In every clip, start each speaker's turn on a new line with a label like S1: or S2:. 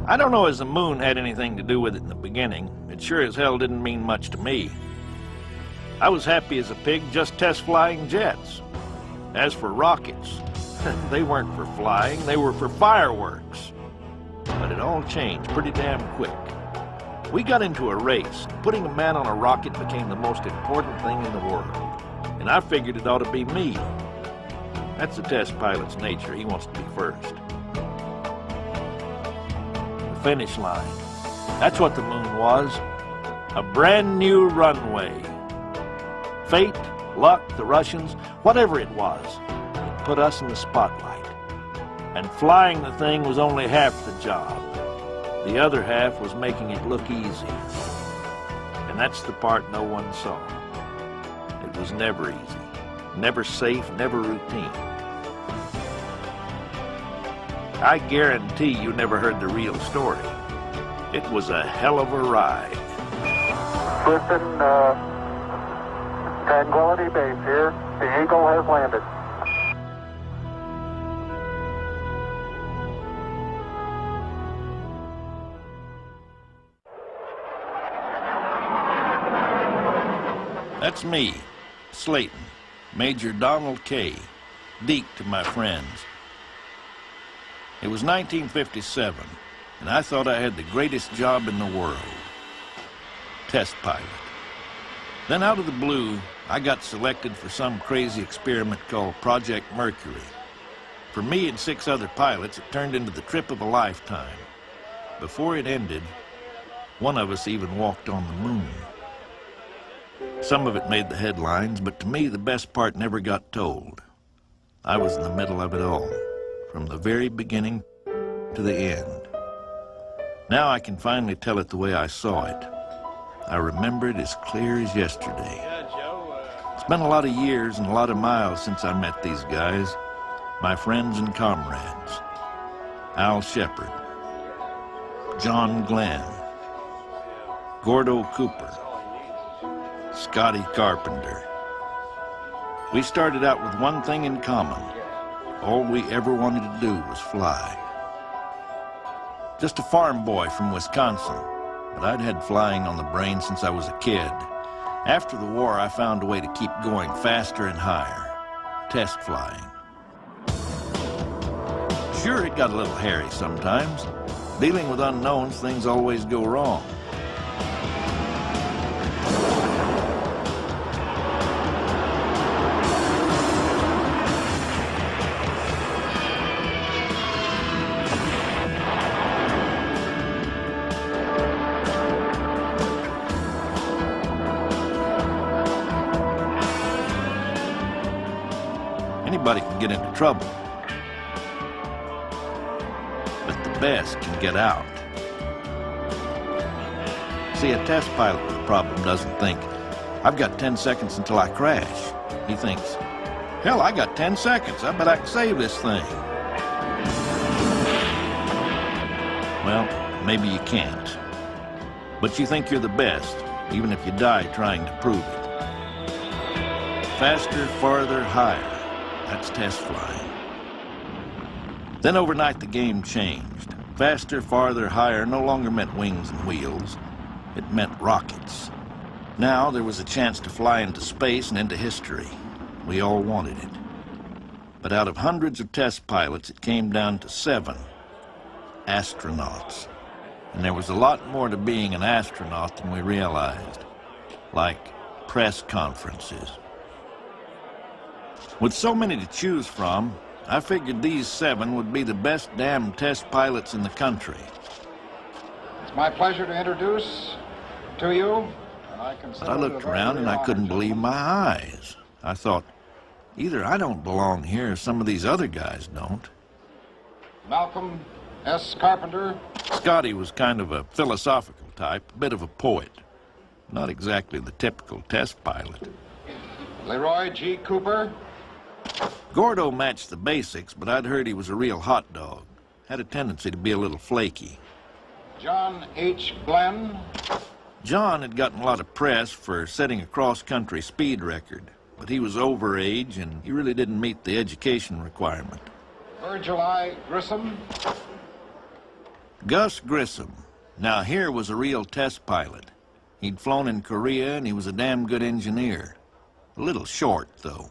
S1: I don't know as the moon had anything to do with it in the beginning. It sure as hell didn't mean much to me. I was happy as a pig just test flying jets. As for rockets, they weren't for flying, they were for fireworks. But it all changed pretty damn quick. We got into a race. Putting a man on a rocket became the most important thing in the world. And I figured it ought to be me. That's the test pilot's nature. He wants to be first. The finish line. That's what the moon was. A brand new runway. Fate, luck, the Russians, whatever it was, it put us in the spotlight. And flying the thing was only half the job. The other half was making it look easy. And that's the part no one saw. It was never easy, never safe, never routine. I guarantee you never heard the real story. It was a hell of a ride.
S2: Listen, Tranquility Base here. The Eagle has landed.
S1: That's me, Slayton, Major Donald K. Deke to my friends. It was 1957, and I thought I had the greatest job in the world. Test pilot. Then out of the blue, I got selected for some crazy experiment called Project Mercury. For me and 6 other pilots, it turned into the trip of a lifetime. Before it ended, one of us even walked on the moon. Some of it made the headlines, but to me, the best part never got told. I was in the middle of it all, from the very beginning to the end. Now I can finally tell it the way I saw it. I remember it as clear as yesterday. It's been a lot of years and a lot of miles since I met these guys, my friends and comrades. Al Shepard, John Glenn, Gordo Cooper, Scotty Carpenter. We started out with one thing in common. All we ever wanted to do was fly. Just a farm boy from Wisconsin, but I'd had flying on the brain since I was a kid. After the war, I found a way to keep going faster and higher. Test flying. Sure, it got a little hairy sometimes. Dealing with unknowns, things always go wrong. Anybody can get into trouble, but the best can get out. See, a test pilot with a problem doesn't think, I've got 10 seconds until I crash. He thinks, hell, I got 10 seconds. I bet I can save this thing. Well, maybe you can't, but you think you're the best, even if you die trying to prove it. Faster, farther, higher. That's test flying. Then overnight the game changed. Faster, farther, higher no longer meant wings and wheels. It meant rockets. Now there was a chance to fly into space and into history. We all wanted it. But out of hundreds of test pilots, it came down to 7 astronauts. And there was a lot more to being an astronaut than we realized, like press conferences. With so many to choose from, I figured these 7 would be the best damn test pilots in the country.
S3: It's my pleasure to introduce to you,
S1: But I looked around and I couldn't believe my eyes. I thought, either I don't belong here or some of these other guys don't.
S3: Malcolm S. Carpenter.
S1: Scotty was kind of a philosophical type, a bit of a poet. Not exactly the typical test pilot.
S3: Leroy G. Cooper.
S1: Gordo matched the basics, but I'd heard he was a real hot dog. Had a tendency to be a little flaky.
S3: John H. Glenn.
S1: John had gotten a lot of press for setting a cross-country speed record, but he was over age and he really didn't meet the education requirement.
S3: Virgil I. Grissom.
S1: Gus Grissom. Now here was a real test pilot. He'd flown in Korea and he was a damn good engineer. A little short, though.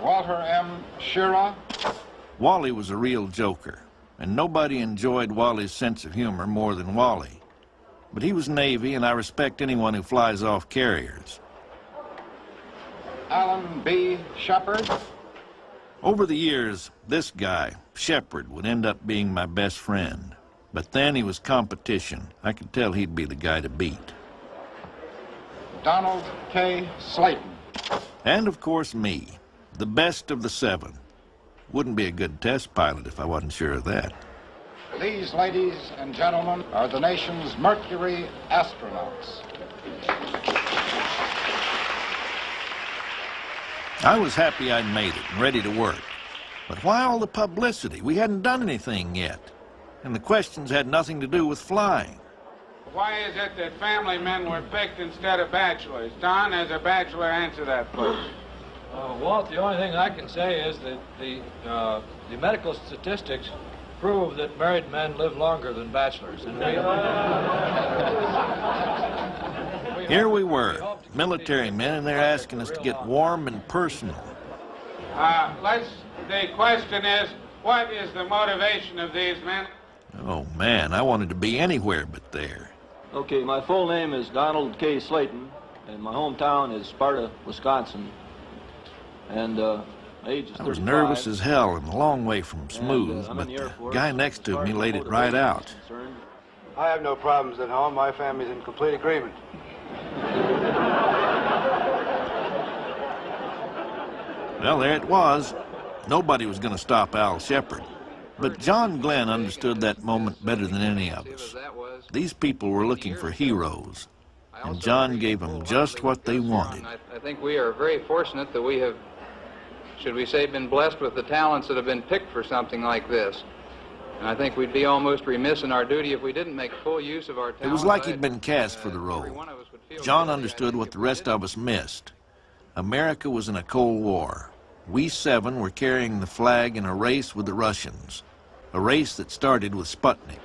S3: Walter M. Shearer.
S1: Wally was a real joker, and nobody enjoyed Wally's sense of humor more than Wally. But he was Navy, and I respect anyone who flies off carriers.
S3: Alan B. Shepard.
S1: Over the years, this guy, Shepard, would end up being my best friend. But then he was competition. I could tell he'd be the guy to beat.
S3: Donald K. Slayton.
S1: And, of course, me, the best of the seven. Wouldn't be a good test pilot if I wasn't sure of that.
S3: These, ladies and gentlemen, are the nation's Mercury astronauts.
S1: I was happy I'd made it and ready to work. But why all the publicity? We hadn't done anything yet. And the questions had nothing to do with flying.
S4: Why is it that family men were picked instead of bachelors? Don, as a bachelor, answer that, please.
S5: Walt, the only thing I can say is that the medical statistics prove that married men live longer than bachelors. And
S1: Here we were, military men, and they're asking us to get warm and personal.
S4: The question is, what is the motivation of these men?
S1: Oh, man, I wanted to be anywhere but there.
S6: Okay, my full name is Donald K. Slayton, and my hometown is Sparta, Wisconsin. And age is 35.
S1: I was nervous as hell and a long way from smooth, but the guy next to me laid it right out.
S7: I have no problems at home. My family's in complete agreement.
S1: Well, there it was. Nobody was going to stop Al Shepard. But John Glenn understood that moment better than any of us. These people were looking for heroes, and John gave them just what they wanted.
S8: I think we are very fortunate that we have, should we say, been blessed with the talents that have been picked for something like this. And I think we'd be almost remiss in our duty if we didn't make full use of our talents.
S1: It was like he'd been cast for the role. John understood what the rest of us missed. America was in a Cold War. We seven were carrying the flag in a race with the Russians, a race that started with Sputnik.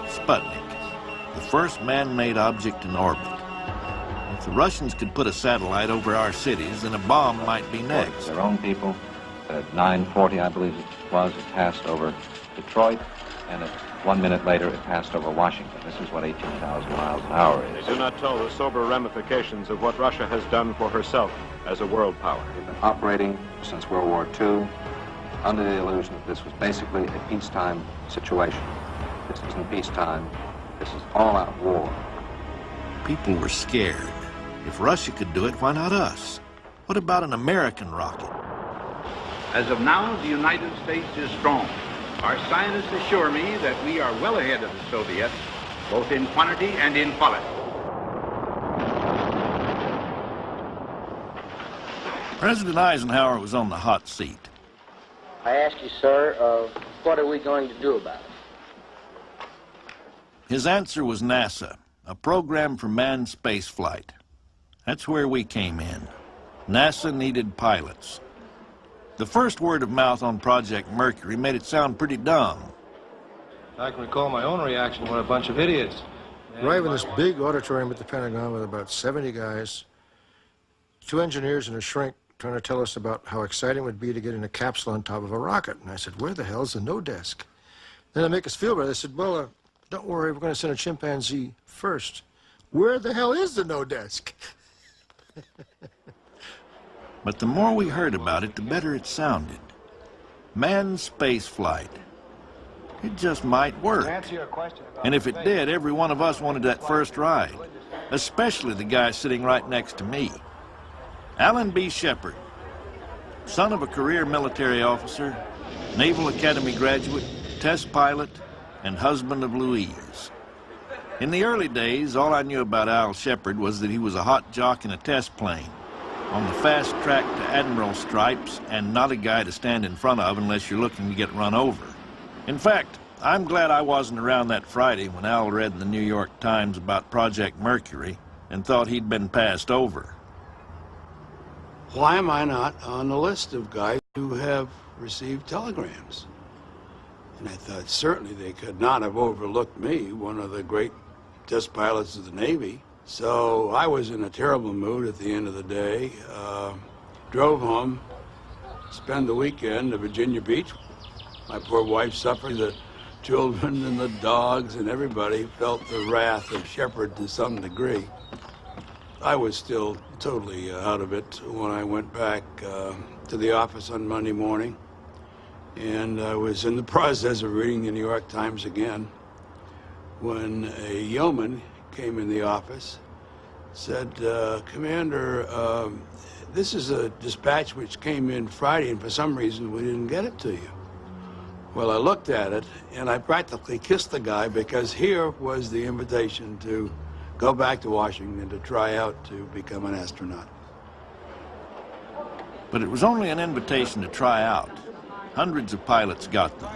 S1: Sputnik, the first man-made object in orbit. If the Russians could put a satellite over our cities, then a bomb might be next.
S9: Their own people, at 9:40, I believe it was, it passed over Detroit, and 1 minute later it passed over Washington. This is what 18,000 miles an hour is.
S10: They do not tell the sober ramifications of what Russia has done for herself as a world power.
S9: We've been operating since World War II under the illusion that this was basically a peacetime situation. This isn't peacetime. This is all-out war.
S1: People were scared. If Russia could do it, why not us? What about an American rocket?
S11: As of now, the United States is strong. Our scientists assure me that we are well ahead of the Soviets, both in quantity and in quality.
S1: President Eisenhower was on the hot seat.
S12: I ask you, sir, what are we going to do about it?
S1: His answer was NASA, a program for manned spaceflight. That's where we came in. NASA needed pilots. The first word of mouth on Project Mercury made it sound pretty dumb.
S5: I can recall my own reaction when a bunch of idiots.
S7: Arrive in this big auditorium at the Pentagon with about 70 guys, 2 engineers and a shrink trying to tell us about how exciting it would be to get in a capsule on top of a rocket. And I said, where the hell's the no desk? Then to make us feel better, they said, well, don't worry, we're going to send a chimpanzee first. Where the hell is the no desk?
S1: But the more we heard about it, the better it sounded. Manned space flight. It just might work. And if it did, every one of us wanted that first ride, especially the guy sitting right next to me. Alan B. Shepard, son of a career military officer, Naval Academy graduate, test pilot, and husband of Louise. In the early days, all I knew about Al Shepard was that he was a hot jock in a test plane, on the fast track to Admiral stripes, and not a guy to stand in front of unless you're looking to get run over. In fact, I'm glad I wasn't around that Friday when Al read in the New York Times about Project Mercury and thought he'd been passed over.
S13: Why am I not on the list of guys who have received telegrams? And I thought, certainly they could not have overlooked me, one of the great test pilots of the Navy. So I was in a terrible mood at the end of the day. Drove home, spent the weekend at Virginia Beach. My poor wife suffered. The children and the dogs and everybody felt the wrath of Shepard to some degree. I was still totally out of it when I went back to the office on Monday morning. And I was in the process of reading the New York Times again when a yeoman came in the office, said, Commander, this is a dispatch which came in Friday, and for some reason we didn't get it to you. Well, I looked at it, and I practically kissed the guy, because here was the invitation to go back to Washington to try out to become an astronaut.
S1: But it was only an invitation to try out. Hundreds of pilots got them.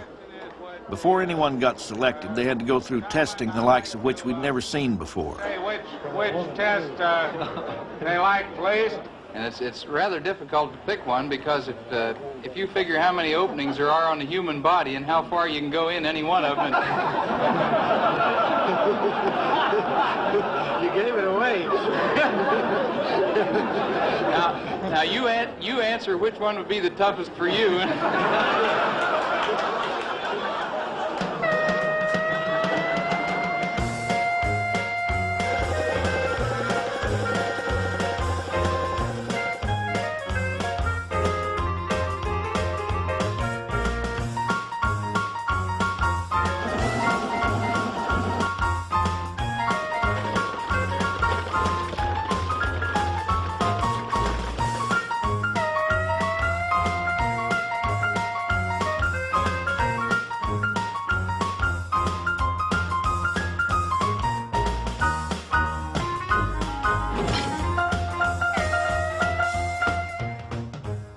S1: Before anyone got selected, they had to go through testing the likes of which we'd never seen before.
S4: Hey, which test they like, please?
S8: And it's rather difficult to pick one, because if you figure how many openings there are on the human body and how far you can go in any one of them.
S12: You gave it away.
S8: Now you answer which one would be the toughest for you.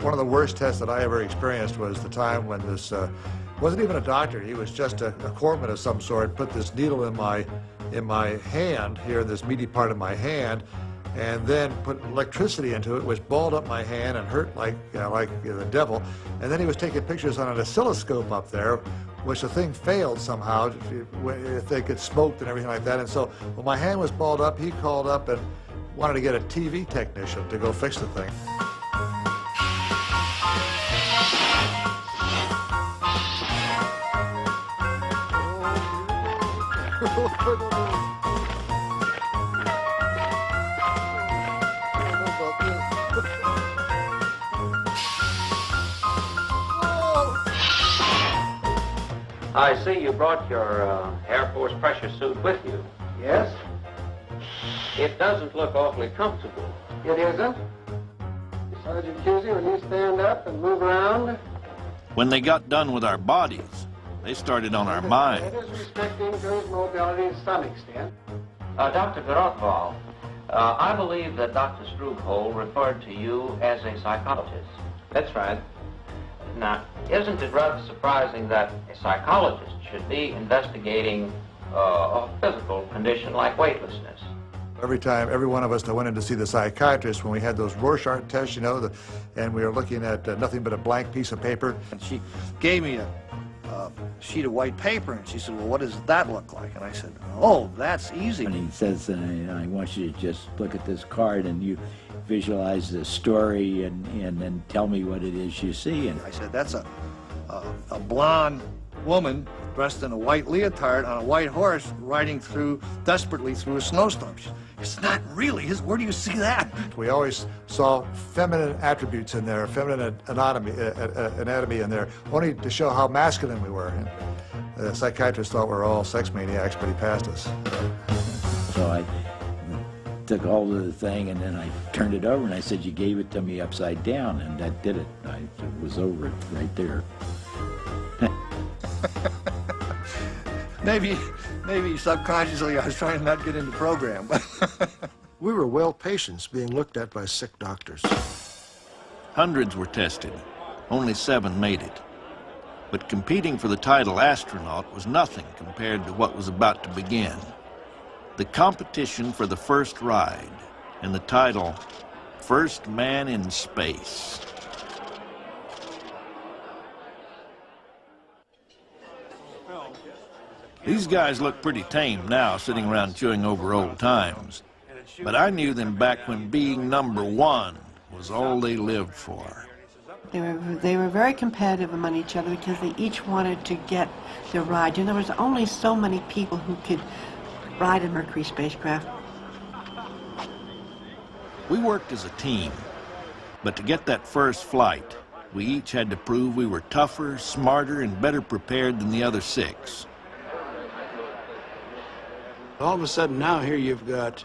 S14: One of the worst tests that I ever experienced was the time when this wasn't even a doctor. He was just a corpsman of some sort. Put this needle in my hand here, this meaty part of my hand, and then put electricity into it, which balled up my hand and hurt like the devil. And then he was taking pictures on an oscilloscope up there, which the thing failed somehow if they could smoked and everything like that. And so when my hand was balled up, he called up and wanted to get a TV technician to go fix the thing.
S9: I see you brought your Air Force pressure suit with you.
S12: Yes?
S9: It doesn't look awfully comfortable.
S12: It isn't. Sergeant Cusey, will you stand up and move around?
S1: When they got done with our bodies, they started on our minds.
S12: It is restricting to his mobility to some extent.
S9: Dr. Garotval, I believe that Dr. Strughold referred to you as a psychologist.
S8: That's right.
S9: Now, isn't it rather surprising that a psychologist should be investigating a physical condition like weightlessness?
S14: Every time, every one of us that went in to see the psychiatrist, when we had those Rorschach tests, you know, and we were looking at nothing but a blank piece of paper.
S15: And she gave me a sheet of white paper, and she said, well, what does that look like? And I said, oh, that's easy.
S16: And he says, I want you to just look at this card and you visualize the story and then tell me what it is you see. And
S15: I said, that's a blonde woman dressed in a white leotard on a white horse riding desperately through a snowstorm. It's not really. Where do you see that?
S14: We always saw feminine attributes in there, feminine anatomy in there, only to show how masculine we were. And the psychiatrist thought we were all sex maniacs, but he passed us.
S16: So I took hold of the thing and then I turned it over and I said, you gave it to me upside down, and that did it. It was over right there.
S15: Maybe subconsciously I was trying to not get in the program.
S7: We were well patients being looked at by sick doctors.
S1: Hundreds were tested. Only 7 made it. But competing for the title astronaut was nothing compared to what was about to begin. The competition for the first ride and the title, First Man in Space. These guys look pretty tame now, sitting around chewing over old times. But I knew them back when being #1 was all they lived for.
S17: They were very competitive among each other because they each wanted to get the ride. You know, there was only so many people who could ride a Mercury spacecraft.
S1: We worked as a team, but to get that first flight, we each had to prove we were tougher, smarter, and better prepared than the other 6.
S13: All of a sudden now here you've got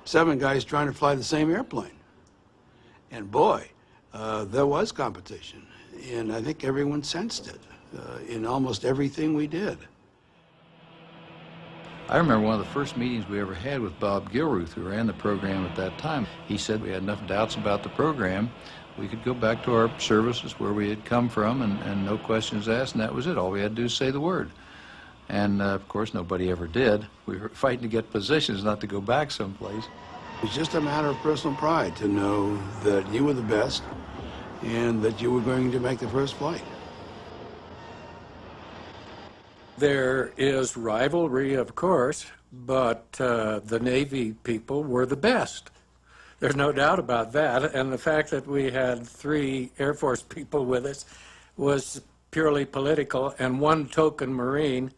S13: 7 guys trying to fly the same airplane. And boy, there was competition. And I think everyone sensed it in almost everything we did.
S5: I remember one of the first meetings we ever had with Bob Gilruth, who ran the program at that time. He said we had enough doubts about the program, we could go back to our services where we had come from and no questions asked, and that was it. All we had to do is say the word. And of course, nobody ever did. We were fighting to get positions, not to go back someplace.
S13: It's just a matter of personal pride to know that you were the best and that you were going to make the first flight.
S18: There is rivalry, of course, but the Navy people were the best. There's no doubt about that. And the fact that we had 3 Air Force people with us was purely political, and 1 token Marine,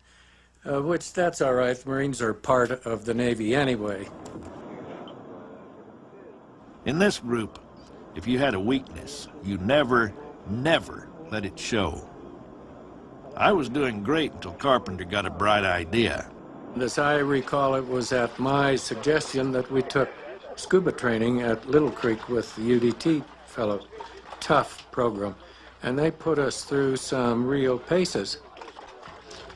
S18: which that's all right. The Marines are part of the Navy anyway.
S1: In this group, if you had a weakness, you never let it show. I was doing great until Carpenter got a bright idea.
S18: As I recall, it was at my suggestion that we took scuba training at Little Creek with the UDT fellow. Tough program. And they put us through some real paces.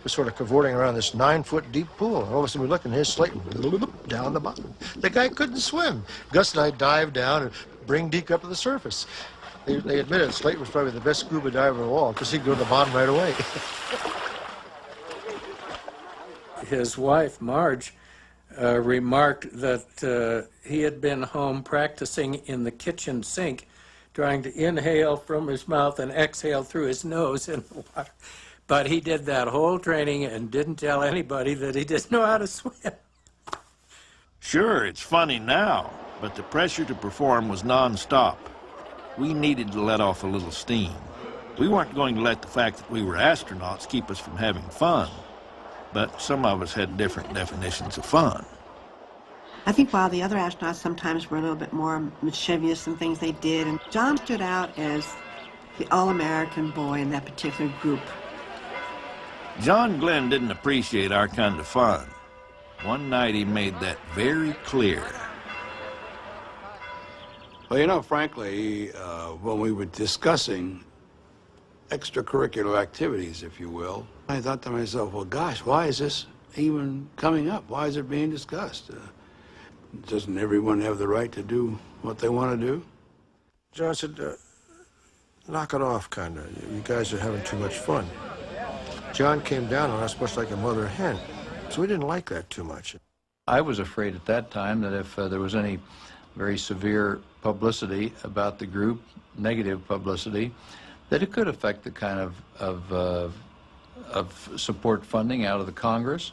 S7: We're sort of cavorting around this 9-foot deep pool. All of a sudden we look and here's Slayton down the bottom. The guy couldn't swim. Gus and I dived down and bring Deke up to the surface. They admitted Slayton was probably the best scuba diver of all because he'd go to the bottom right away.
S18: His wife, Marge, remarked that he had been home practicing in the kitchen sink, trying to inhale from his mouth and exhale through his nose in the water. But he did that whole training and didn't tell anybody that he didn't know how to swim.
S1: Sure, it's funny now, but the pressure to perform was nonstop. We needed to let off a little steam. We weren't going to let the fact that we were astronauts keep us from having fun, but some of us had different definitions of fun.
S17: I think while the other astronauts sometimes were a little bit more mischievous in things they did, and John stood out as the all-American boy in that particular group.
S1: John Glenn didn't appreciate our kind of fun. One night he made that very clear.
S13: Well, you know, frankly, when we were discussing extracurricular activities, if you will, I thought to myself, well, gosh, why is this even coming up? Why is it being discussed? Doesn't everyone have the right to do what they want to do?
S7: John said, knock it off, kind of. You guys are having too much fun. John came down on us much like a mother hen, so we didn't like that too much.
S5: I was afraid at that time that if there was any very severe publicity about the group, negative publicity, that it could affect the kind of support funding out of the Congress.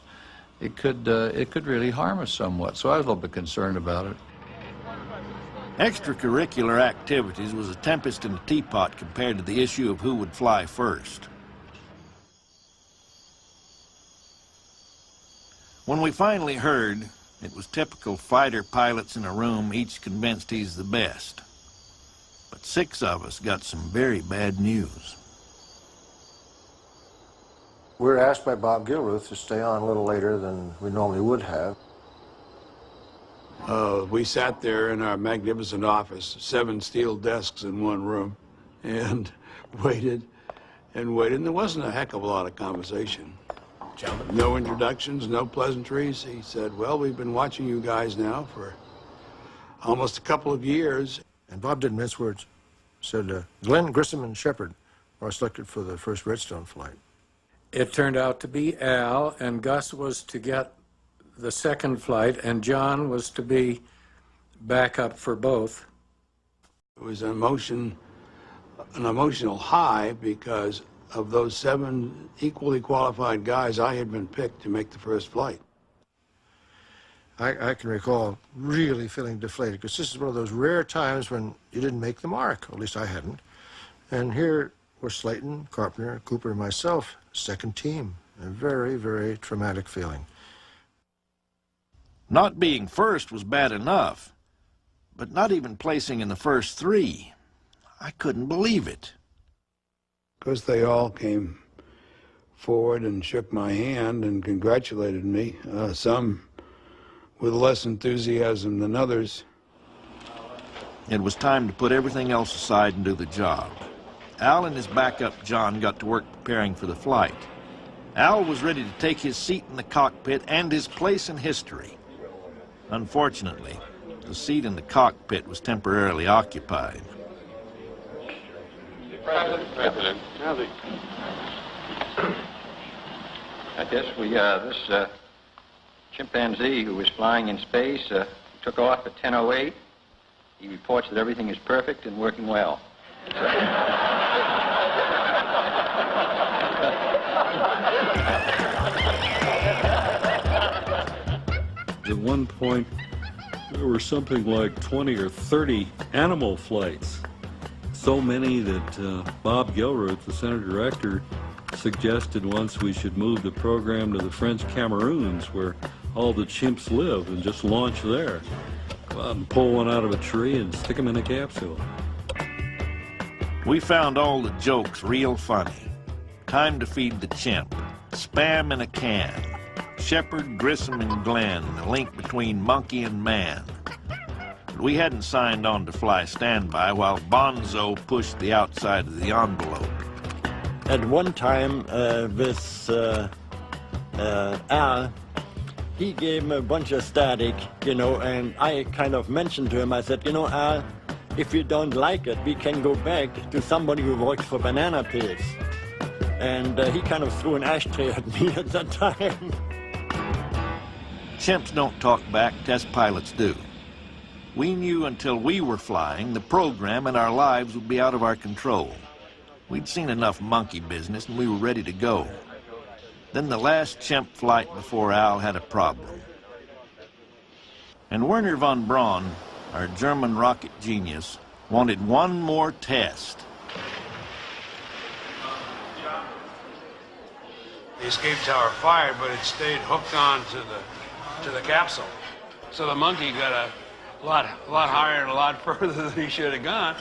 S5: It could really harm us somewhat. So I was a little bit concerned about it.
S1: Extracurricular activities was a tempest in a teapot compared to the issue of who would fly first. When we finally heard, it was typical fighter pilots in a room, each convinced he's the best. But 6 of us got some very bad news.
S7: We were asked by Bob Gilruth to stay on a little later than we normally would have.
S13: We sat there in our magnificent office, 7 steel desks in one room, and waited and waited, and there wasn't a heck of a lot of conversation. No introductions, no pleasantries. He said, well, we've been watching you guys now for almost a couple of years.
S7: And Bob didn't mince words. Said, Glenn, Grissom, and Shepard are selected for the first Redstone flight.
S18: It turned out to be Al, and Gus was to get the second flight, and John was to be backup for both.
S13: It was an emotional high because of those 7 equally qualified guys, I had been picked to make the first flight.
S7: I can recall really feeling deflated, because this is one of those rare times when you didn't make the mark, or at least I hadn't. And here were Slayton, Carpenter, Cooper, and myself, second team. A very, very traumatic feeling.
S1: Not being first was bad enough, but not even placing in the first 3. I couldn't believe it.
S13: Because they all came forward and shook my hand and congratulated me, some with less enthusiasm than others.
S1: It was time to put everything else aside and do the job. Al and his backup, John, got to work preparing for the flight. Al was ready to take his seat in the cockpit and his place in history. Unfortunately, the seat in the cockpit was temporarily occupied.
S8: President. I guess this chimpanzee who was flying in space took off at 10:08. He reports that everything is perfect and working well.
S18: At one point, there were something like 20 or 30 animal flights. So many that Bob Gilruth, the center director, suggested once we should move the program to the French Cameroons, where all the chimps live, and just launch there. Go out and pull one out of a tree and stick them in a capsule.
S1: We found all the jokes real funny. Time to feed the chimp. Spam in a can. Shepard, Grissom, and Glenn, the link between monkey and man. But we hadn't signed on to fly standby while Bonzo pushed the outside of the envelope.
S19: At one time, with Al, he gave him a bunch of static, you know, and I kind of mentioned to him, I said, you know, Al, if you don't like it, we can go back to somebody who works for banana peels. And he kind of threw an ashtray at me at that time.
S1: Chimps don't talk back, test pilots do. We knew until we were flying, the program and our lives would be out of our control. We'd seen enough monkey business and we were ready to go. Then the last chimp flight before Al had a problem. And Werner von Braun, our German rocket genius, wanted one more test.
S20: The escape tower fired, but it stayed hooked on to the capsule. So the monkey got a lot higher and a lot further than he should have gone.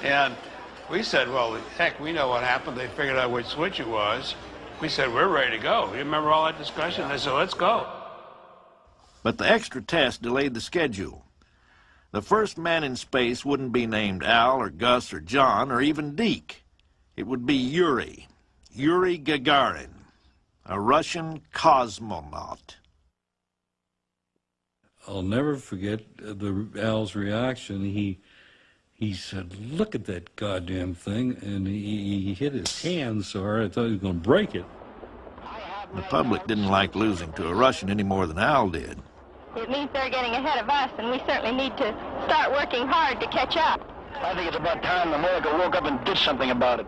S20: And we said, well, heck, we know what happened. They figured out which switch it was. We said, we're ready to go. You remember all that discussion? They said, let's go.
S1: But the extra test delayed the schedule. The first man in space wouldn't be named Al or Gus or John or even Deke. It would be Yuri Gagarin, a Russian cosmonaut.
S18: I'll never forget Al's reaction. He said, look at that goddamn thing, and he hit his hand so hard I thought he was going to break it.
S1: The public didn't like losing to a Russian any more than Al did.
S21: It means they're getting ahead of us, and we certainly need to start working hard to catch up.
S12: I think it's about time America woke up and did something about it.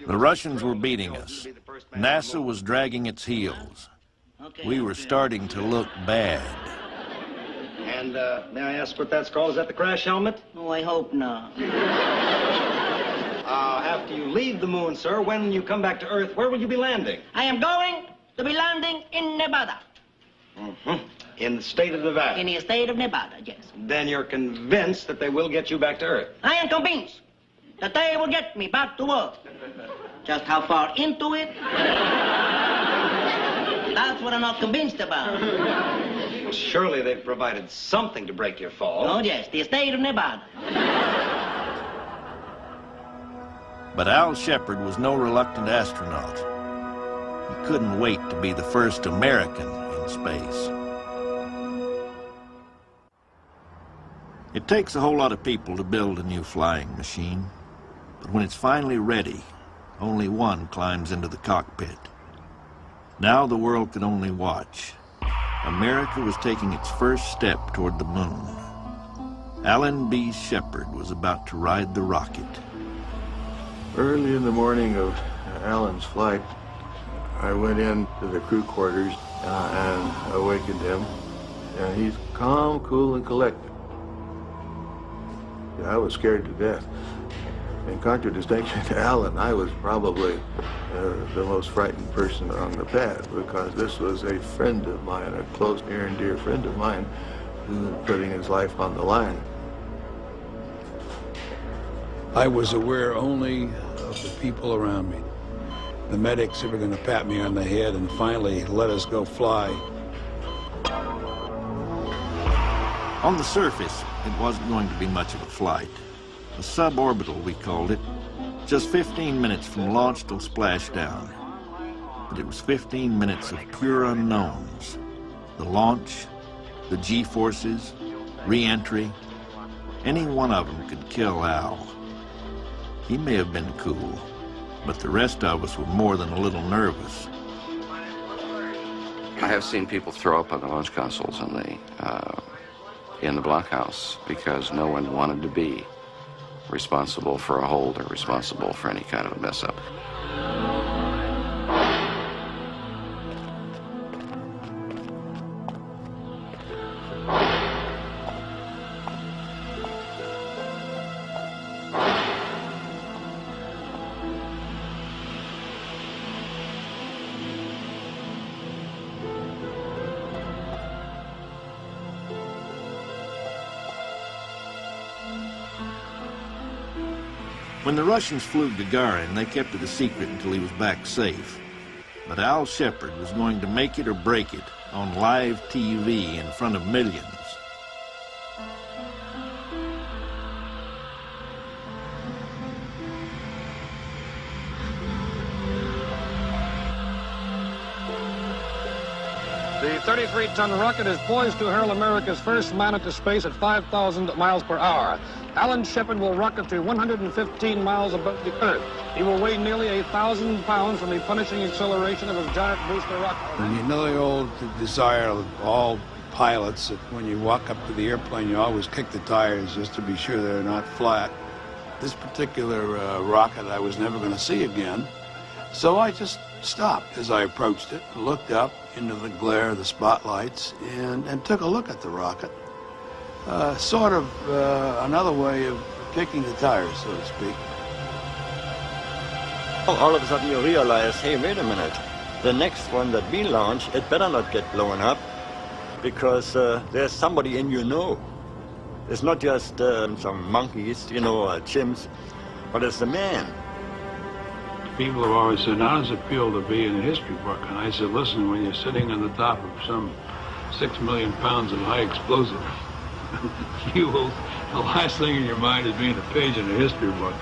S1: The Russians were beating us. NASA was dragging its heels. We were starting to look bad.
S22: And may I ask what that's called? Is that the crash helmet?
S23: Oh, I hope not.
S22: After you leave the moon, sir, when you come back to Earth, where will you be landing?
S23: I am going to be landing in Nevada.
S22: Mm-hmm. In the state of Nevada?
S23: In the state of Nevada, yes.
S22: Then you're convinced that they will get you back to Earth?
S23: I am convinced that they will get me back to Earth. Just how far into it? That's what I'm not convinced about.
S22: Well, surely they've provided something to break your fall.
S23: Oh, yes, the state of Nevada.
S1: But Al Shepard was no reluctant astronaut. He couldn't wait to be the first American in space. It takes a whole lot of people to build a new flying machine. But when it's finally ready, only one climbs into the cockpit. Now the world could only watch. America was taking its first step toward the moon. Alan B. Shepard was about to ride the rocket.
S24: Early in the morning of
S2: Alan's flight, I went into the crew quarters and awakened him, and he's calm, cool, and collected. I was scared to death. In contradistinction to Alan, I was probably the most frightened person on the pad, because this was a friend of mine, a close, near and dear friend of mine, who was putting his life on the line.
S13: I was aware only of the people around me. The medics were going to pat me on the head and finally let us go fly.
S1: On the surface, it wasn't going to be much of a flight. A suborbital, we called it. Just 15 minutes from launch till splashdown. But it was 15 minutes of pure unknowns. The launch, the G-forces, re-entry. Any one of them could kill Al. He may have been cool, but the rest of us were more than a little nervous.
S3: I have seen people throw up on the launch consoles in the blockhouse because no one wanted to be responsible for a hold or responsible for any kind of a mess up.
S1: When the Russians flew Gagarin, they kept it a secret until he was back safe. But Al Shepard was going to make it or break it on live TV in front of millions.
S6: The 33-ton rocket is poised to hurl America's first man into space at 5,000 miles per hour. Alan Shepard will rocket to 115 miles above the Earth. He will weigh nearly 1,000 pounds from the punishing acceleration of his giant booster rocket.
S13: And you know the old desire of all pilots that when you walk up to the airplane, you always kick the tires just to be sure they're not flat. This particular rocket I was never going to see again, so I just stopped as I approached it, looked up into the glare of the spotlights, and took a look at the rocket. Sort of another way of kicking the tires, so to speak.
S19: All of a sudden you realize, hey, wait a minute. The next one that we launch, it better not get blown up, because there's somebody in you know. It's not just some monkeys, you know, chimps, but it's the man.
S24: People have always said, how does it feel to be in a history book? And I said, listen, when you're sitting on the top of some 6 million pounds of high explosive, the last thing in your mind is being a page in a history book.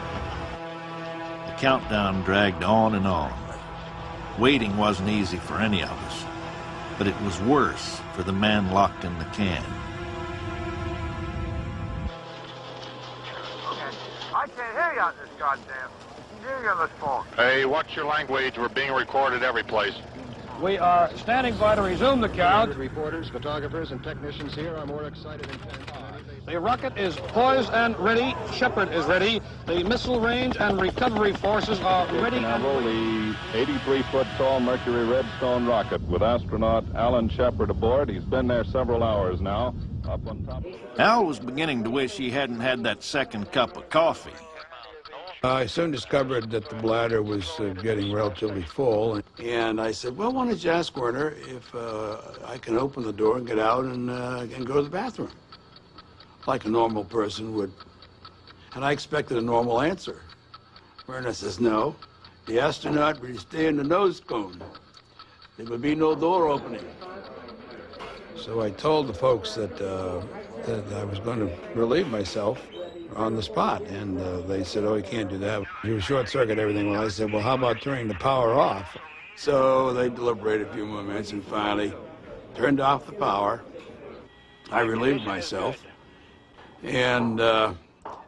S1: The countdown dragged on and on. Waiting wasn't easy for any of us, but it was worse for the man locked in the can.
S25: I can't hear you on this goddamn. Hear you on this phone.
S26: Hey, watch your language. We're being recorded every place.
S6: We are standing by to resume the count.
S27: Reporters, photographers, and technicians here are more excited than
S6: The rocket is poised and ready. Shepard is ready. The missile range and recovery forces are ready.
S28: The 83-foot tall Mercury Redstone rocket with astronaut Alan Shepard aboard. He's been there several hours now. Up on top.
S1: Al was beginning to wish he hadn't had that second cup of coffee.
S13: I soon discovered that the bladder was getting relatively full, and I said, well, why don't you ask Werner if I can open the door and get out and go to the bathroom, like a normal person would. And I expected a normal answer. Werner says, no, the astronaut would stay in the nose cone. There would be no door opening. So I told the folks that I was going to relieve myself on the spot, and they said, oh, you can't do that. You short-circuit everything. Well, I said, well, how about turning the power off? So they deliberated a few more minutes and finally turned off the power. I relieved myself, and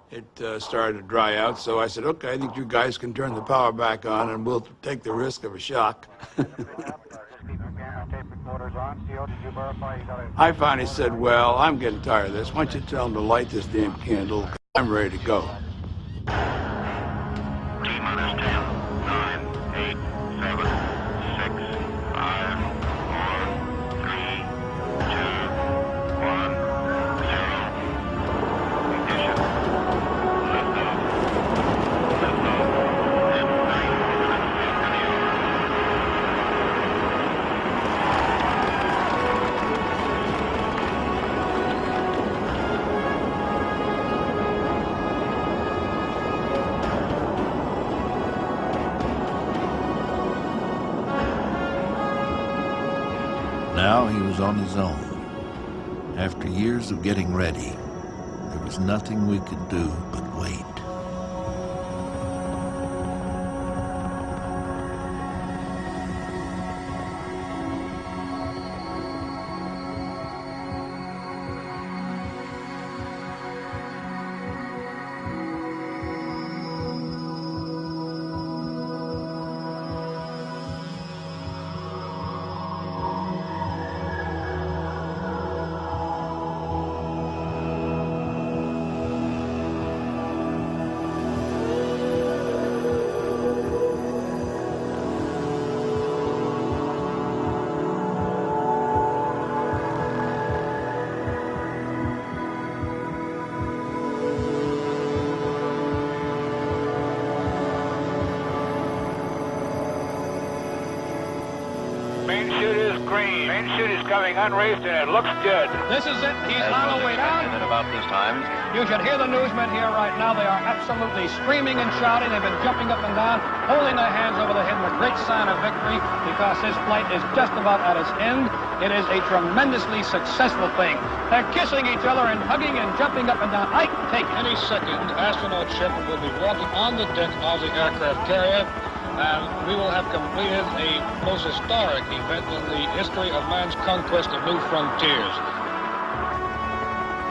S13: it started to dry out, so I said, okay, I think you guys can turn the power back on, and we'll take the risk of a shock. I finally said, well, I'm getting tired of this. Why don't you tell them to light this damn candle? I'm ready to go.
S25: T-minus 10, 9, 8,
S1: Now he was on his own. After years of getting ready, there was nothing we could do but wait.
S25: Main chute is green. Main chute is coming unraced, and it looks good.
S6: This is it. He's on the way down.
S25: At about this time.
S6: You should hear the newsmen here right now. They are absolutely screaming and shouting. They've been jumping up and down, holding their hands over their head in a great sign of victory because this flight is just about at its end. It is a tremendously successful thing. They're kissing each other and hugging and jumping up and down. I take any second, astronaut Shepard will be walking on the deck of the aircraft carrier, and we will have completed a most historic event in the history of man's conquest of new frontiers.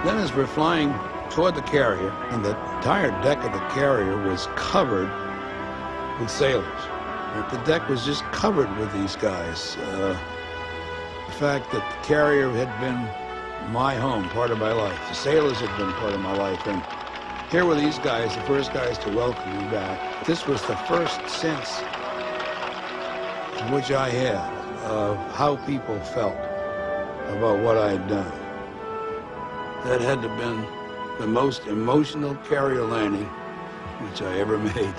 S13: Then as we're flying toward the carrier, and the entire deck of the carrier was covered with sailors. The deck was just covered with these guys. The fact that the carrier had been my home, part of my life. The sailors had been part of my life, and here were these guys, the first guys to welcome me back. This was the first sense which I had of how people felt about what I had done. That had to have been the most emotional carrier landing which I ever made.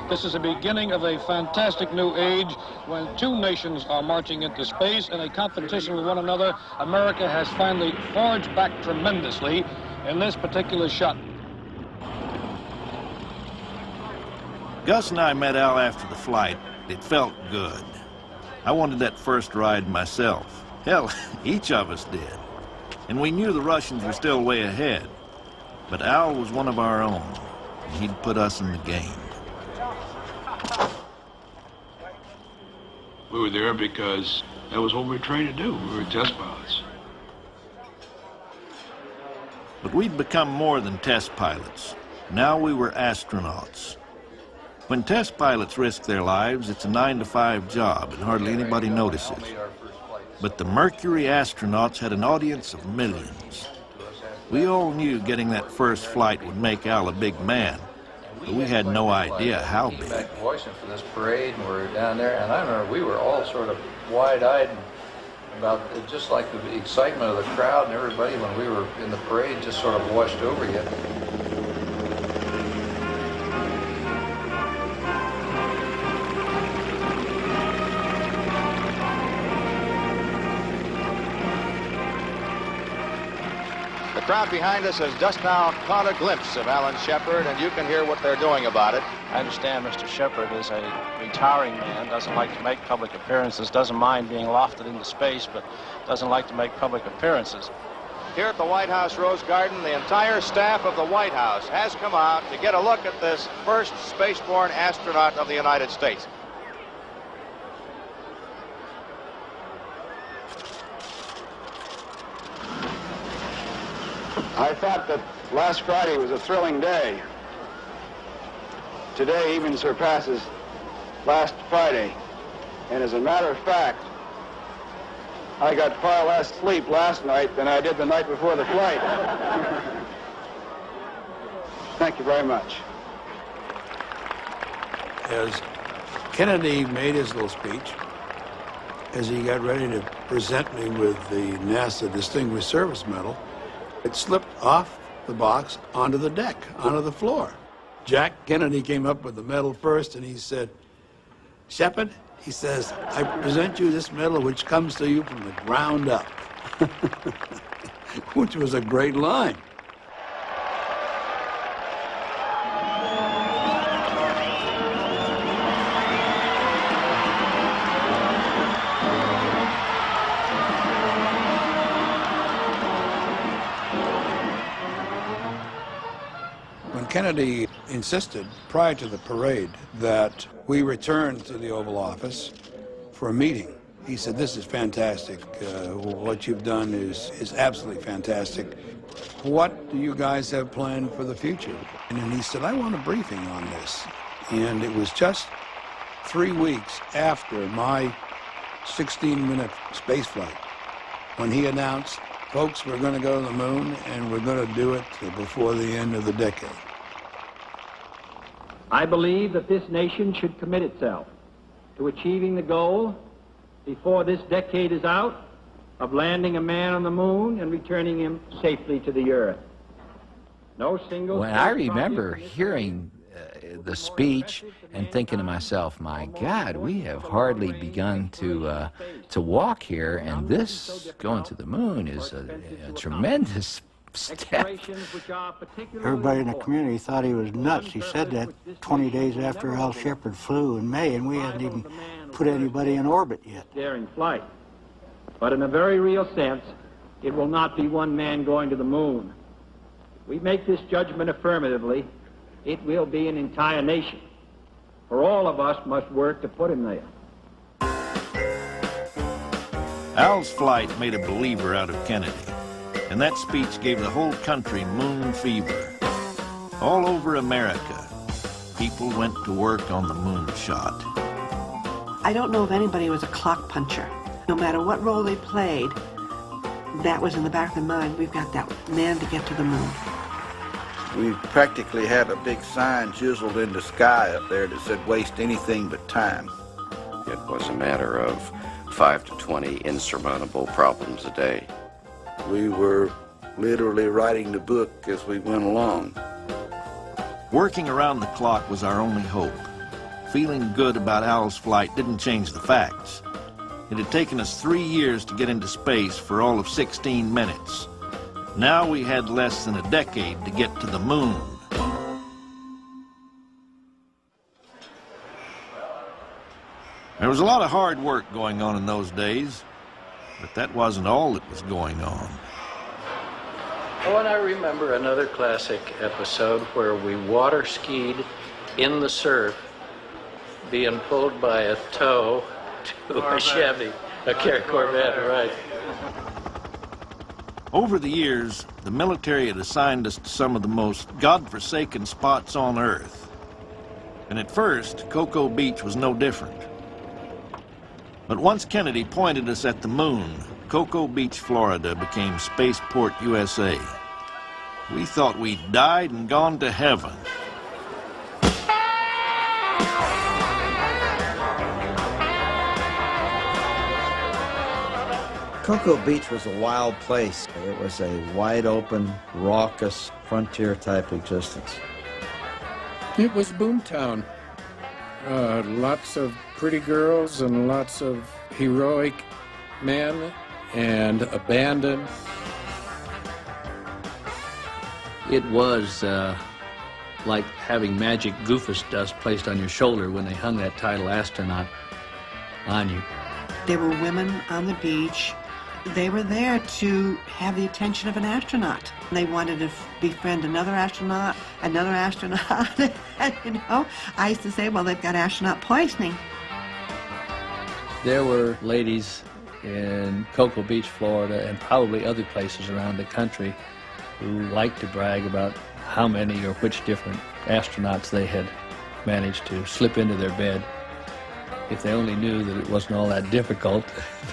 S6: This is the beginning of a fantastic new age when two nations are marching into space in a competition with one another. America has finally forged back tremendously in this particular shot.
S1: Gus and I met Al after the flight. It felt good. I wanted that first ride myself. Hell, each of us did. And we knew the Russians were still way ahead. But Al was one of our own, and he'd put us in the game.
S24: We were there because that was what we were trained to do. We were test pilots.
S1: But we'd become more than test pilots. Now we were astronauts. When test pilots risk their lives, it's a 9-to-5 job, and hardly anybody notices. But the Mercury astronauts had an audience of millions. We all knew getting that first flight would make Al a big man, but we had no idea how big.
S5: Back to Washington for this parade, and we're down there, and I remember we were all sort of wide-eyed about just like the excitement of the crowd and everybody when we were in the parade just sort of washed over you.
S27: The crowd behind us has just now caught a glimpse of Alan Shepard, and you can hear what they're doing about it.
S4: I understand Mr. Shepard is a retiring man, doesn't like to make public appearances, doesn't mind being lofted into space, but doesn't like to make public appearances.
S27: Here at the White House Rose Garden, the entire staff of the White House has come out to get a look at this first spaceborne astronaut of the United States.
S22: I thought that last Friday was a thrilling day. Today even surpasses last Friday. And as a matter of fact, I got far less sleep last night than I did the night before the flight. Thank you very much.
S13: As Kennedy made his little speech, as he got ready to present me with the NASA Distinguished Service Medal, it slipped off the box onto the deck, onto the floor. Jack Kennedy came up with the medal first, and he said, "Shepard," he says, "I present you this medal which comes to you from the ground up," which was a great line. Kennedy insisted prior to the parade that we return to the Oval Office for a meeting. He said, "This is fantastic. What you've done is absolutely fantastic. What do you guys have planned for the future?" And then he said, "I want a briefing on this." And it was just 3 weeks after my 16-minute space flight when he announced, "Folks, we're going to go to the moon, and we're going to do it before the end of the decade."
S7: I believe that this nation should commit itself to achieving the goal before this decade is out of landing a man on the moon and returning him safely to the earth. No single...
S9: Well, I remember hearing the speech and thinking to myself, my God, we have hardly begun to walk here, and this going to the moon is a tremendous step.
S10: Everybody in the community thought he was nuts. He said that 20 days after Al Shepard flew in May, and we hadn't even put anybody in orbit yet.
S7: Daring flight. But in a very real sense, it will not be one man going to the moon. If we make this judgment affirmatively, it will be an entire nation. For all of us must work to put him there.
S1: Al's flight made a believer out of Kennedy, and that speech gave the whole country moon fever. All over America, people went to work on the moon shot.
S11: I don't know if anybody was a clock puncher. No matter what role they played, that was in the back of their mind, we've got that man to get to the moon.
S2: We practically had a big sign chiseled in the sky up there that said, "Waste anything but time."
S3: It was a matter of 5 to 20 insurmountable problems a day.
S2: We were literally writing the book as we went along.
S1: Working around the clock was our only hope. Feeling good about Al's flight didn't change the facts. It had taken us 3 years to get into space for all of 16 minutes. Now we had less than a decade to get to the moon. There was a lot of hard work going on in those days, but that wasn't all that was going on.
S18: Oh, and I remember another classic episode where we water skied in the surf, being pulled by a tow to a Chevy, a Corvette, right.
S1: Over the years, the military had assigned us to some of the most godforsaken spots on Earth. And at first, Cocoa Beach was no different. But once Kennedy pointed us at the moon, Cocoa Beach, Florida became Spaceport USA. We thought we'd died and gone to heaven.
S14: Cocoa Beach was a wild place. It was a wide open, raucous, frontier type existence.
S18: It was boomtown. Lots of pretty girls and lots of heroic men and abandon.
S5: It was like having magic goofus dust placed on your shoulder when they hung that title astronaut on you.
S11: There were women on the beach. They were there to have the attention of an astronaut. They wanted to befriend another astronaut. And, you know, I used to say, well, they've got astronaut poisoning.
S5: There were ladies in Cocoa Beach, Florida, and probably other places around the country who liked to brag about how many or which different astronauts they had managed to slip into their bed. If they only knew that it wasn't all that difficult,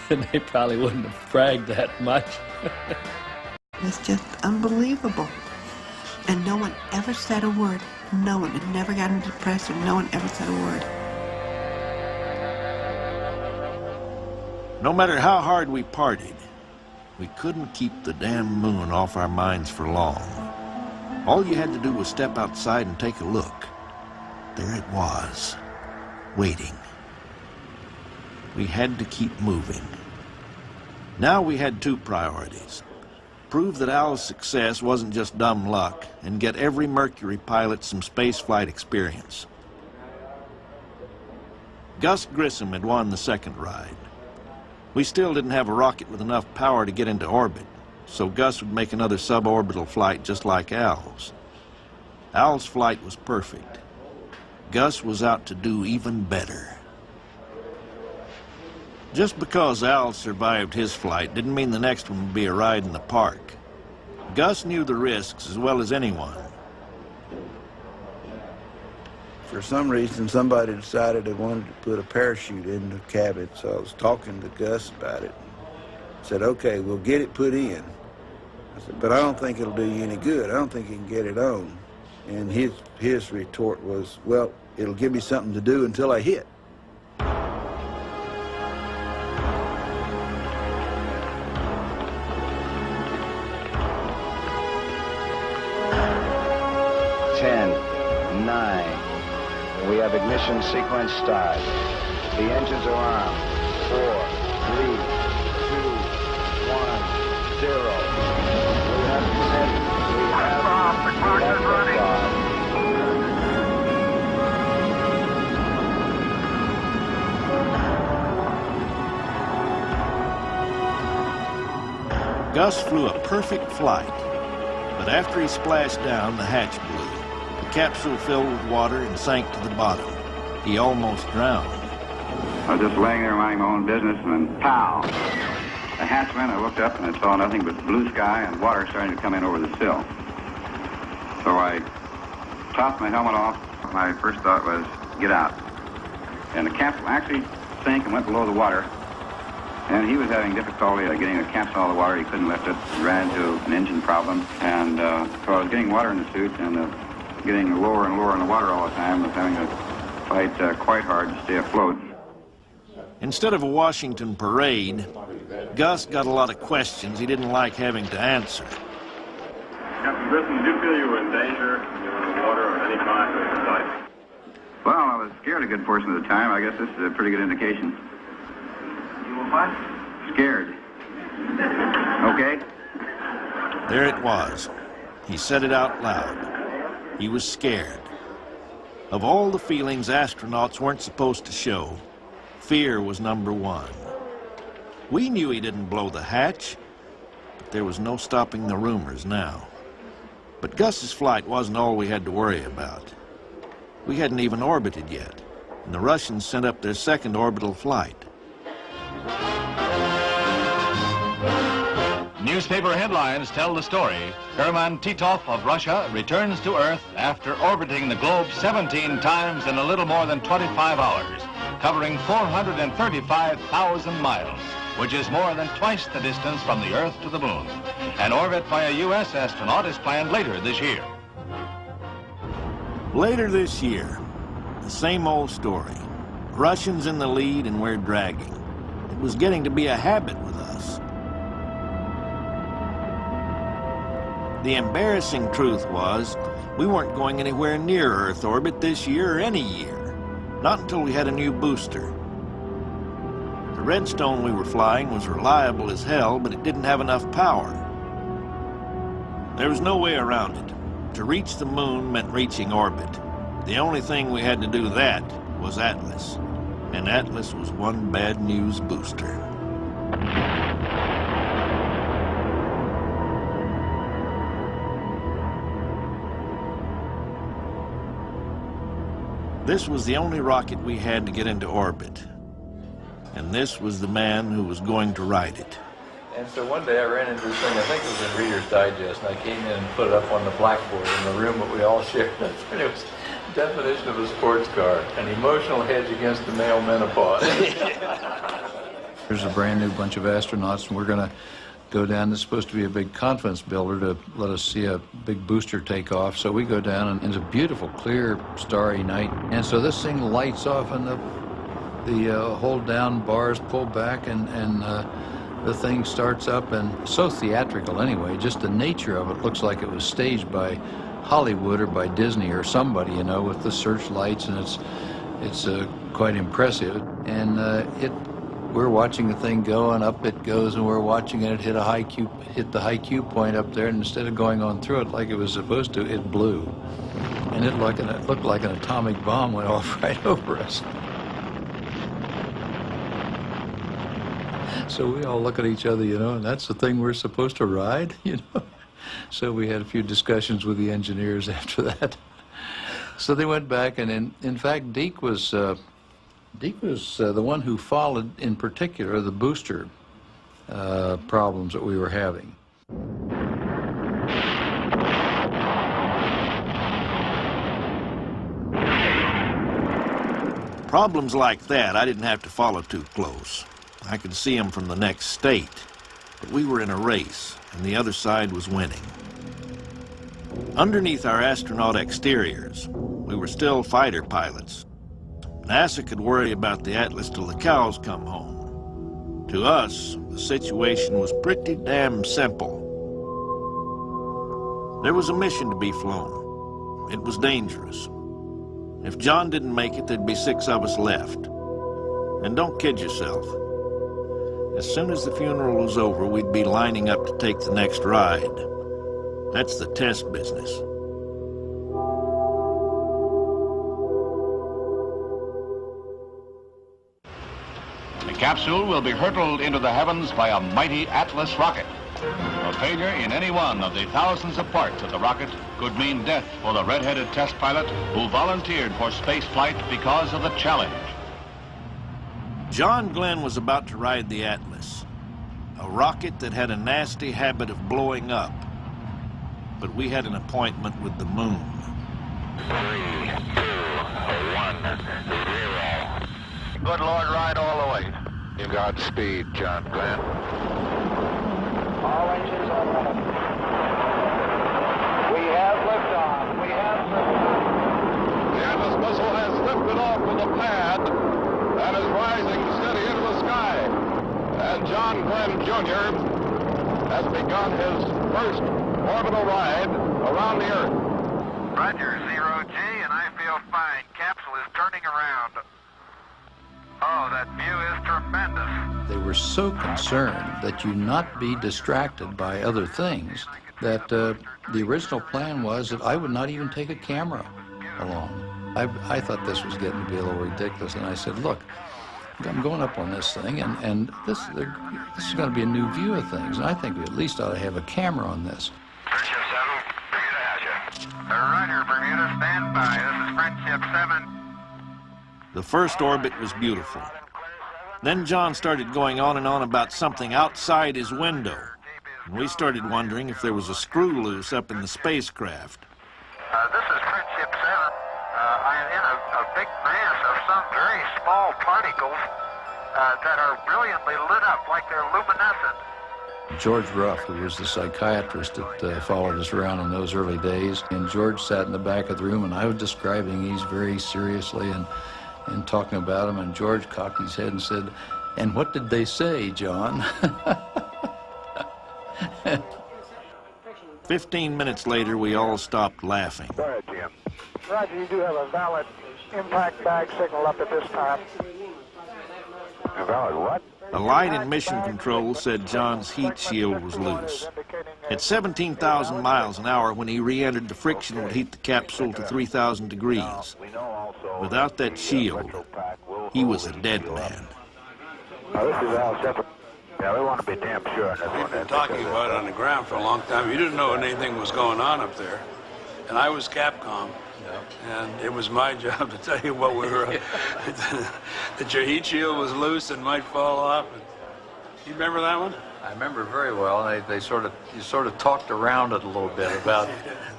S5: then they probably wouldn't have bragged that much.
S11: It's just unbelievable. And no one ever said a word. No one. It never got into the press, and no one ever said a word.
S1: No matter how hard we partied, we couldn't keep the damn moon off our minds for long. All you had to do was step outside and take a look. There it was, waiting. We had to keep moving. Now we had two priorities. Prove that Al's success wasn't just dumb luck, and get every Mercury pilot some spaceflight experience. Gus Grissom had won the second ride. We still didn't have a rocket with enough power to get into orbit, so Gus would make another suborbital flight just like Al's. Al's flight was perfect. Gus was out to do even better. Just because Al survived his flight didn't mean the next one would be a ride in the park. Gus knew the risks as well as anyone.
S2: For some reason, somebody decided they wanted to put a parachute in the cabin, so I was talking to Gus about it. I said, okay, we'll get it put in. I said, but I don't think it'll do you any good. I don't think you can get it on. And his retort was, well, it'll give me something to do until I hit.
S27: 10, 9. We have ignition sequence start. The engines are armed. 4, 3, 2, 1, 0. We have descent. We have liftoff.
S1: Gus flew a perfect flight, but after he splashed down, the hatch blew. The capsule filled with water and sank to the bottom. He almost drowned.
S8: I was just laying there minding my own business, and then pow! The hatch went. I looked up and I saw nothing but blue sky and water starting to come in over the sill. So I tossed my helmet off. My first thought was, get out. And the capsule actually sank and went below the water. And he was having difficulty getting the capsule out of the water. He couldn't lift it. He ran into an engine problem. And so I was getting water in the suit and getting lower and lower in the water all the time. I was having to fight quite hard to stay afloat.
S1: Instead of a Washington parade, Gus got a lot of questions he didn't like having to answer.
S8: Captain Grissom, did you feel you were in danger when you were in the water or any time of your flight? Well, I was scared a good portion of the time. I guess this is a pretty good indication. You were what? Scared. Okay?
S1: There it was. He said it out loud. He was scared. Of all the feelings astronauts weren't supposed to show, fear was number one. We knew he didn't blow the hatch, but there was no stopping the rumors now. But Gus's flight wasn't all we had to worry about. We hadn't even orbited yet, and the Russians sent up their second orbital flight.
S12: Newspaper headlines tell the story. Herman Titov of Russia returns to Earth after orbiting the globe 17 times in a little more than 25 hours, covering 435,000 miles, which is more than twice the distance from the Earth to the Moon. An orbit by a U.S. astronaut is planned later this year.
S1: Later this year, the same old story. Russians in the lead and we're dragging. It was getting to be a habit with us. The embarrassing truth was, we weren't going anywhere near Earth orbit this year or any year. Not until we had a new booster. The Redstone we were flying was reliable as hell, but it didn't have enough power. There was no way around it. To reach the Moon meant reaching orbit. The only thing we had to do that was Atlas. And Atlas was one bad news booster. This was the only rocket we had to get into orbit. And this was the man who was going to ride it.
S5: And so one day I ran into this thing, I think it was in Reader's Digest, and I came in and put it up on the blackboard in the room that we all shared. And it was definition of a sports car, an emotional hedge against the male menopause. There's a brand new bunch of astronauts, and we're going to go down. This is supposed to be a big conference builder to let us see a big booster take off. So we go down, and it's a beautiful, clear, starry night. And so this thing lights off, and the hold down bars pull back, and the thing starts up, and so theatrical anyway. Just the nature of it looks like it was staged by Hollywood or by Disney or somebody, you know, with the searchlights, and it's quite impressive. And we're watching the thing go, and up it goes, and we're watching it hit the high Q point up there, and instead of going on through it like it was supposed to, it blew. And it looked like an atomic bomb went off right over us. So we all look at each other, you know, and that's the thing we're supposed to ride, you know. So we had a few discussions with the engineers after that. So they went back, and in fact, Deke was the one who followed, in particular, the booster problems that we were having.
S1: Problems like that I didn't have to follow too close. I could see them from the next state, but we were in a race, and the other side was winning. Underneath our astronaut exteriors, we were still fighter pilots. NASA could worry about the Atlas till the cows come home. To us, the situation was pretty damn simple. There was a mission to be flown. It was dangerous. If John didn't make it, there'd be 6 of us left. And don't kid yourself. As soon as the funeral was over, we'd be lining up to take the next ride. That's the test business.
S12: The capsule will be hurtled into the heavens by a mighty Atlas rocket. A failure in any one of the thousands of parts of the rocket could mean death for the red-headed test pilot who volunteered for space flight because of the challenge.
S1: John Glenn was about to ride the Atlas, a rocket that had a nasty habit of blowing up. But we had an appointment with the moon.
S25: 3, 2, 1, 0. Good Lord, ride all the way. You got speed, John Glenn.
S22: All engines are running. We have liftoff. We have liftoff.
S28: The Atlas missile has lifted off with a pad and is rising steady into the sky. And John Glenn, Jr. has begun his first orbital ride around the Earth.
S25: Roger, 0G, and I feel fine. Capsule is turning around. Oh, that view is tremendous.
S5: They were so concerned that you not be distracted by other things that the original plan was that I would not even take a camera along. I thought this was getting to be a little ridiculous, and I said, look, I'm going up on this thing, and this is going to be a new view of things, and I think we at least ought to have a camera on this.
S25: Friendship 7, Bermuda has you. Roger, Bermuda, stand by. This is Friendship 7.
S1: The first orbit was beautiful. Then John started going on and on about something outside his window, and we started wondering if there was a screw loose up in the spacecraft.
S25: This is Friendship 7. I am in a big mass of some very small particles that are brilliantly lit up like they're luminescent.
S5: George Ruff, who was the psychiatrist that followed us around in those early days, and George sat in the back of the room, and I was describing these very seriously and talking about them, and George cocked his head and said, "And what did they say, John?"
S1: 15 minutes later, we all stopped laughing.
S22: Go ahead, Jim. Roger, you do have a valid impact bag signal up at this time.
S25: A valid what?
S1: A light in mission control said John's heat shield was loose. At 17,000 miles an hour, when he re-entered, the friction would heat the capsule to 3,000 degrees. Without that shield, he was a dead man.
S22: This is Al Shepard.
S8: Yeah, we want to be damn sure on this one.
S13: We've been talking about it on the ground for a long time. You didn't know anything was going on up there. And I was Capcom. And it was my job to tell you what we were, that your heat shield was loose and might fall off. You remember that one?
S5: I remember very well. You sort of talked around it a little bit about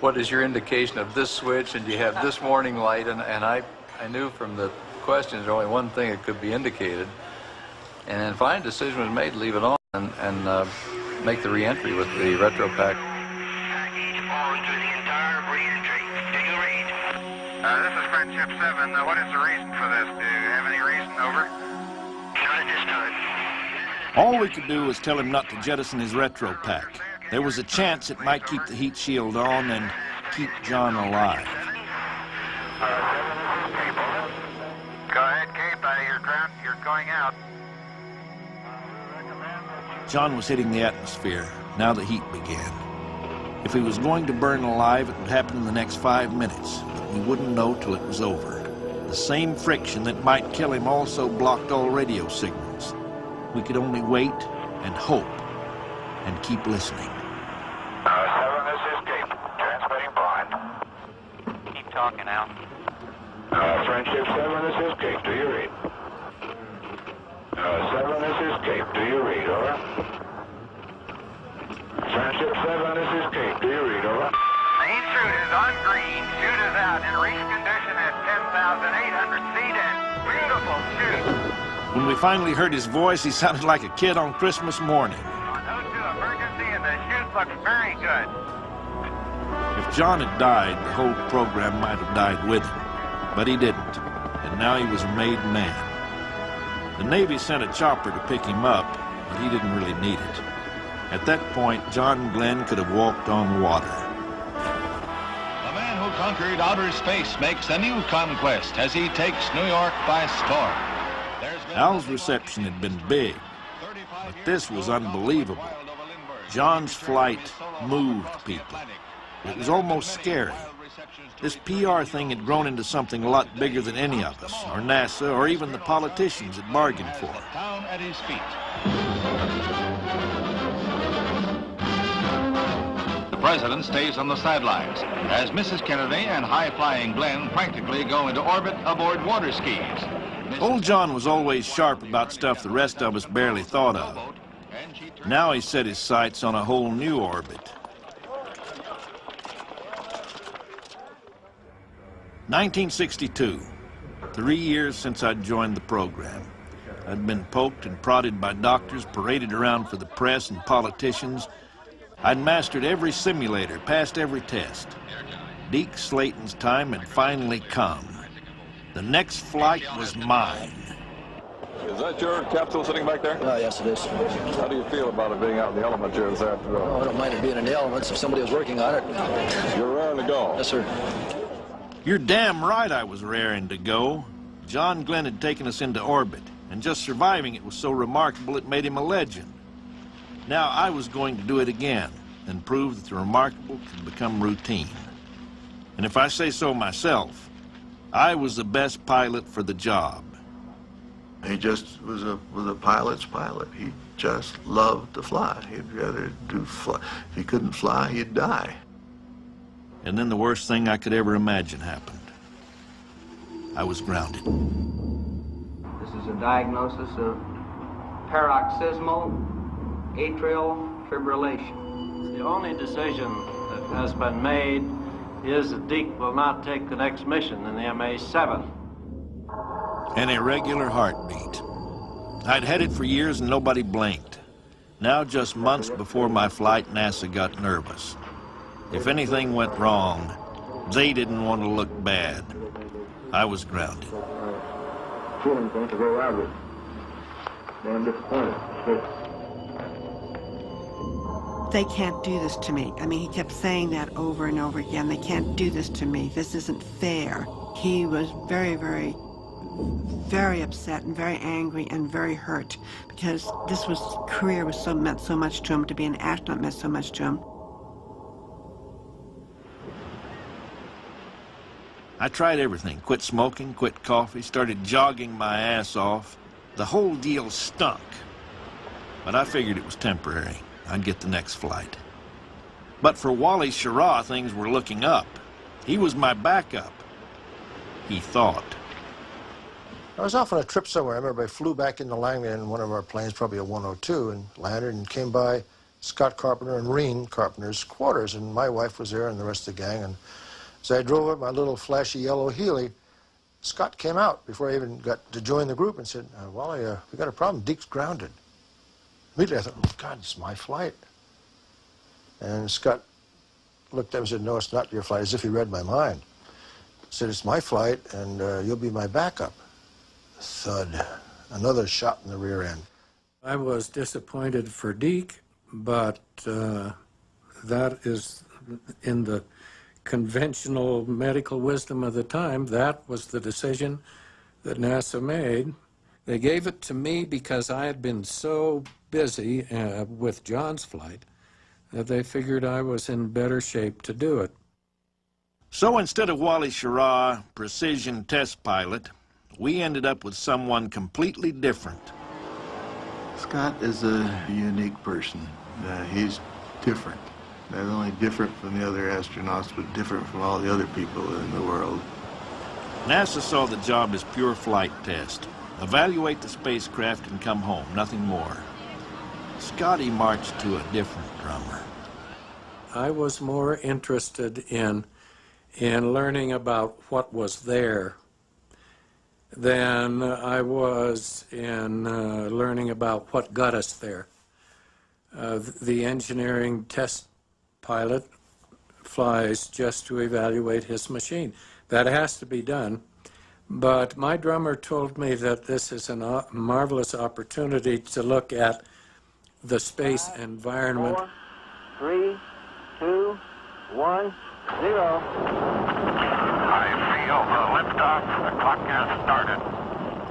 S5: what is your indication of this switch, and you have this warning light, and I knew from the questions there's only one thing that could be indicated. And then finally, a decision was made to leave it on and make the re-entry with the retro pack.
S25: Package forward to the entire re-entry. Do you read? This is Friendship 7. What is the reason for this? Do you have any reason? Over. Not at this time.
S1: All we could do was tell him not to jettison his retro pack. There was a chance it might keep the heat shield on and keep John alive.
S25: Go ahead, Cape. You're going out.
S1: John was hitting the atmosphere. Now the heat began. If he was going to burn alive, it would happen in the next 5 minutes. We wouldn't know till it was over. The same friction that might kill him also blocked all radio signals. We could only wait and hope and keep listening.
S25: 7, this is Cape. Transmitting blind.
S15: Keep talking, Al.
S1: When we finally heard his voice, he sounded like a kid on Christmas morning.
S25: On O2 emergency, and the chute looks very good.
S1: If John had died, the whole program might have died with him. But he didn't, and now he was a made man. The Navy sent a chopper to pick him up, but he didn't really need it. At that point, John Glenn could have walked on water.
S12: The man who conquered outer space makes a new conquest as he takes New York by storm.
S1: Al's reception had been big, but this was unbelievable. John's flight moved people. It was almost scary. This PR thing had grown into something a lot bigger than any of us, or NASA, or even the politicians had bargained for.
S12: Down at his feet. The president stays on the sidelines as Mrs. Kennedy and high-flying Glenn practically go into orbit aboard water skis.
S1: Old John was always sharp about stuff the rest of us barely thought of. Now he set his sights on a whole new orbit. 1962, 3 years since I'd joined the program. I'd been poked and prodded by doctors, paraded around for the press and politicians. I'd mastered every simulator, passed every test. Deke Slayton's time had finally come. The next flight was mine.
S28: Is that your capsule sitting back there?
S15: Yes, it is.
S28: How do you feel about it being out in the elements here this afternoon?
S15: Oh, I don't mind it being in the elements if somebody was working on it.
S28: You're raring to go?
S15: Yes, sir.
S1: You're damn right I was raring to go. John Glenn had taken us into orbit, and just surviving it was so remarkable it made him a legend. Now I was going to do it again and prove that the remarkable could become routine. And if I say so myself, I was the best pilot for the job.
S2: He just was a pilot's pilot. He just loved to fly. He'd rather fly. If he couldn't fly, he'd die.
S1: And then the worst thing I could ever imagine happened. I was grounded.
S16: This is a diagnosis of paroxysmal atrial fibrillation.
S4: The only decision that has been made is that Deke will not take the next mission in the MA-7.
S1: An irregular heartbeat. I'd had it for years and nobody blinked. Now, just months before my flight, NASA got nervous. If anything went wrong, they didn't want to look bad. I was grounded.
S22: Feeling going to go average. I'm disappointed.
S11: They can't do this to me. I mean, he kept saying that over and over again. They can't do this to me. This isn't fair. He was very, very, very upset and very angry and very hurt because this career meant so much to him. To be an astronaut meant so much to him.
S1: I tried everything. Quit smoking, quit coffee, started jogging my ass off. The whole deal stunk. But I figured it was temporary. I'd get the next flight. But for Wally Schirra, things were looking up. He was my backup. He thought.
S17: I was off on a trip somewhere. I remember I flew back into Langley in one of our planes, probably a 102, and landed and came by Scott Carpenter and Reen Carpenter's quarters, and my wife was there and the rest of the gang. And as I drove up my little flashy yellow Healy, Scott came out before I even got to join the group and said, Wally, we got a problem. Deke's grounded. Immediately I thought, oh, God, it's my flight. And Scott looked at me and said, no, it's not your flight, as if he read my mind. He said, it's my flight, and you'll be my backup. Thud. Another shot in the rear end.
S18: I was disappointed for Deke, but that is in the conventional medical wisdom of the time. That was the decision that NASA made. They gave it to me because I had been so busy with John's flight that they figured I was in better shape to do it.
S1: So instead of Wally Schirra, precision test pilot, we ended up with someone completely different.
S2: Scott is a unique person. He's different. Not only different from the other astronauts, but different from all the other people in the world.
S1: NASA saw the job as pure flight test. Evaluate the spacecraft and come home, nothing more. Scotty marched to a different drummer.
S18: I was more interested in learning about what was there than I was in learning about what got us there. The engineering test pilot flies just to evaluate his machine. That has to be done. But my drummer told me that this is a marvelous opportunity to look at the space environment.
S22: 4, 3, 2, 1, 0.
S25: I feel the liftoff. The clock has started.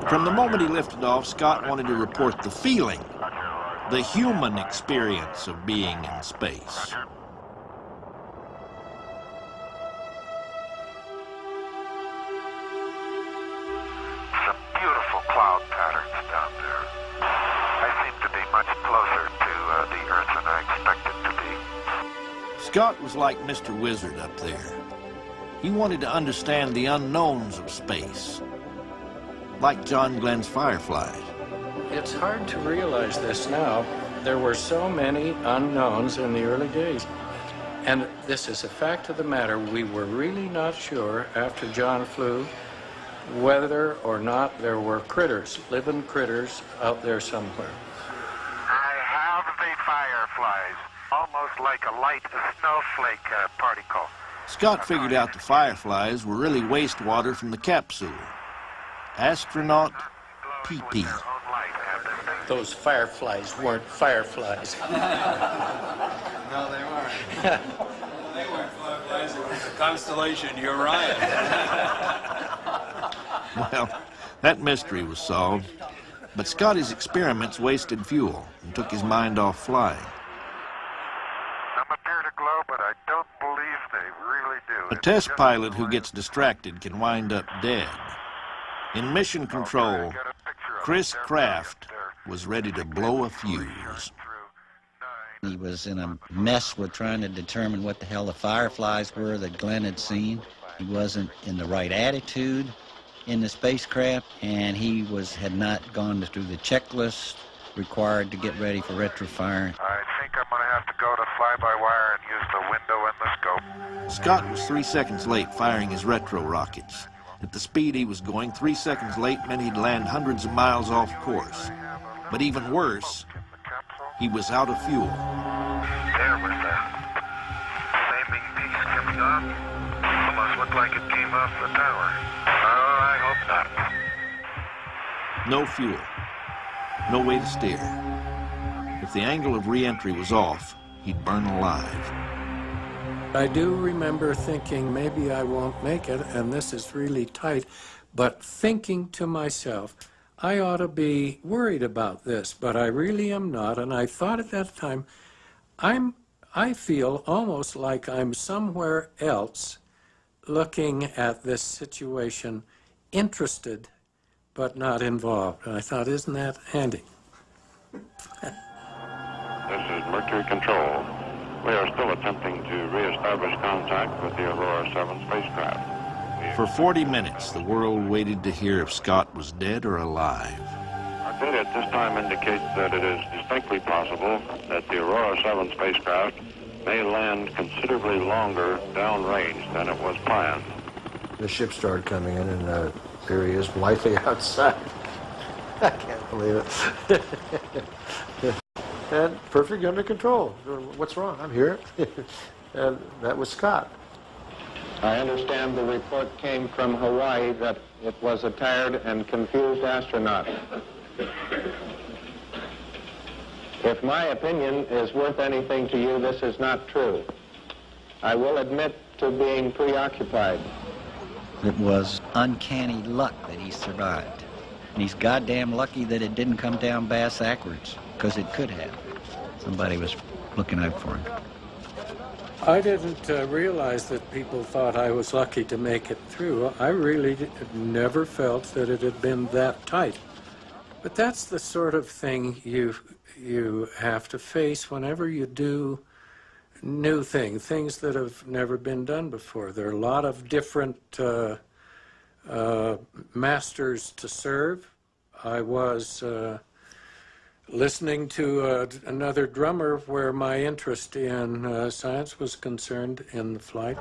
S1: From the moment he lifted off, Scott wanted to report the feeling, the human experience of being in space.
S25: Some beautiful cloud patterns down there. I seem to be much closer to the Earth than I expected to be.
S1: Scott was like Mr. Wizard up there. He wanted to understand the unknowns of space, like John Glenn's fireflies.
S18: It's hard to realize this now. There were so many unknowns in the early days. And this is a fact of the matter. We were really not sure after John flew whether or not there were critters, living critters out there somewhere.
S25: I have the fireflies, almost like a light snowflake particle.
S1: Scott figured out the fireflies were really wastewater from the capsule. Astronaut pee-pee.
S18: Those fireflies weren't fireflies.
S6: No, they weren't. They weren't fireflies. It was a constellation. You're right.
S1: Well, that mystery was solved. But Scotty's experiments wasted fuel and took his mind off flying.
S25: Some appear to glow, but I don't believe they really do.
S1: A test pilot who gets distracted can wind up dead. In mission control, Chris Kraft was ready to blow a fuse.
S14: He was in a mess with trying to determine what the hell the fireflies were that Glenn had seen. He wasn't in the right attitude in the spacecraft, and he had not gone through the checklist required to get ready for retrofiring.
S25: I think I'm going to have to go to fly-by-wire and use the window and the scope.
S1: Scott was 3 seconds late firing his retro rockets. At the speed he was going, 3 seconds late meant he'd land hundreds of miles off course. But even worse, he was out of fuel.
S25: There was that flaming piece coming off. Almost looked like it came off the tower. Oh, I hope not.
S1: No fuel. No way to steer. If the angle of re-entry was off, he'd burn alive.
S18: I do remember thinking, maybe I won't make it, and this is really tight, but thinking to myself, I ought to be worried about this, but I really am not, and I thought at that time, I feel almost like I'm somewhere else looking at this situation, interested, but not involved. And I thought, isn't that handy?
S3: This is Mercury Control. We are still attempting to reestablish contact with the Aurora 7 spacecraft.
S1: For 40 minutes, the world waited to hear if Scott was dead or alive.
S3: Our data at this time indicates that it is distinctly possible that the Aurora 7 spacecraft may land considerably longer downrange than it was planned.
S17: The ship started coming in, and here he is, blithely outside. I can't believe it. And perfectly under control. What's wrong? I'm here. And that was Scott.
S16: I understand the report came from Hawaii that it was a tired and confused astronaut. If my opinion is worth anything to you, this is not true. I will admit to being preoccupied.
S14: It was uncanny luck that he survived. And he's goddamn lucky that it didn't come down bass backwards, because it could have. Somebody was looking out for him.
S18: I didn't realize that people thought I was lucky to make it through. I really never felt that it had been that tight. But that's the sort of thing you have to face whenever you do new things that have never been done before. There are a lot of different masters to serve. I was listening to another drummer where my interest in science was concerned in the flight.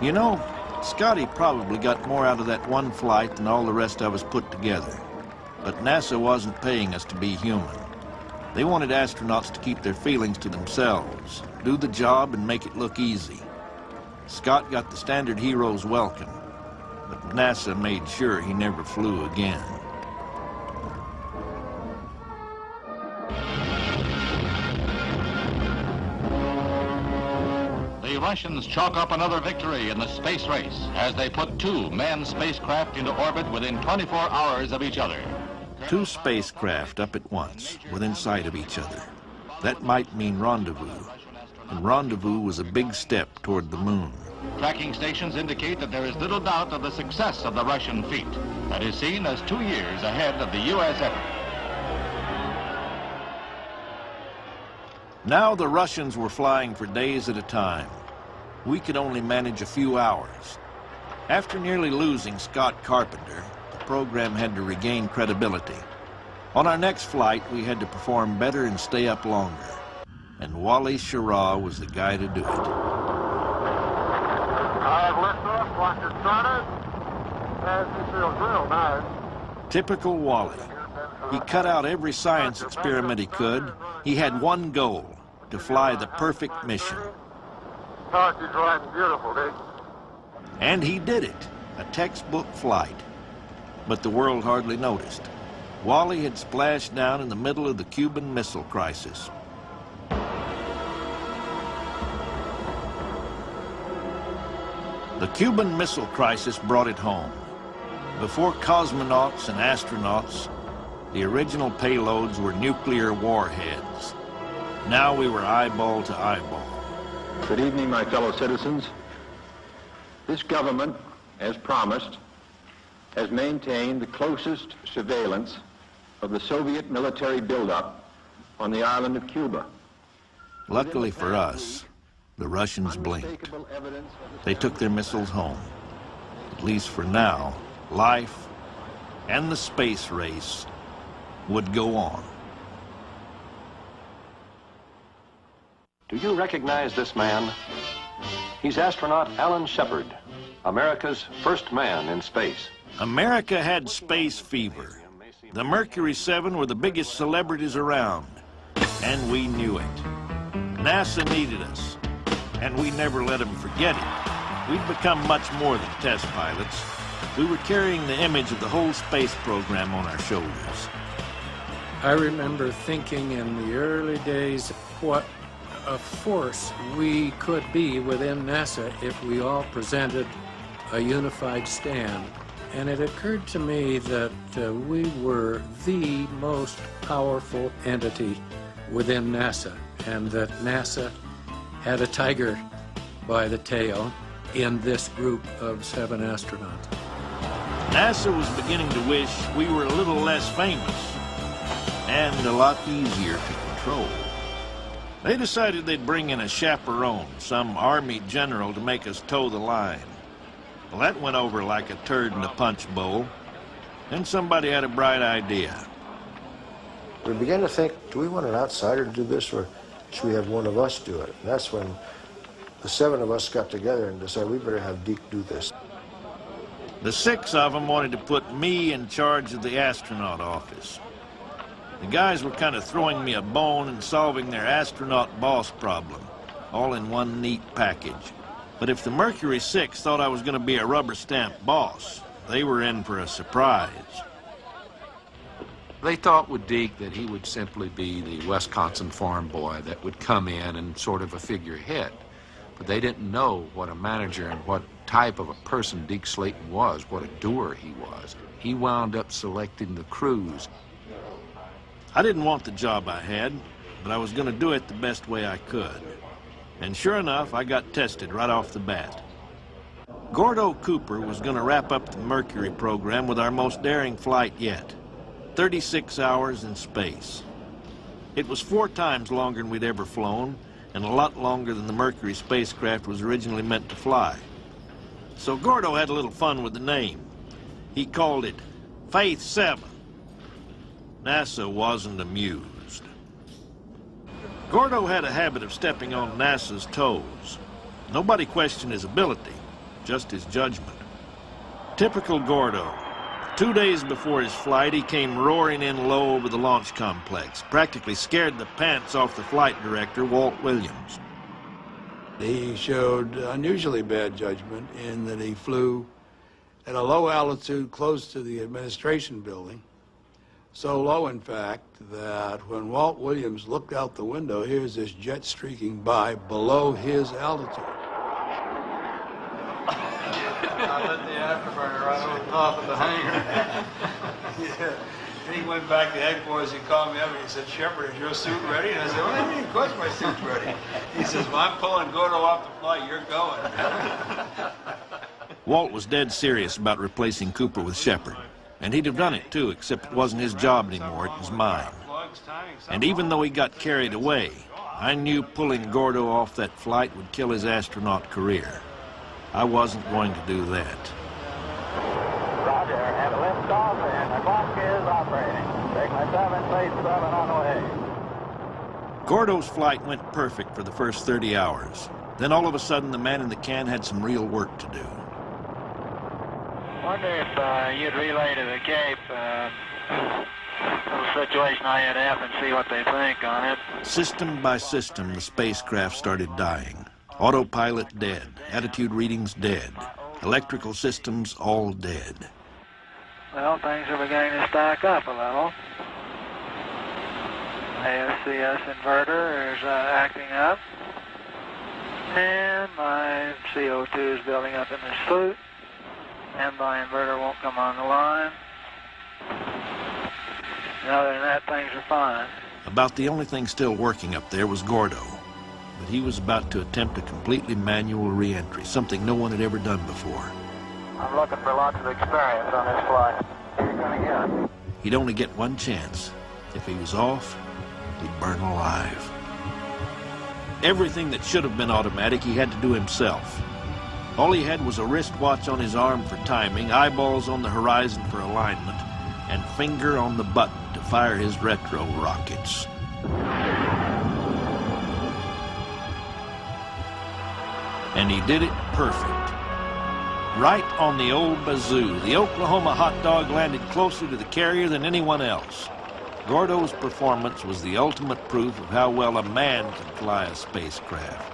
S1: You know, Scotty probably got more out of that one flight than all the rest of us put together. But NASA wasn't paying us to be human. They wanted astronauts to keep their feelings to themselves, do the job and make it look easy. Scott got the standard hero's welcome, but NASA made sure he never flew again.
S12: The Russians chalk up another victory in the space race as they put 2 manned spacecraft into orbit within 24 hours of each other.
S1: 2 spacecraft up at once, within sight of each other. That might mean rendezvous, and rendezvous was a big step toward the moon.
S12: Tracking stations indicate that there is little doubt of the success of the Russian feat, that is seen as 2 years ahead of the U.S. effort.
S1: Now the Russians were flying for days at a time. We could only manage a few hours. After nearly losing Scott Carpenter, the program had to regain credibility. On our next flight, we had to perform better and stay up longer. And Wally Schirra was the guy to do it.
S28: I've liftoff, watch it started. As you feel real nice.
S1: Typical Wally. He cut out every science experiment he could. He had one goal, to fly the perfect mission.
S28: Thought you'd riding beautiful, Dick.
S1: And he did it, a textbook flight. But the world hardly noticed. Wally had splashed down in the middle of the Cuban Missile Crisis. The Cuban Missile Crisis brought it home. Before cosmonauts and astronauts, the original payloads were nuclear warheads. Now we were eyeball to eyeball.
S9: Good evening, my fellow citizens. This government, as promised, has maintained the closest surveillance of the Soviet military buildup on the island of Cuba.
S1: Luckily for us, the Russians blinked. They took their missiles home. At least for now, life and the space race would go on.
S10: Do you recognize this man? He's astronaut Alan Shepard, America's first man in space.
S1: America had space fever. The Mercury 7 were the biggest celebrities around, and we knew it. NASA needed us, and we never let them forget it. We'd become much more than test pilots. We were carrying the image of the whole space program on our shoulders.
S18: I remember thinking in the early days what a force we could be within NASA if we all presented a unified stand. And it occurred to me that we were the most powerful entity within NASA, and that NASA had a tiger by the tail in this group of 7 astronauts.
S1: NASA was beginning to wish we were a little less famous and a lot easier to control. They decided they'd bring in a chaperone, some Army general, to make us toe the line. Well, that went over like a turd in a punch bowl. Then somebody had a bright idea.
S17: We began to think, do we want an outsider to do this, or should we have one of us do it? And that's when the 7 of us got together and decided we better have Deke do this.
S1: The 6 of them wanted to put me in charge of the astronaut office. The guys were kind of throwing me a bone and solving their astronaut boss problem, all in one neat package. But if the Mercury 6 thought I was going to be a rubber stamp boss, they were in for a surprise.
S19: They thought with Deke that he would simply be the Wisconsin farm boy that would come in and sort of a figurehead. But they didn't know what a manager and what type of a person Deke Slayton was, what a doer he was. He wound up selecting the crews.
S1: I didn't want the job I had, but I was going to do it the best way I could. And sure enough, I got tested right off the bat. Gordo Cooper was going to wrap up the Mercury program with our most daring flight yet, 36 hours in space. It was 4 times longer than we'd ever flown, and a lot longer than the Mercury spacecraft was originally meant to fly. So Gordo had a little fun with the name. He called it Faith 7. NASA wasn't amused. Gordo had a habit of stepping on NASA's toes. Nobody questioned his ability, just his judgment. Typical Gordo. 2 days before his flight, he came roaring in low over the launch complex, practically scared the pants off the flight director, Walt Williams.
S13: He showed unusually bad judgment in that he flew at a low altitude close to the administration building. So low, in fact, that when Walt Williams looked out the window, here's this jet streaking by below his altitude.
S6: I lit the afterburner right over the top of the hangar. Yeah. He went back to headquarters and called me up and he said, "Shepard, is your suit ready?" And I said, "What do you mean? Of course my suit's ready." He says, "Well, I'm pulling Gordo off the flight. You're going."
S1: Walt was dead serious about replacing Cooper with Shepard. And he'd have done it too, except it wasn't his job anymore, it was mine. And even though he got carried away, I knew pulling Gordo off that flight would kill his astronaut career. I wasn't going to do that.
S25: Roger, have a lift off and the clock is operating. Signal 7, phase 7 on the way.
S1: Gordo's flight went perfect for the first 30 hours. Then all of a sudden, the man in the can had some real work to do.
S7: Wonder if you'd relay to the Cape little situation I had happen, see what they think on it.
S1: System by system, the spacecraft started dying. Autopilot dead, attitude readings dead, electrical systems all dead.
S7: Well, things are beginning to stack up a little. ASCS inverter is acting up. And my CO2 is building up in the chute. Standby inverter won't come on the line. And other than that, things are fine.
S1: About the only thing still working up there was Gordo. But he was about to attempt a completely manual re-entry, something no one had ever done before.
S7: I'm looking for lots of experience on this flight. He's going to get it.
S1: He'd only get one chance. If he was off, he'd burn alive. Everything that should have been automatic, he had to do himself. All he had was a wristwatch on his arm for timing, eyeballs on the horizon for alignment, and finger on the button to fire his retro rockets. And he did it perfect. Right on the old bazoo, the Oklahoma hot dog landed closer to the carrier than anyone else. Gordo's performance was the ultimate proof of how well a man can fly a spacecraft.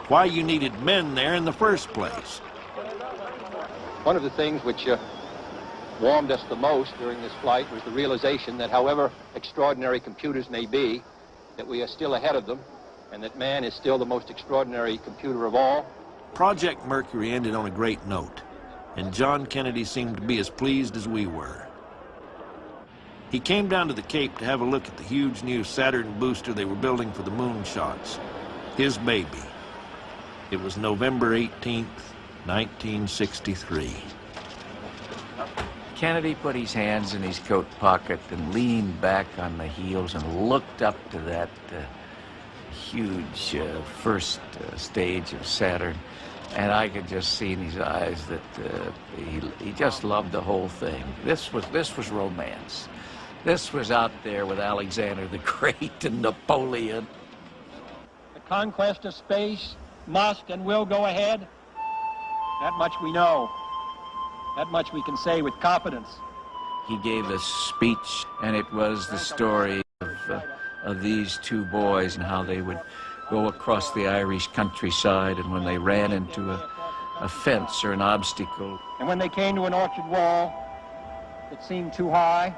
S1: Why you needed men there in the first place.
S8: One of the things which warmed us the most during this flight was the realization that however extraordinary computers may be, that we are still ahead of them, and that man is still the most extraordinary computer of all.
S1: Project Mercury ended on a great note, and John Kennedy seemed to be as pleased as we were. He came down to the Cape to have a look at the huge new Saturn booster they were building for the moonshots. His baby. It was November 18th, 1963.
S20: Kennedy put his hands in his coat pocket and leaned back on the heels and looked up to that huge first stage of Saturn. And I could just see in his eyes that he just loved the whole thing. This was romance. This was out there with Alexander the Great and Napoleon.
S21: The conquest of space must and will go ahead. That much we know. That much we can say with confidence.
S20: He gave a speech, and it was the story of these two boys and how they would go across the Irish countryside, and when they ran into a fence or an obstacle.
S21: And when they came to an orchard wall that seemed too high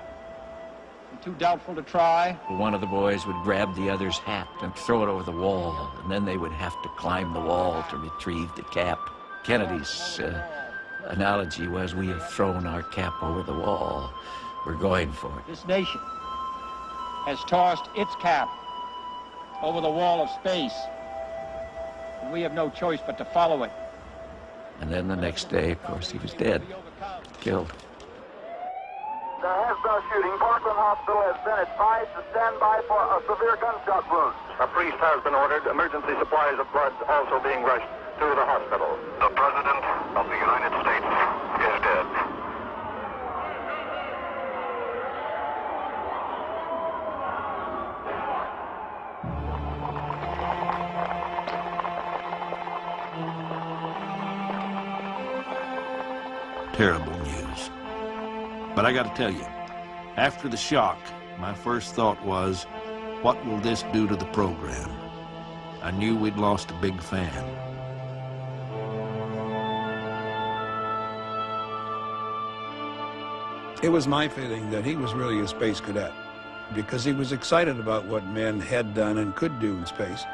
S21: and too doubtful to try,
S20: one of the boys would grab the other's hat and throw it over the wall, and then they would have to climb the wall to retrieve the cap. Kennedy's analogy was, we have thrown our cap over the wall. We're going for it.
S21: This nation has tossed its cap over the wall of space, and we have no choice but to follow it.
S20: And then the next day, of course, he was dead, killed.
S25: There has been a shooting. Parkland Hospital has been advised to stand by for a severe gunshot wound.
S28: A priest has been ordered. Emergency supplies of blood also being rushed to the hospital.
S25: The President of the United States is dead.
S1: terrible news. But I got to tell you, after the shock, my first thought was, what will this do to the program? I knew we'd lost a big fan.
S13: It was my feeling that he was really a space cadet because he was excited about what men had done and could do in space.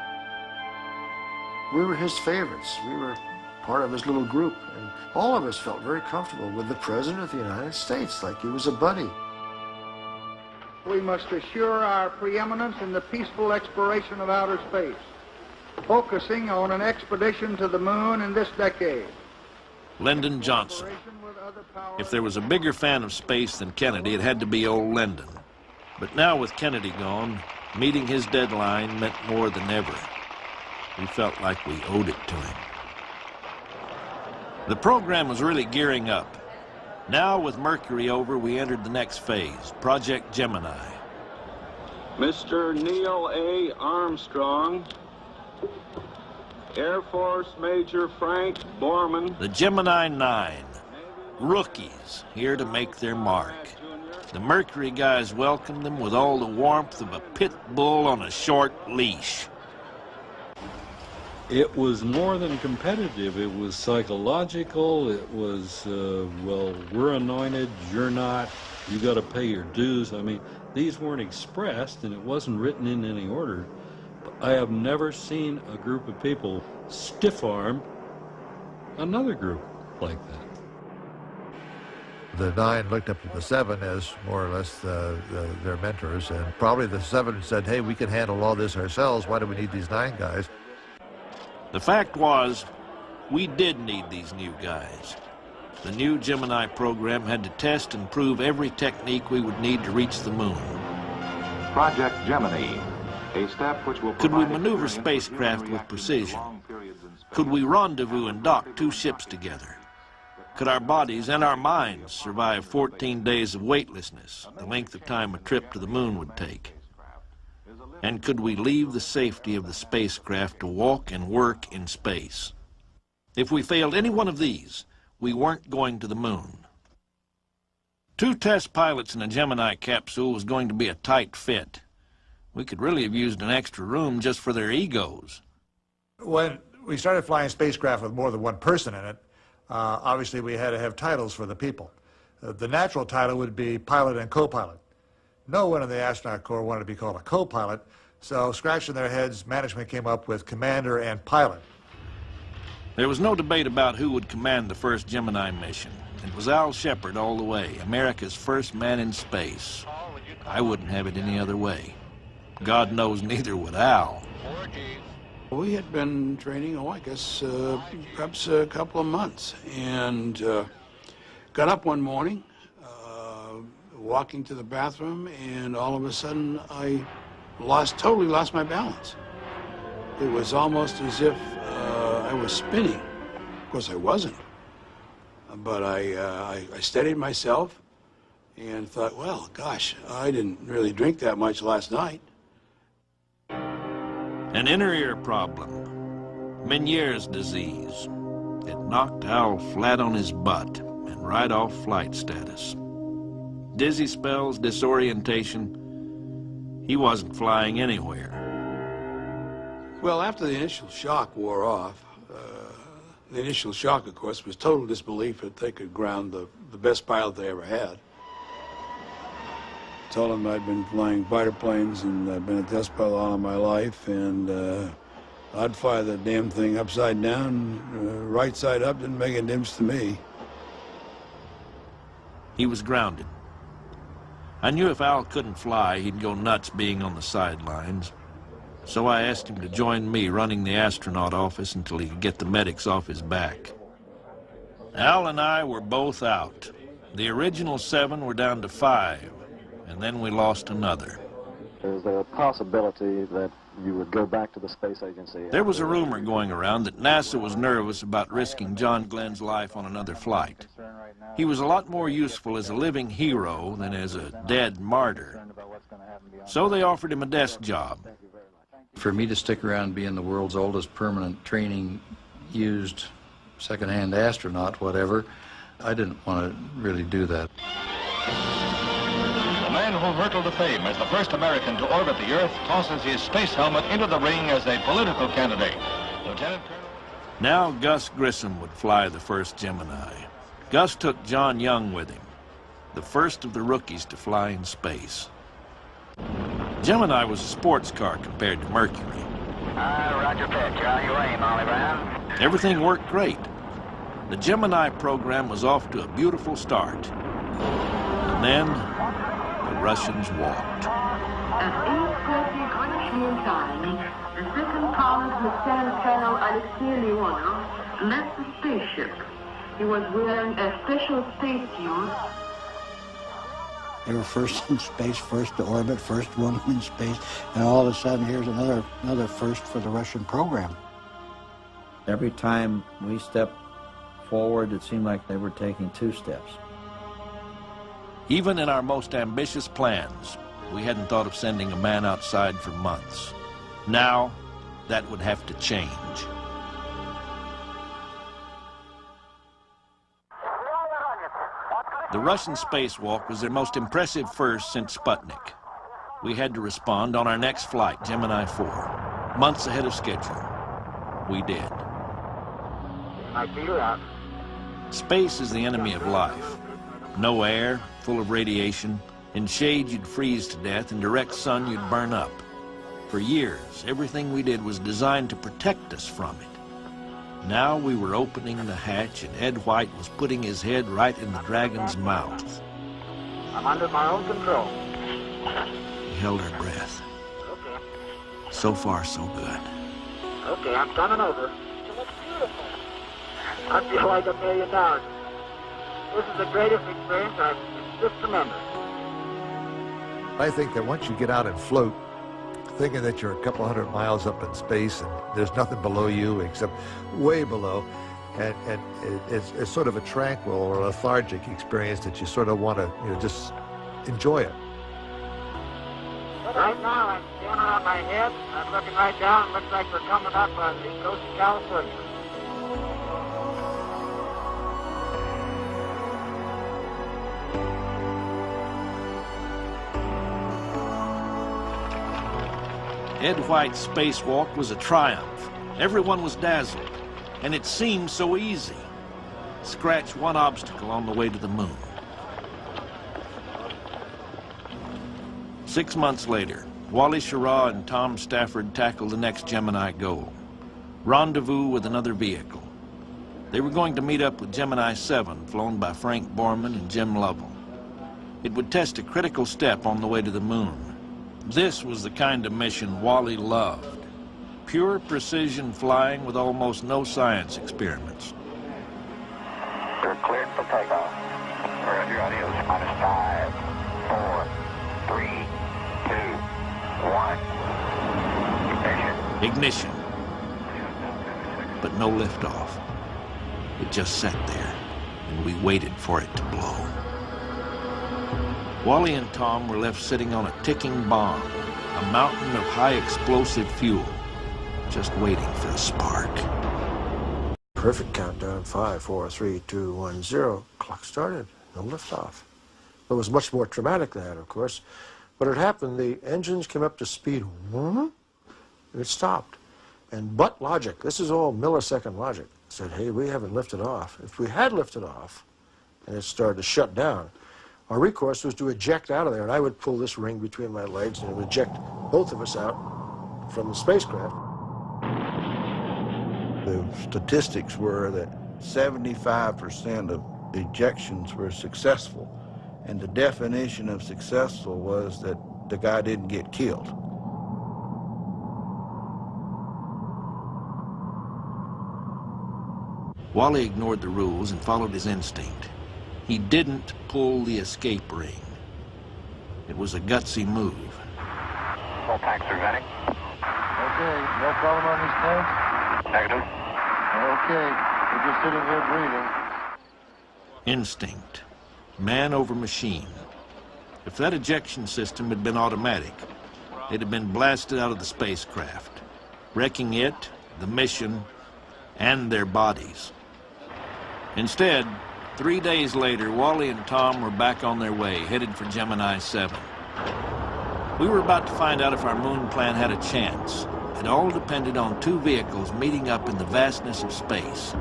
S17: We were his favorites. We were part of his little group, and all of us felt very comfortable with the President of the United States, like he was a buddy.
S4: We must assure our preeminence in the peaceful exploration of outer space, focusing on an expedition to the moon in this decade.
S1: Lyndon Johnson. If there was a bigger fan of space than Kennedy, it had to be old Lyndon. But now with Kennedy gone, meeting his deadline meant more than ever. We felt like we owed it to him. The program was really gearing up. Now with Mercury over, we entered the next phase, Project Gemini.
S5: Mr. Neil A. Armstrong, Air Force Major Frank Borman.
S1: The Gemini 9, rookies here to make their mark. The Mercury guys welcomed them with all the warmth of a pit bull on a short leash.
S11: It was more than competitive. It was psychological. It was, well, we're anointed, you're not, you got to pay your dues. I mean, these weren't expressed, and it wasn't written in any order. I have never seen a group of people stiff-arm another group like that.
S15: The 9 looked up to the 7 as more or less their mentors, and probably the 7 said, hey, we can handle all this ourselves. Why do we need these 9 guys?
S1: The fact was, we did need these new guys. The new Gemini program had to test and prove every technique we would need to reach the moon.
S10: Project Gemini, a step which will
S1: Could we maneuver spacecraft with precision? Could we rendezvous and dock 2 ships together? Could our bodies and our minds survive 14 days of weightlessness, the length of time a trip to the moon would take? And could we leave the safety of the spacecraft to walk and work in space? If we failed any one of these, we weren't going to the moon. 2 test pilots in a Gemini capsule was going to be a tight fit. We could really have used an extra room just for their egos.
S15: When we started flying spacecraft with more than 1 person in it, obviously we had to have titles for the people. The natural title would be pilot and co-pilot. No one in the astronaut corps wanted to be called a co-pilot, so scratching their heads, management came up with commander and pilot.
S1: There was no debate about who would command the first Gemini mission. It was Al Shepard all the way, America's first man in space. I wouldn't have it any other way. God knows neither would Al.
S13: We had been training, I guess, perhaps a couple of months, and got up one morning, walking to the bathroom, and all of a sudden I totally lost my balance. It was almost as if I was spinning. Of course I wasn't, but I steadied myself and thought, well, gosh, I didn't really drink that much last night.
S1: An inner ear problem, Meniere's disease. It knocked Al flat on his butt and right off flight status. Dizzy spells, disorientation. He wasn't flying anywhere.
S13: Well, after the initial shock wore off, the initial shock, of course, was total disbelief that they could ground the best pilot they ever had. I told him I'd been flying fighter planes and I'd been a test pilot all of my life, and I'd fire the damn thing upside down, right side up, didn't make a difference to me.
S1: He was grounded. I knew if Al couldn't fly, he'd go nuts being on the sidelines. So I asked him to join me running the astronaut office until he could get the medics off his back. Al and I were both out. The original 7 were down to 5, and then we lost another.
S23: Is there a possibility that you would go back to the space agency?
S1: There was a rumor going around that NASA was nervous about risking John Glenn's life on another flight. He was a lot more useful as a living hero than as a dead martyr. So they offered him a desk job.
S24: For me to stick around being the world's oldest permanent training used second-hand astronaut, whatever, I didn't want to really do that.
S28: The man who hurtled to fame as the first American to orbit the Earth tosses his space helmet into the ring as a political candidate. Lieutenant Colonel...
S1: Now Gus Grissom would fly the first Gemini. Gus took John Young with him, the first of the rookies to fly in space. Gemini was a sports car compared to Mercury.
S25: Roger pitch. On your way, Molly Brown.
S1: Everything worked great. The Gemini program was off to a beautiful start. And then the Russians walked.
S2: At 8:30 Greenwich Mean Time, the second class Lieutenant Colonel Alexei Leonov left the spaceship. He was wearing a special spacesuit.
S3: They were first in space, first to orbit, first woman in space, and all of a sudden here's another first for the Russian program.
S12: Every time we stepped forward, it seemed like they were taking 2 steps.
S1: Even in our most ambitious plans, we hadn't thought of sending a man outside for months. Now, that would have to change. The Russian spacewalk was their most impressive first since Sputnik. We had to respond on our next flight, Gemini 4, months ahead of schedule. We did. Space is the enemy of life. No air, full of radiation. In shade, you'd freeze to death. In direct sun, you'd burn up. For years, everything we did was designed to protect us from it. Now we were opening the hatch, and Ed White was putting his head right in the Dragon's mouth.
S25: I'm under my own control.
S1: We held our breath.
S25: Okay.
S1: So far, so good.
S25: Okay, I'm coming over. It looks beautiful. I feel like $1 million. This is the greatest experience it's just tremendous.
S15: I think that once you get out and float, thinking that you're a couple hundred miles up in space and there's nothing below you except way below, and it's sort of a tranquil or lethargic experience that you sort of want to just enjoy it.
S25: Right now, I'm standing on my head. I'm looking right down. It looks like we're coming up on the coast of California.
S1: Ed White's spacewalk was a triumph. Everyone was dazzled, and it seemed so easy. Scratch one obstacle on the way to the moon. 6 months later, Wally Schirra and Tom Stafford tackled the next Gemini goal. Rendezvous with another vehicle. They were going to meet up with Gemini 7, flown by Frank Borman and Jim Lovell. It would test a critical step on the way to the moon. This was the kind of mission Wally loved. Pure precision flying with almost no science experiments.
S25: You're cleared for takeoff. Roger, adios. -5, 4, 3, 2, 1.
S1: Ignition. But no liftoff. It just sat there, and we waited for it to blow. Wally and Tom were left sitting on a ticking bomb, a mountain of high explosive fuel, just waiting for a spark.
S17: Perfect countdown, 5, 4, 3, 2, 1, 0. Clock started, no liftoff. It was much more traumatic than that, of course. But it happened, the engines came up to speed, and it stopped. And but logic, this is all millisecond logic, said, hey, we haven't lifted off. If we had lifted off, and it started to shut down, our recourse was to eject out of there, and I would pull this ring between my legs and it would eject both of us out from the spacecraft.
S14: The statistics were that 75% of ejections were successful, and the definition of successful was that the guy didn't get killed.
S1: Wally ignored the rules and followed his instinct. He didn't pull the escape ring. It was a gutsy move.
S25: Full tanks are venting.
S28: Okay, no problem on these tanks?
S25: Negative.
S28: Okay, we're just sitting here breathing.
S1: Instinct. Man over machine. If that ejection system had been automatic, it had been blasted out of the spacecraft, wrecking it, the mission, and their bodies. Instead, 3 days later, Wally and Tom were back on their way, headed for Gemini 7. We were about to find out if our moon plan had a chance. It all depended on two vehicles meeting up in the vastness of space.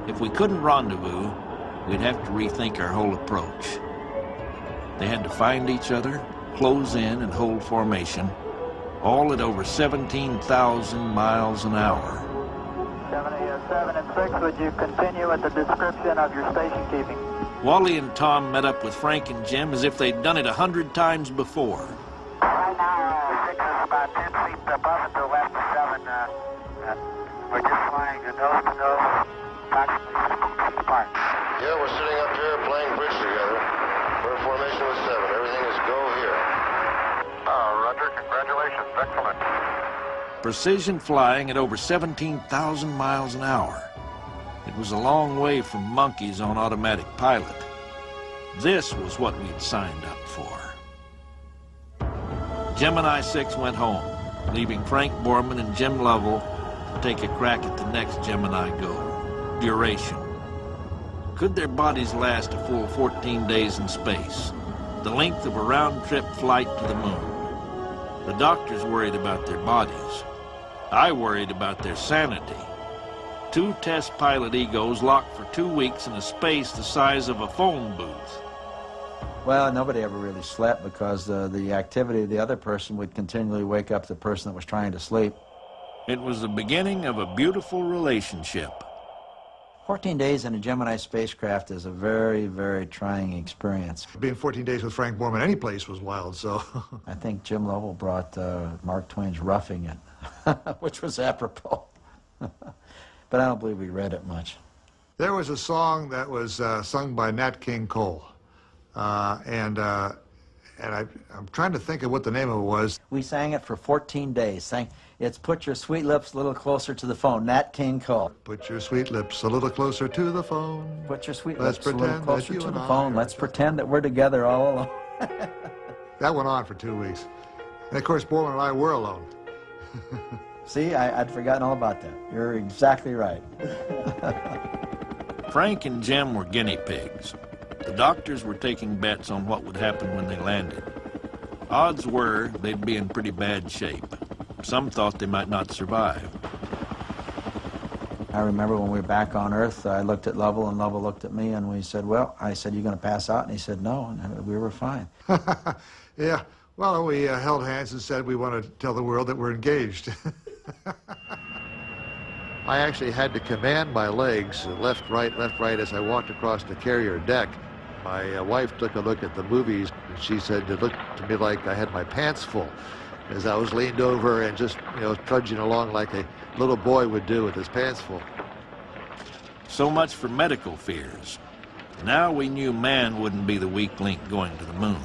S1: If we couldn't rendezvous, we'd have to rethink our whole approach. They had to find each other, close in and hold formation, all at over 17,000 miles an hour.
S7: Gemini 7 and 6, would you continue with the description of your station keeping?
S1: Wally and Tom met up with Frank and Jim as if they'd done it 100 times before.
S7: Right now, 6 is about 10 feet above and to the left of 7. We're just flying nose to nose, approximately 15 feet apart.
S6: Yeah, we're sitting up here playing bridge together. We're in formation with 7. Everything is go here.
S28: Roger, congratulations. Excellent.
S1: Precision flying at over 17,000 miles an hour. It was a long way from monkeys on automatic pilot. This was what we'd signed up for. Gemini 6 went home, leaving Frank Borman and Jim Lovell to take a crack at the next Gemini goal, duration. Could their bodies last a full 14 days in space, the length of a round-trip flight to the moon? The doctors worried about their bodies. I worried about their sanity. Two test pilot egos locked for 2 weeks in a space the size of a phone booth.
S12: Well, nobody ever really slept because the activity of the other person would continually wake up the person that was trying to sleep.
S1: It was the beginning of a beautiful relationship.
S12: 14 days in a Gemini spacecraft is a very, very trying experience.
S15: Being 14 days with Frank Borman any place was wild, so...
S12: I think Jim Lovell brought Mark Twain's Roughing It, which was apropos. But I don't believe we read it much.
S15: There was a song that was sung by Nat King Cole, and I'm trying to think of what the name of it was.
S12: We sang it for 14 days, sang, it's Put Your Sweet Lips a Little Closer to the Phone, Nat King Cole.
S15: Put your sweet lips a little closer to the phone.
S12: Put your sweet
S15: Let's
S12: lips a little
S15: pretend
S12: closer
S15: that
S12: to
S15: you
S12: the
S15: and
S12: phone.
S15: I
S12: Let's pretend that we're together all alone.
S15: That went on for 2 weeks. And of course, Borman and I were alone.
S12: See, I'd forgotten all about that. You're exactly right.
S1: Frank and Jim were guinea pigs. The doctors were taking bets on what would happen when they landed. Odds were they'd be in pretty bad shape. Some thought they might not survive.
S12: I remember when we were back on Earth, I looked at Lovell, and Lovell looked at me, and we said, well, I said, you going to pass out? And he said, no, and we were fine.
S15: Yeah, well, we held hands and said we want to tell the world that we're engaged. I actually had to command my legs, left, right, as I walked across the carrier deck. My wife took a look at the movies, and she said it looked to me like I had my pants full, as I was leaned over and just, trudging along like a little boy would do with his pants full.
S1: So much for medical fears. Now we knew man wouldn't be the weak link going to the moon.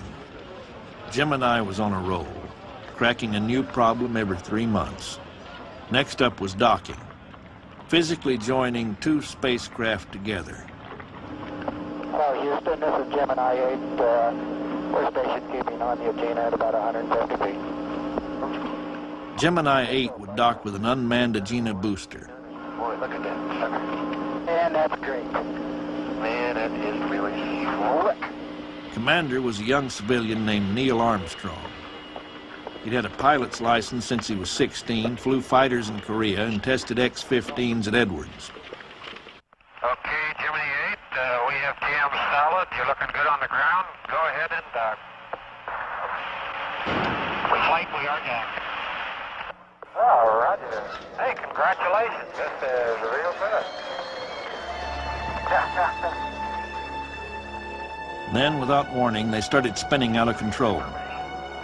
S1: Gemini was on a roll, cracking a new problem every 3 months. Next up was docking, physically joining two spacecraft together.
S7: Hello, Houston, this is Gemini 8. We're station keeping on the Agena at about 150 feet.
S1: Gemini 8 would dock with an unmanned Agena booster.
S7: Boy, look at that sucker. Man, that's great. Man, that is really slick.
S1: Commander was a young civilian named Neil Armstrong. He'd had a pilot's license since he was 16, flew fighters in Korea, and tested X-15s at Edwards.
S25: Okay, Gemini 8, we have cams solid. You're looking good on the ground. Go ahead and flight, we are down.
S7: Oh, roger.
S25: Hey, congratulations. This is real good.
S1: Then, without warning, they started spinning out of control.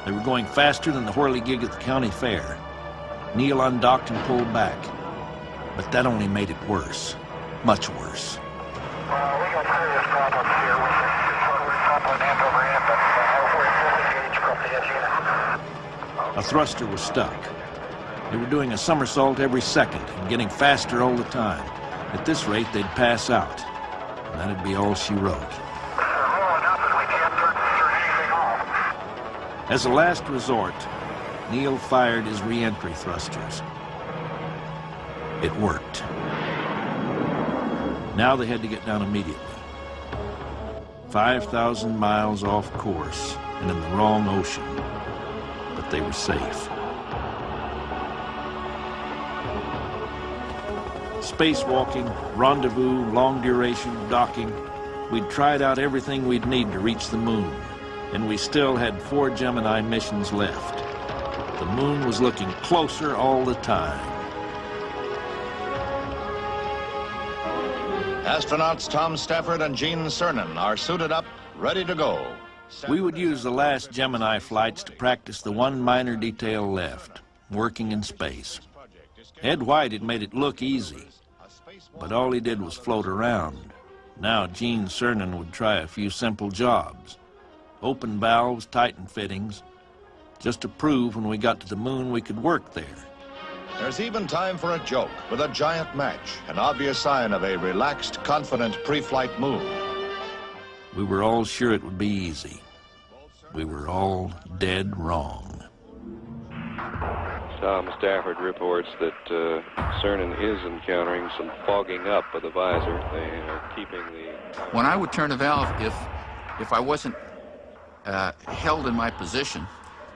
S1: They were going faster than the whirligig at the county fair. Neil undocked and pulled back. But that only made it worse. Much worse.
S25: We got serious problems here with we're toppling end over end, but we're disengaged from the Agena.
S1: A thruster was stuck. They were doing a somersault every second and getting faster all the time. At this rate, they'd pass out. And that'd be all she wrote. As a last resort, Neil fired his re-entry thrusters. It worked. Now they had to get down immediately. 5,000 miles off course and in the wrong ocean, but they were safe. Spacewalking, rendezvous, long duration, docking, we'd tried out everything we'd need to reach the moon, and we still had 4 Gemini missions left. The moon was looking closer all the time.
S8: Astronauts Tom Stafford and Gene Cernan are suited up, ready to go.
S1: We would use the last Gemini flights to practice the one minor detail left, working in space. Ed White had made it look easy, but all he did was float around. Now Gene Cernan would try a few simple jobs. Open valves, tighten fittings, just to prove when we got to the moon we could work there.
S8: There's even time for a joke with a giant match, an obvious sign of a relaxed, confident pre-flight mood.
S1: We were all sure it would be easy. We were all dead wrong.
S9: Tom Stafford reports that Cernan is encountering some fogging up of the visor. They are keeping the...
S20: When I would turn a valve, if I wasn't held in my position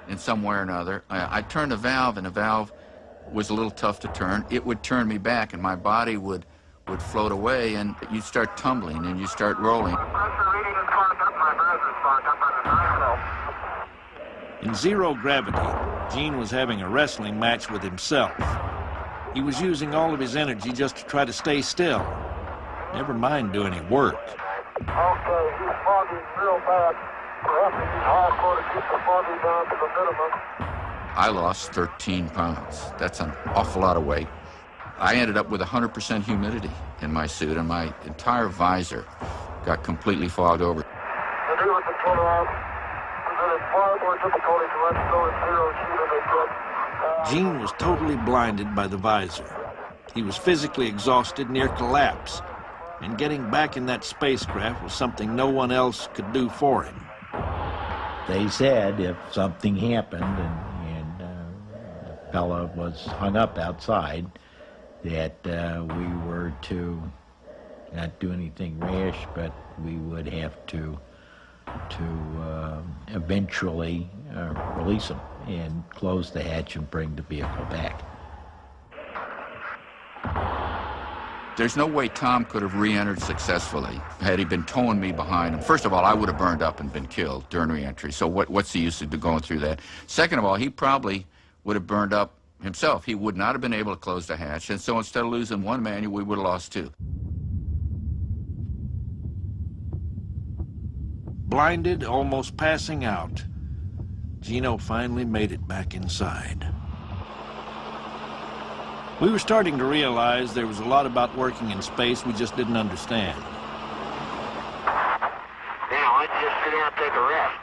S20: in some way or another, I'd turn the valve, and the valve was a little tough to turn. It would turn me back, and my body would float away, and you'd start tumbling, and you start rolling.
S1: In zero gravity, Gene was having a wrestling match with himself. He was using all of his energy just to try to stay still. Never mind do any work.
S7: Okay, he's fogging real bad. Perhaps it's hardcore to keep the fogging down to the minimum.
S20: I lost 13 pounds. That's an awful lot of weight. I ended up with 100% humidity in my suit, and my entire visor got completely fogged over.
S7: And he was the turnaround. It is far more difficult to let go in zero G than they could.
S1: Gene was totally blinded by the visor. He was physically exhausted, near collapse, and getting back in that spacecraft was something no one else could do for him.
S16: They said if something happened and the fella was hung up outside, that we were to not do anything rash, but we would have to eventually release him and close the hatch and bring the vehicle back.
S20: There's no way Tom could have re-entered successfully had he been towing me behind him. First of all, I would have burned up and been killed during re-entry, so what's the use of going through that? Second of all, he probably would have burned up himself. He would not have been able to close the hatch, and so instead of losing one man, we would have lost 2.
S1: Blinded, almost passing out, Gino finally made it back inside. We were starting to realize there was a lot about working in space we just didn't understand.
S7: Now, let's just sit down and take a rest.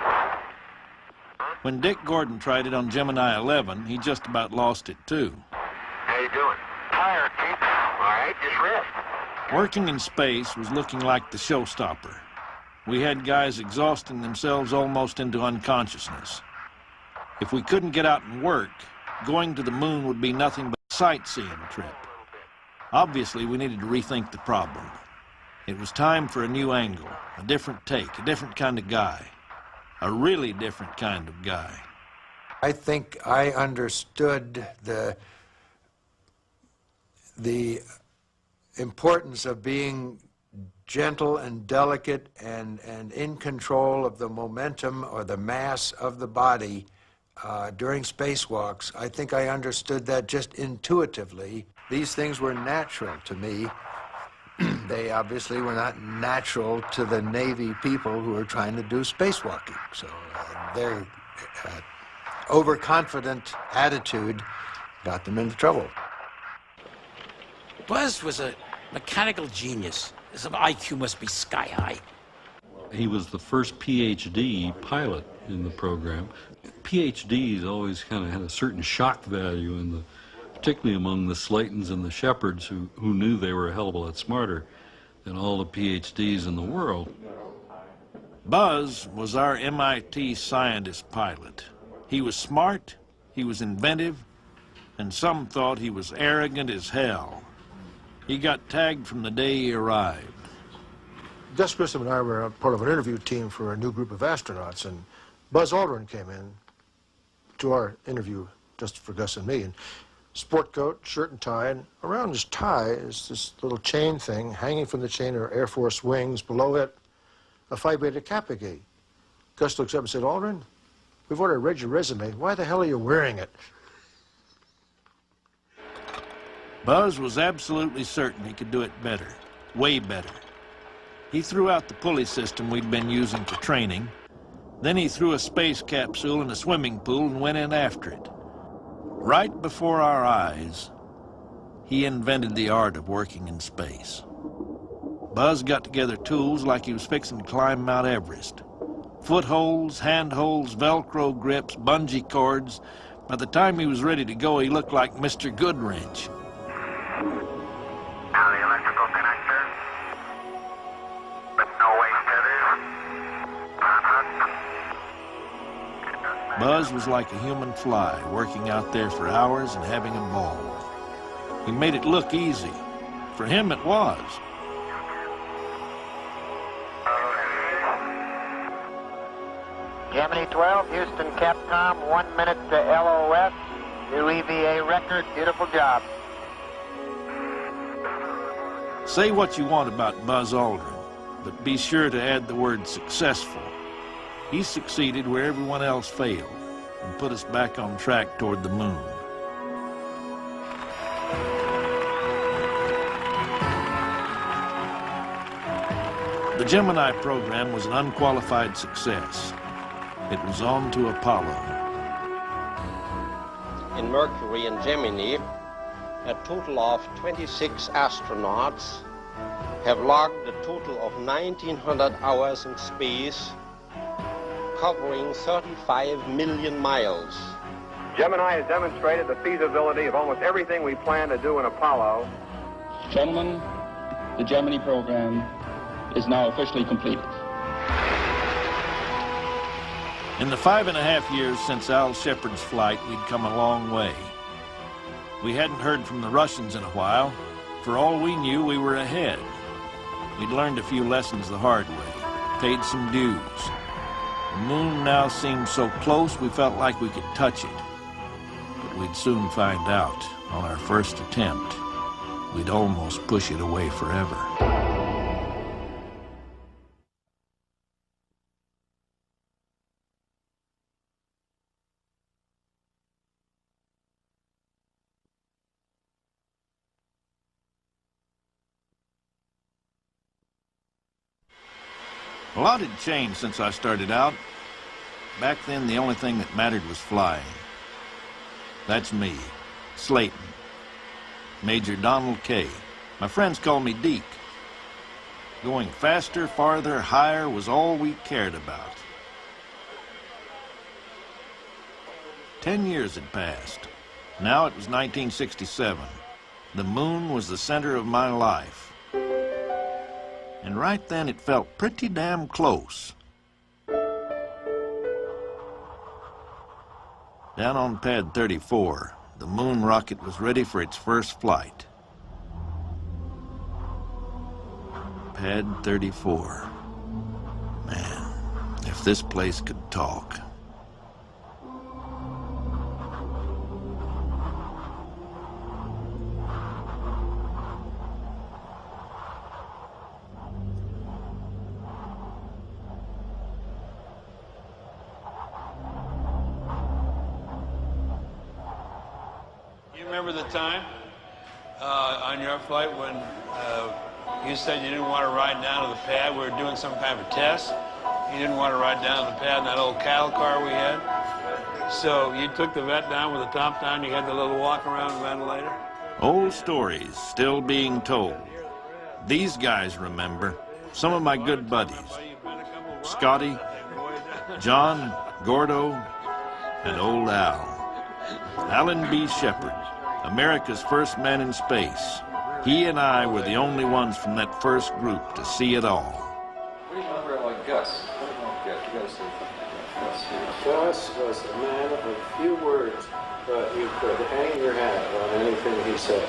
S1: When Dick Gordon tried it on Gemini 11, he just about lost it too.
S7: How you doing? Tired, Pete. All right, just rest.
S1: Working in space was looking like the showstopper. We had guys exhausting themselves almost into unconsciousness. If we couldn't get out and work, going to the moon would be nothing but a sightseeing trip. Obviously, we needed to rethink the problem. It was time for a new angle, a different take, a different kind of guy. A really different kind of guy.
S17: I think I understood the importance of being gentle and delicate and in control of the momentum or the mass of the body during spacewalks. I think I understood that just intuitively. These things were natural to me. They obviously were not natural to the Navy people who were trying to do spacewalking. So their overconfident attitude got them into trouble.
S18: Buzz was a mechanical genius. His IQ must be sky high.
S11: He was the first PhD pilot in the program. PhDs always kind of had a certain shock value, particularly among the Slaytons and the Shepards, who knew they were a hell of a lot smarter than all the PhDs in the world.
S1: Buzz was our MIT scientist pilot. He was smart, he was inventive, and some thought he was arrogant as hell. He got tagged from the day he arrived.
S17: Gus Grissom and I were part of an interview team for a new group of astronauts, and Buzz Aldrin came in to our interview just for Gus and me. And sport coat, shirt and tie, and around his tie is this little chain thing. Hanging from the chain are Air Force wings. Below it, a Phi Beta Kappa gate. Gus looks up and said, "Aldrin, we've already read your resume. Why the hell are you wearing it?"
S1: Buzz was absolutely certain he could do it better, way better. He threw out the pulley system we'd been using for training. Then he threw a space capsule in a swimming pool and went in after it. Right before our eyes, he invented the art of working in space. Buzz got together tools like he was fixing to climb Mount Everest. Footholds, handholds, Velcro grips, bungee cords. By the time he was ready to go, he looked like Mr. Goodwrench.
S25: Now the electrical connector, with no waste tethers.
S1: Buzz was like a human fly, working out there for hours and having a ball. He made it look easy. For him, it was.
S7: Gemini 12, Houston Capcom, 1 minute to LOS. New EVA record, beautiful job.
S1: Say what you want about Buzz Aldrin, but be sure to add the word successful. He succeeded where everyone else failed and put us back on track toward the moon. The Gemini program was an unqualified success. It was on to Apollo.
S4: In Mercury and Gemini, a total of 26 astronauts have logged a total of 1,900 hours in space, covering 35 million miles.
S25: Gemini has demonstrated the feasibility of almost everything we plan to do in Apollo.
S5: Gentlemen, the Gemini program is now officially completed.
S1: In the 5.5 years since Al Shepard's flight, we'd come a long way. We hadn't heard from the Russians in a while. For all we knew, we were ahead. We'd learned a few lessons the hard way, paid some dues. The moon now seemed so close we felt like we could touch it. But we'd soon find out, on our first attempt, we'd almost push it away forever. A lot had changed since I started out. Back then, the only thing that mattered was flying. That's me, Slayton. Major Donald K. My friends call me Deke. Going faster, farther, higher was all we cared about. 10 years had passed. Now it was 1967. The moon was the center of my life. And right then it felt pretty damn close. Down on pad 34, the moon rocket was ready for its first flight. Pad 34. Man, if this place could talk.
S13: Remember the time on your flight when you said you didn't want to ride down to the pad? We were doing some kind of a test. You didn't want to ride down to the pad in that old cattle car we had. So you took the vet down with the top down. You had the little walk around ventilator.
S1: Old stories still being told. These guys remember. Some of my good buddies. Scotty, John, Gordo, and old Al. Alan B. Shepard, America's first man in space. He and I were the only ones from that first group to see it all.
S9: What do you remember about Gus? What about Gus? You gotta say Gus here.
S10: Gus was a man of few words, but you could hang your hat on anything he said.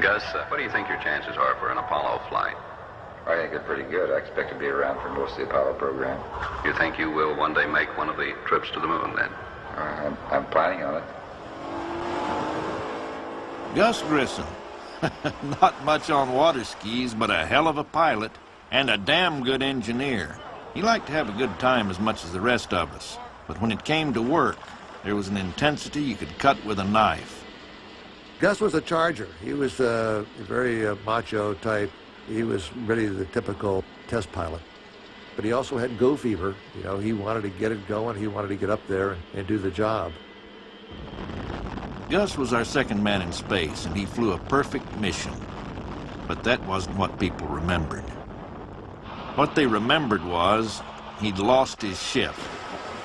S2: Gus, what do you think your chances are for an Apollo flight?
S19: I think they're pretty good. I expect to be around for most of the Apollo program.
S2: You think you will one day make one of the trips to the moon, then?
S19: I'm planning on it.
S1: Gus Grissom. Not much on water skis, but a hell of a pilot and a damn good engineer. He liked to have a good time as much as the rest of us. But when it came to work, there was an intensity you could cut with a knife.
S15: Gus was a charger. He was a very macho type. He was really the typical test pilot. But he also had go fever. You know, he wanted to get it going. He wanted to get up there and do the job.
S1: Gus was our second man in space, and he flew a perfect mission. But that wasn't what people remembered. What they remembered was he'd lost his ship.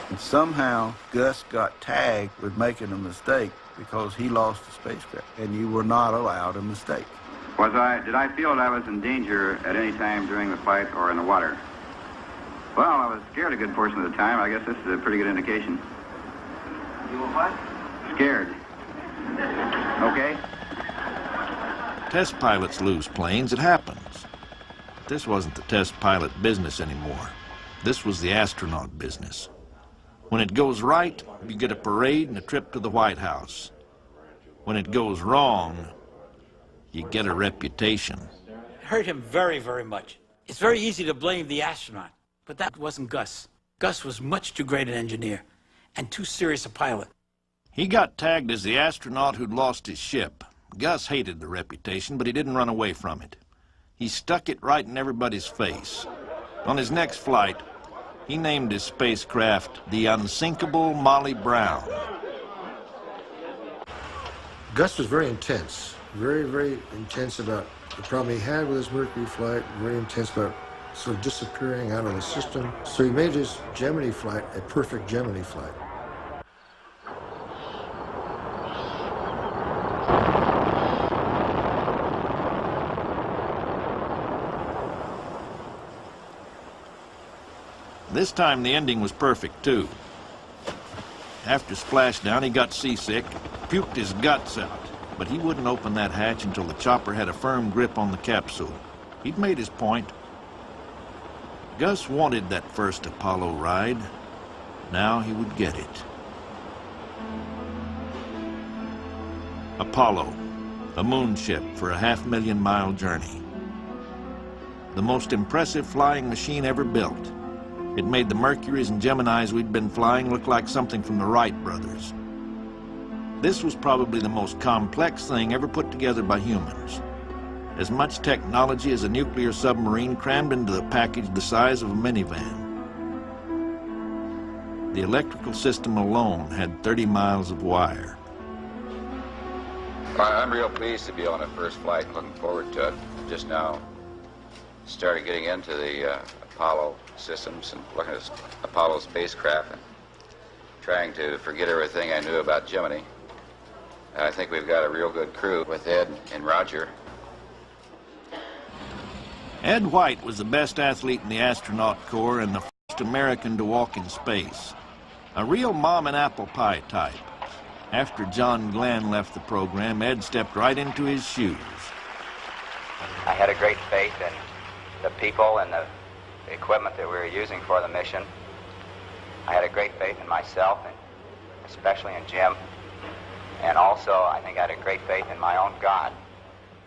S14: And somehow Gus got tagged with making a mistake because he lost the spacecraft, and you were not allowed a mistake.
S19: Did I feel that I was in danger at any time during the flight or in the water? Well, I was scared a good portion of the time. I guess this is a pretty good indication. You were what? Scared. Okay.
S1: Test pilots lose planes. It happens. But this wasn't the test pilot business anymore. This was the astronaut business. When it goes right, you get a parade and a trip to the White House. When it goes wrong, you get a reputation.
S18: It hurt him very, very much. It's very easy to blame the astronaut, but that wasn't Gus. Gus was much too great an engineer and too serious a pilot.
S1: He got tagged as the astronaut who'd lost his ship. Gus hated the reputation, but he didn't run away from it. He stuck it right in everybody's face. On his next flight, he named his spacecraft the Unsinkable Molly Brown.
S17: Gus was very intense, very, very intense about the problem he had with his Mercury flight, very intense about sort of disappearing out of the system. So he made his Gemini flight a perfect Gemini flight.
S1: This time the ending was perfect, too. After splashdown, he got seasick, puked his guts out, but he wouldn't open that hatch until the chopper had a firm grip on the capsule. He'd made his point. Gus wanted that first Apollo ride. Now he would get it. Apollo, a moon ship for a 500,000-mile journey. The most impressive flying machine ever built. It made the Mercuries and Geminis we'd been flying look like something from the Wright brothers. This was probably the most complex thing ever put together by humans. As much technology as a nuclear submarine crammed into a package the size of a minivan. The electrical system alone had 30 miles of wire.
S19: I'm real pleased to be on the first flight and looking forward to it. Just now started getting into the Apollo systems and looking at Apollo spacecraft and trying to forget everything I knew about Gemini. I think we've got a real good crew with Ed and Roger.
S1: Ed White was the best athlete in the astronaut corps and the first American to walk in space. A real mom and apple pie type. After John Glenn left the program, Ed stepped right into his shoes.
S21: I had a great faith in the people and the equipment that we were using for the mission. I had a great faith in myself, and especially in Jim. And also, I think I had a great faith in my own God.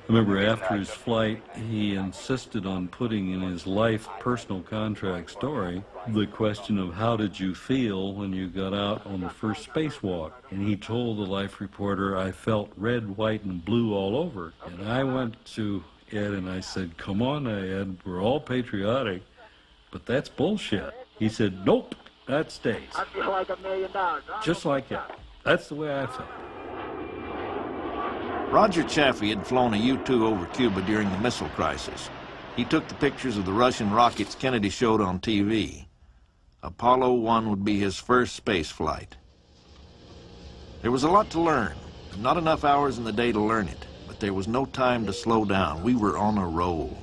S11: I remember after his flight, he insisted on putting in his life personal contract story the question of how did you feel when you got out on the first spacewalk. And he told the life reporter, I felt red, white, and blue all over. And I went to Ed and I said, come on, Ed, we're all patriotic, but that's bullshit. He said, nope, that stays.
S7: I feel like $1 million.
S11: Just like that. That's the way I felt.
S1: Roger Chaffee had flown a U-2 over Cuba during the missile crisis. He took the pictures of the Russian rockets Kennedy showed on TV. Apollo 1 would be his first space flight. There was a lot to learn, and not enough hours in the day to learn it, but there was no time to slow down. We were on a roll.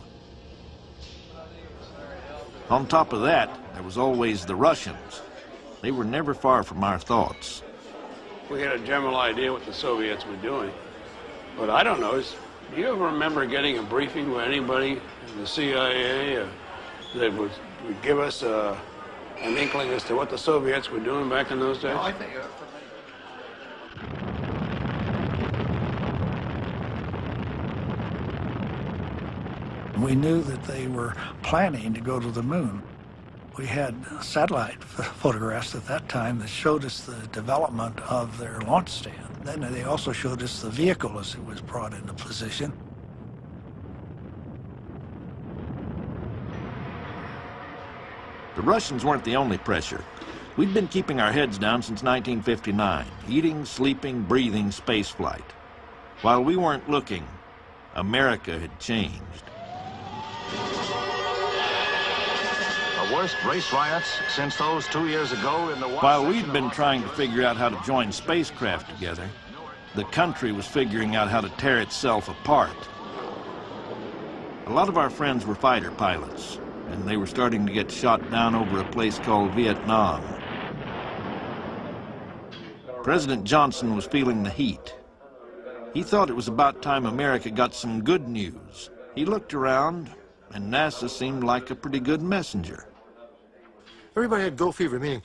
S1: On top of that, there was always the Russians. They were never far from our thoughts.
S13: We had a general idea what the Soviets were doing. But I don't know, Do you ever remember getting a briefing with anybody in the CIA that would give us an inkling as to what the Soviets were doing back in those days?
S14: No, I think
S3: we knew that they were planning to go to the moon. We had satellite photographs at that time that showed us the development of their launch stand. Then they also showed us the vehicle as it was brought into position.
S1: The Russians weren't the only pressure. We'd been keeping our heads down since 1959, eating, sleeping, breathing spaceflight. While we weren't looking, America had changed.
S8: The worst race riots since those 2 years ago in the...
S1: While we'd been trying to figure out how to join spacecraft together, the country was figuring out how to tear itself apart. A lot of our friends were fighter pilots, and they were starting to get shot down over a place called Vietnam. President Johnson was feeling the heat. He thought it was about time America got some good news. He looked around, and NASA seemed like a pretty good messenger.
S17: Everybody had go fever, meaning,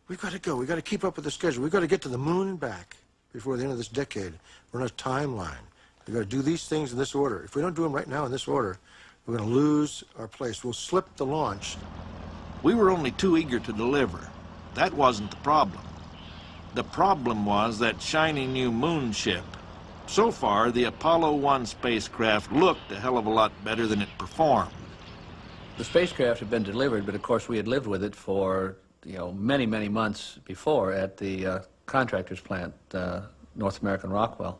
S17: we've got to go, we've got to keep up with the schedule, we've got to get to the moon and back before the end of this decade. We're on a timeline. We've got to do these things in this order. If we don't do them right now in this order, we're going to lose our place. We'll slip the launch.
S1: We were only too eager to deliver. That wasn't the problem. The problem was that shiny new moon ship. So far, the Apollo 1 spacecraft looked a hell of a lot better than it performed.
S6: The spacecraft had been delivered, but of course we had lived with it for, many, many months before at the contractor's plant, North American Rockwell.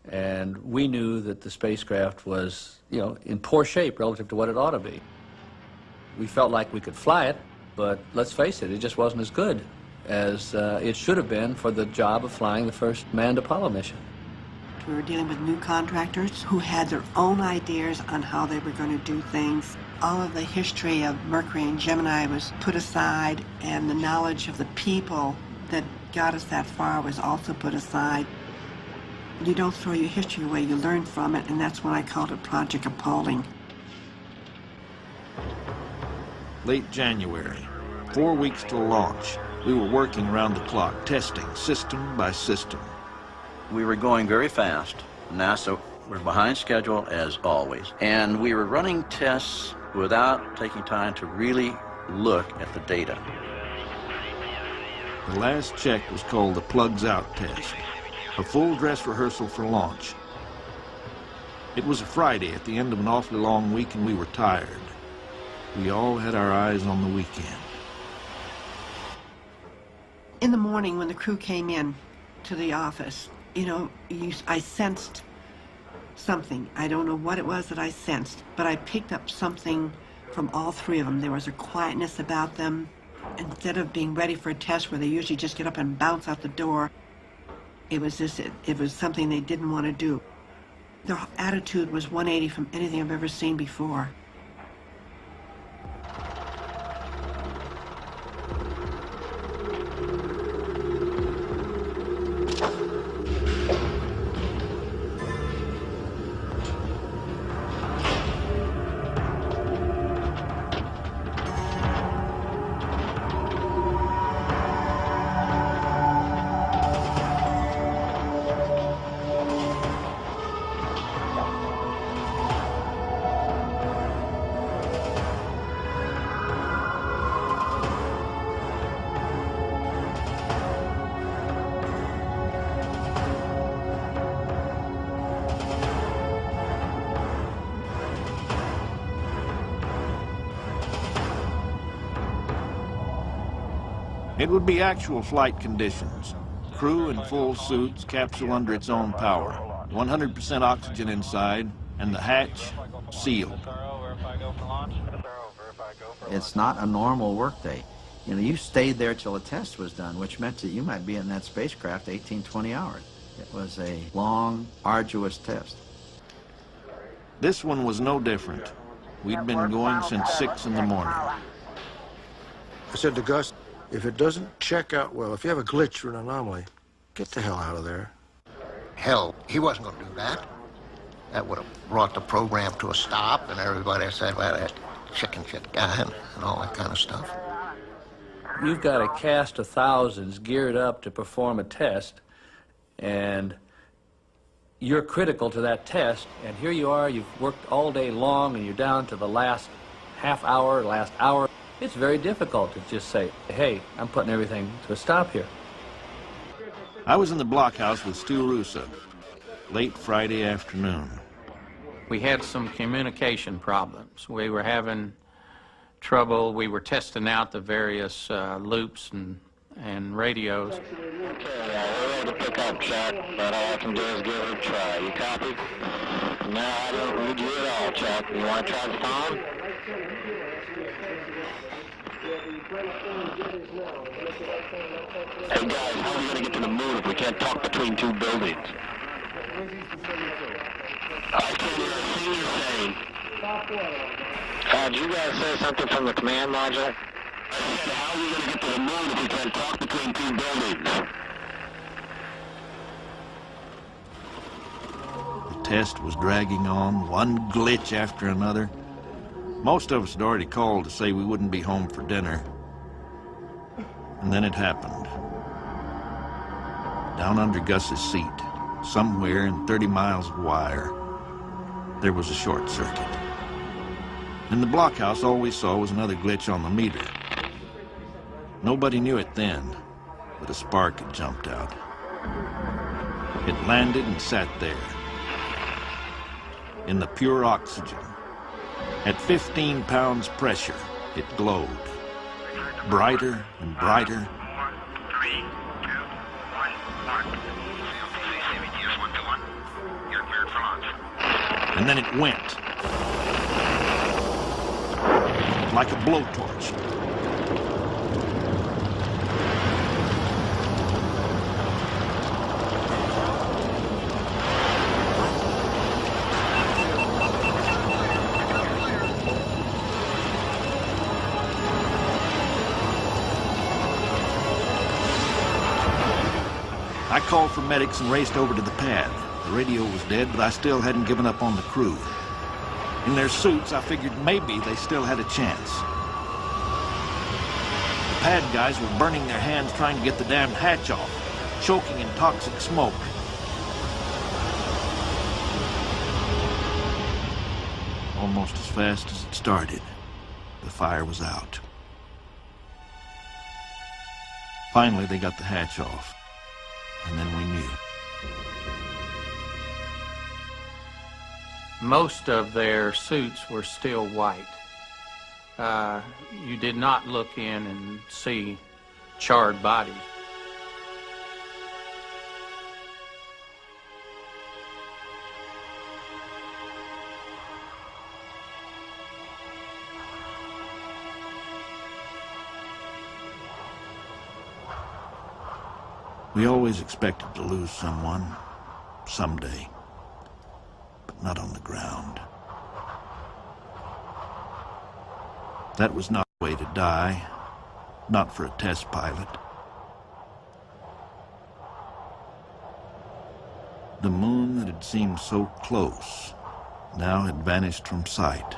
S6: And we knew that the spacecraft was, in poor shape relative to what it ought to be. We felt like we could fly it, but let's face it, it just wasn't as good as it should have been for the job of flying the first manned Apollo mission.
S22: We were dealing with new contractors who had their own ideas on how they were going to do things. All of the history of Mercury and Gemini was put aside, and the knowledge of the people that got us that far was also put aside. You don't throw your history away, you learn from it, and that's when I called it Project Appalling.
S1: Late January, 4 weeks till launch. We were working around the clock, testing system by system.
S23: We were going very fast. NASA was behind schedule as always. And we were running tests without taking time to really look at the data.
S1: The last check was called the plugs out test, a full dress rehearsal for launch. It was a Friday at the end of an awfully long week, and we were tired. We all had our eyes on the weekend.
S22: In the morning when the crew came in to the office, I sensed something. I don't know what it was that I sensed, but I picked up something from all three of them. There was a quietness about them. Instead of being ready for a test where they usually just get up and bounce out the door, it was something they didn't want to do. Their attitude was 180 from anything I've ever seen before.
S1: It would be actual flight conditions. Crew in full suits, capsule under its own power, 100% oxygen inside, and the hatch sealed.
S12: It's not a normal workday. You stayed there till the test was done, which meant that you might be in that spacecraft 18, 20 hours. It was a long, arduous test.
S1: This one was no different. We'd been going since 6 in the morning.
S17: I said to Gus, if it doesn't check out well, if you have a glitch or an anomaly, get the hell out of there.
S24: Hell, he wasn't going to do that.
S4: That would have brought the program to a stop, and everybody said, well, that chicken shit guy and all that kind of stuff.
S6: You've got a cast of thousands geared up to perform a test, and you're critical to that test, and here you are, you've worked all day long, and you're down to the last half hour, last hour. It's very difficult to just say, hey, I'm putting everything to a stop here.
S1: I was in the blockhouse with Stu Russo, late Friday afternoon.
S16: We had some communication problems. We were having trouble. We were testing out the various loops and radios.
S7: Okay, we're ready to pick up, Chuck, but all I can do is give it a try. You copy? No, I don't read you at all, Chuck. You want to try the phone? Hey, guys, how are we going to get to the moon if we can't talk between two buildings? I can't hear a thing you're saying. Did you guys say something from the command module? I said, how are we going to get to the moon if we can't talk between two buildings?
S1: The test was dragging on, one glitch after another. Most of us had already called to say we wouldn't be home for dinner. And then it happened. Down under Gus's seat, somewhere in 30 miles of wire, there was a short circuit. In the blockhouse, all we saw was another glitch on the meter. Nobody knew it then, but a spark had jumped out. It landed and sat there, in the pure oxygen. At 15 pounds pressure, it glowed, brighter and brighter. And then it went, like a blowtorch. I called for medics and raced over to the pad. The radio was dead, but I still hadn't given up on the crew. In their suits, I figured maybe they still had a chance. The pad guys were burning their hands trying to get the damned hatch off, choking in toxic smoke. Almost as fast as it started, the fire was out. Finally, they got the hatch off, and then we knew.
S16: Most of their suits were still white. You did not look in and see charred bodies.
S1: We always expected to lose someone, someday. Not on the ground. That was not the way to die, not for a test pilot. The moon that had seemed so close now had vanished from sight.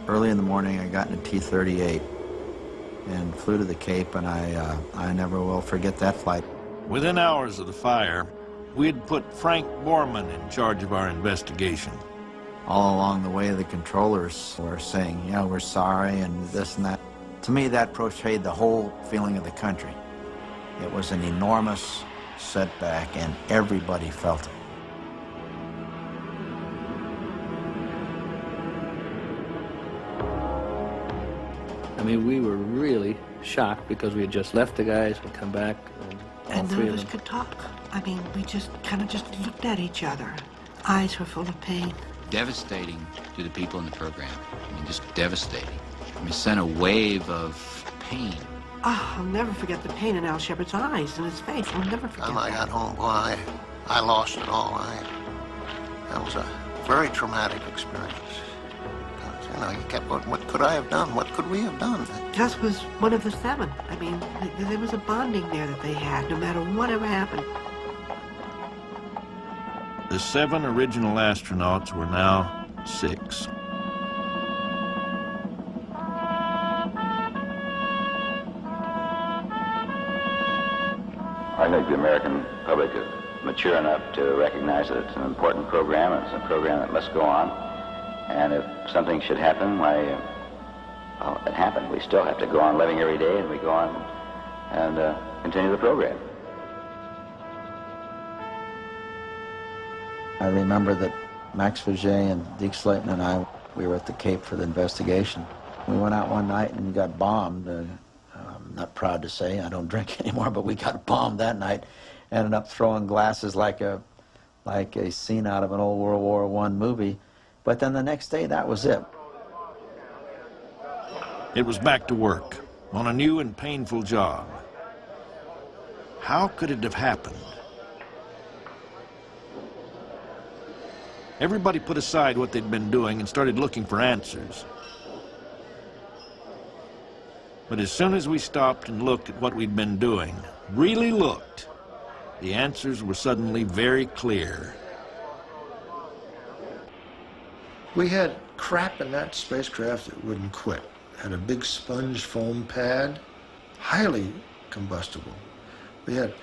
S12: Early in the morning, I got in a T-38 and flew to the Cape, and I never will forget that flight.
S1: Within hours of the fire, we had put Frank Borman in charge of our investigation.
S12: All along the way, the controllers were saying, you know, we're sorry and this and that. To me, that portrayed the whole feeling of the country. It was an enormous setback, and everybody felt it.
S6: I mean, we were really shocked because we had just left the guys and come back,
S22: and none of us could talk. I mean, we just kind of just looked at each other. Eyes were full of pain.
S20: Devastating to the people in the program. I mean, just devastating. I mean, sent a wave of pain.
S22: Oh, I'll never forget the pain in Al Shepard's eyes and his face. I'll never forget
S4: When I got home, boy, I lost it all. That was a very traumatic experience. You know, you kept going, what could I have done? What could we have done?
S22: Gus was one of the 7. I mean, there was a bonding there that they had, no matter whatever happened.
S1: The 7 original astronauts were now 6.
S19: I think the American public is mature enough to recognize that it's an important program, and it's a program that must go on. And if something should happen, why, well, it happened. We still have to go on living every day, and we go on and continue the program.
S12: I remember that Max Faget and Deke Slayton and I, we were at the Cape for the investigation. We went out one night and got bombed. I'm not proud to say, I don't drink anymore, but we got bombed that night. Ended up throwing glasses like a scene out of an old World War I movie. But then the next day, that was it.
S1: It was back to work on a new and painful job. How could it have happened? Everybody put aside what they'd been doing and started looking for answers. But as soon as we stopped and looked at what we'd been doing, really looked, the answers were suddenly very clear.
S17: We had crap in that spacecraft that wouldn't quit. Had a big sponge foam pad, highly combustible. We had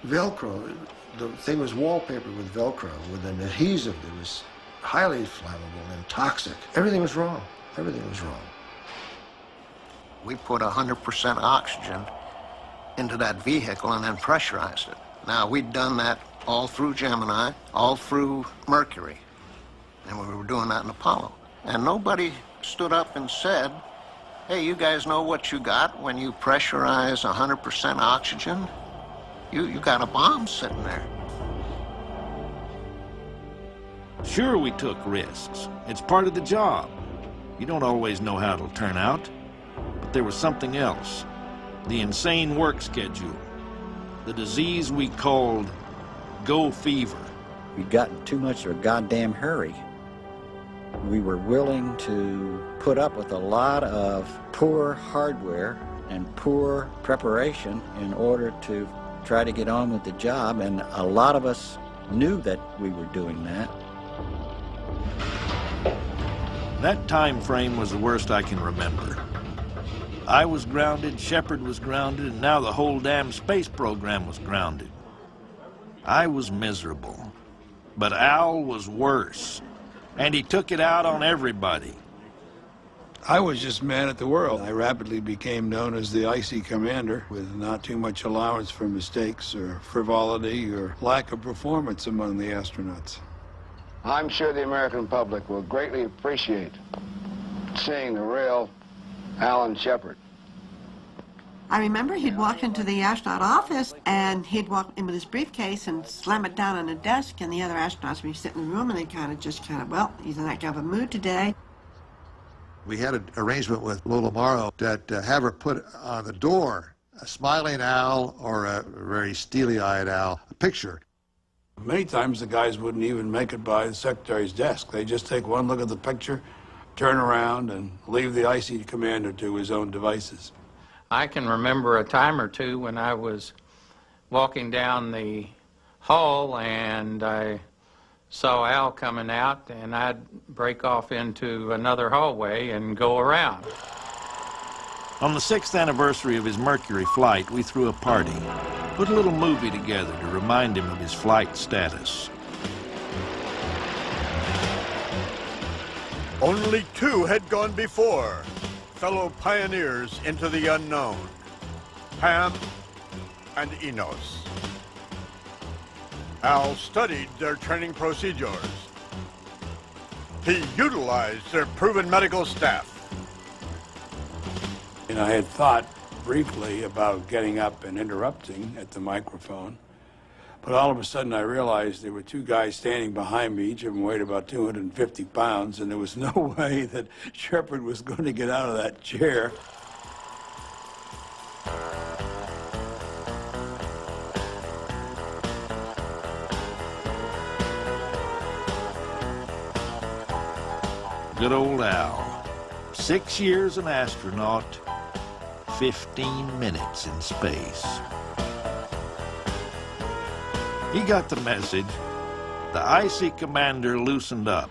S17: Velcro. The thing was wallpapered with Velcro, with an adhesive that was highly flammable and toxic. Everything was wrong. Everything was wrong.
S4: We put 100% oxygen into that vehicle and then pressurized it. Now, we'd done that all through Gemini, all through Mercury, and we were doing that in Apollo. And nobody stood up and said, hey, you guys know what you got when you pressurize 100% oxygen? You got a bomb sitting there.
S1: Sure, we took risks. It's part of the job. You don't always know how it'll turn out. But there was something else. The insane work schedule. The disease we called go fever.
S12: We'd gotten too much of a goddamn hurry. We were willing to put up with a lot of poor hardware and poor preparation in order to try to get on with the job, and a lot of us knew that we were doing that.
S1: That time frame was the worst I can remember. I was grounded, Shepard was grounded, and now the whole damn space program was grounded. I was miserable, but Al was worse, and he took it out on everybody.
S13: I was just man at the world. I rapidly became known as the icy commander, with not too much allowance for mistakes or frivolity or lack of performance among the astronauts.
S5: I'm sure the American public will greatly appreciate seeing the real Alan Shepard.
S22: I remember he'd walk into the astronaut office, and he'd walk in with his briefcase and slam it down on a desk, and the other astronauts would sit in the room, and they'd kind of, well, he's in that kind of a mood today.
S15: We had an arrangement with Lola Morrow that have her put on the door a smiling Al or a very steely-eyed Al, a picture.
S13: Many times the guys wouldn't even make it by the secretary's desk. They just take one look at the picture, turn around, and leave the icy commander to his own devices.
S16: I can remember a time or two when I was walking down the hall and I saw Al coming out, and I'd break off into another hallway and go around.
S1: On the 6th anniversary of his Mercury flight, we threw a party, put a little movie together to remind him of his flight status.
S9: Only 2 had gone before, fellow pioneers into the unknown, Ham and Enos. Al studied their training procedures. He utilized their proven medical staff.
S13: And I had thought briefly about getting up and interrupting at the microphone, but all of a sudden I realized there were 2 guys standing behind me, each of them weighed about 250 pounds, and there was no way that Shepard was going to get out of that chair.
S1: Good old Al. 6 years an astronaut, 15 minutes in space. He got the message. The icy commander loosened up.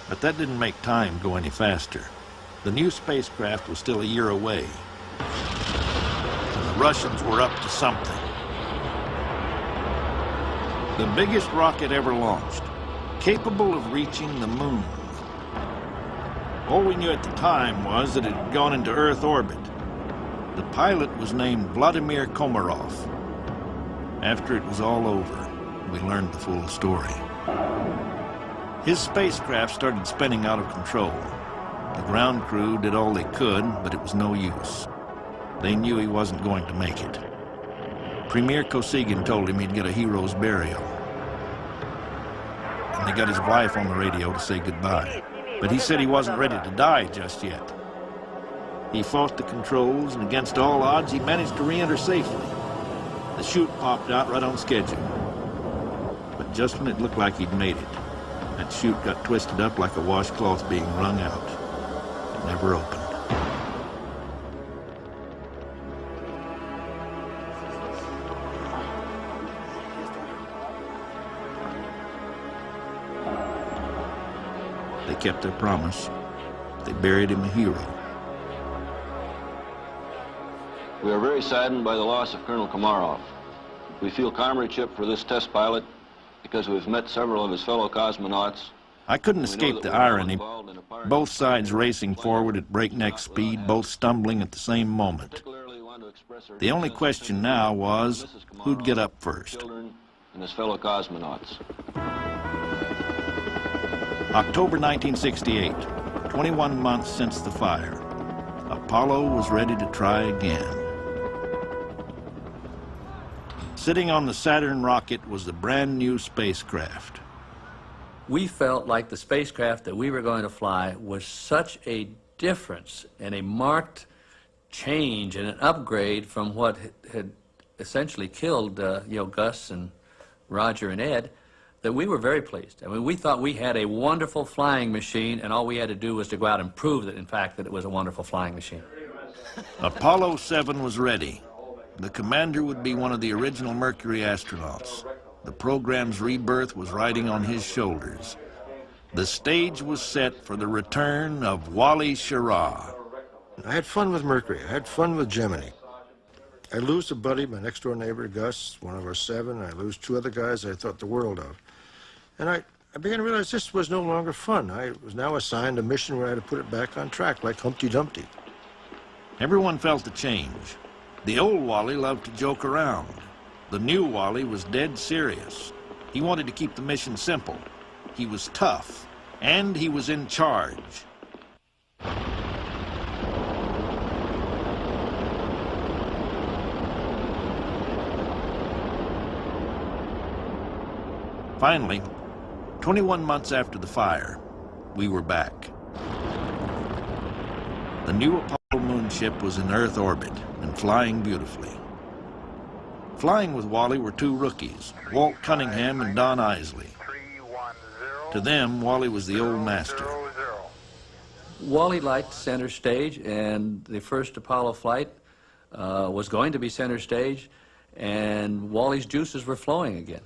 S1: But that didn't make time go any faster. The new spacecraft was still a year away. And the Russians were up to something. The biggest rocket ever launched, capable of reaching the moon. All we knew at the time was that it had gone into Earth orbit. The pilot was named Vladimir Komarov. After it was all over, we learned the full story. His spacecraft started spinning out of control. The ground crew did all they could, but it was no use. They knew he wasn't going to make it. Premier Kosygin told him he'd get a hero's burial. And they got his wife on the radio to say goodbye. But he said he wasn't ready to die just yet. He fought the controls, and against all odds, he managed to re-enter safely. The chute popped out right on schedule. But just when it looked like he'd made it, that chute got twisted up like a washcloth being wrung out. It never opened. They kept their promise. They buried him a hero.
S2: We are very saddened by the loss of Colonel Komarov. We feel comradeship for this test pilot because we've met several of his fellow cosmonauts.
S1: I couldn't escape the irony. Both sides racing forward at breakneck speed, both stumbling at the same moment. The only question now was, who'd get up first?
S2: And his fellow cosmonauts.
S1: October 1968, 21 months since the fire. Apollo was ready to try again. Sitting on the Saturn rocket was the brand new spacecraft.
S6: We felt like the spacecraft that we were going to fly was such a difference and a marked change and an upgrade from what had essentially killed Gus and Roger and Ed, that we were very pleased. I mean, we thought we had a wonderful flying machine, and all we had to do was to go out and prove that, in fact, that it was a wonderful flying machine.
S1: Apollo 7 was ready. The commander would be one of the original Mercury astronauts. The program's rebirth was riding on his shoulders. The stage was set for the return of Wally Schirra.
S17: I had fun with Mercury. I had fun with Gemini. I lose a buddy, my next-door neighbor, Gus, one of our 7. I lose 2 other guys I thought the world of. And I began to realize this was no longer fun. I was now assigned a mission where I had to put it back on track, like Humpty Dumpty.
S1: Everyone felt the change. The old Wally loved to joke around. The new Wally was dead serious. He wanted to keep the mission simple. He was tough, and he was in charge. Finally, 21 months after the fire, we were back. The new Apollo moonship was in Earth orbit and flying beautifully. Flying with Wally were 2 rookies, Walt Cunningham and Don Isley. To them, Wally was the old master.
S6: Wally liked center stage, and the first Apollo flight was going to be center stage, and Wally's juices were flowing again.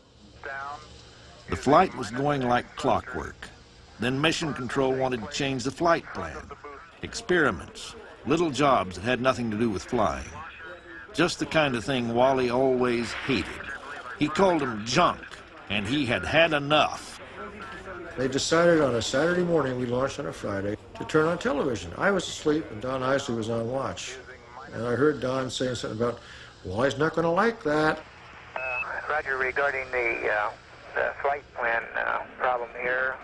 S1: The flight was going like clockwork. Then Mission Control wanted to change the flight plan. Experiments, little jobs that had nothing to do with flying. Just the kind of thing Wally always hated. He called them junk, and he had had enough.
S17: They decided on a Saturday morning, we launched on a Friday, to turn on television. I was asleep, and Don Isley was on watch. And I heard Don saying something about, Wally's not going to like that.
S10: Roger, regarding the flight plan problem here,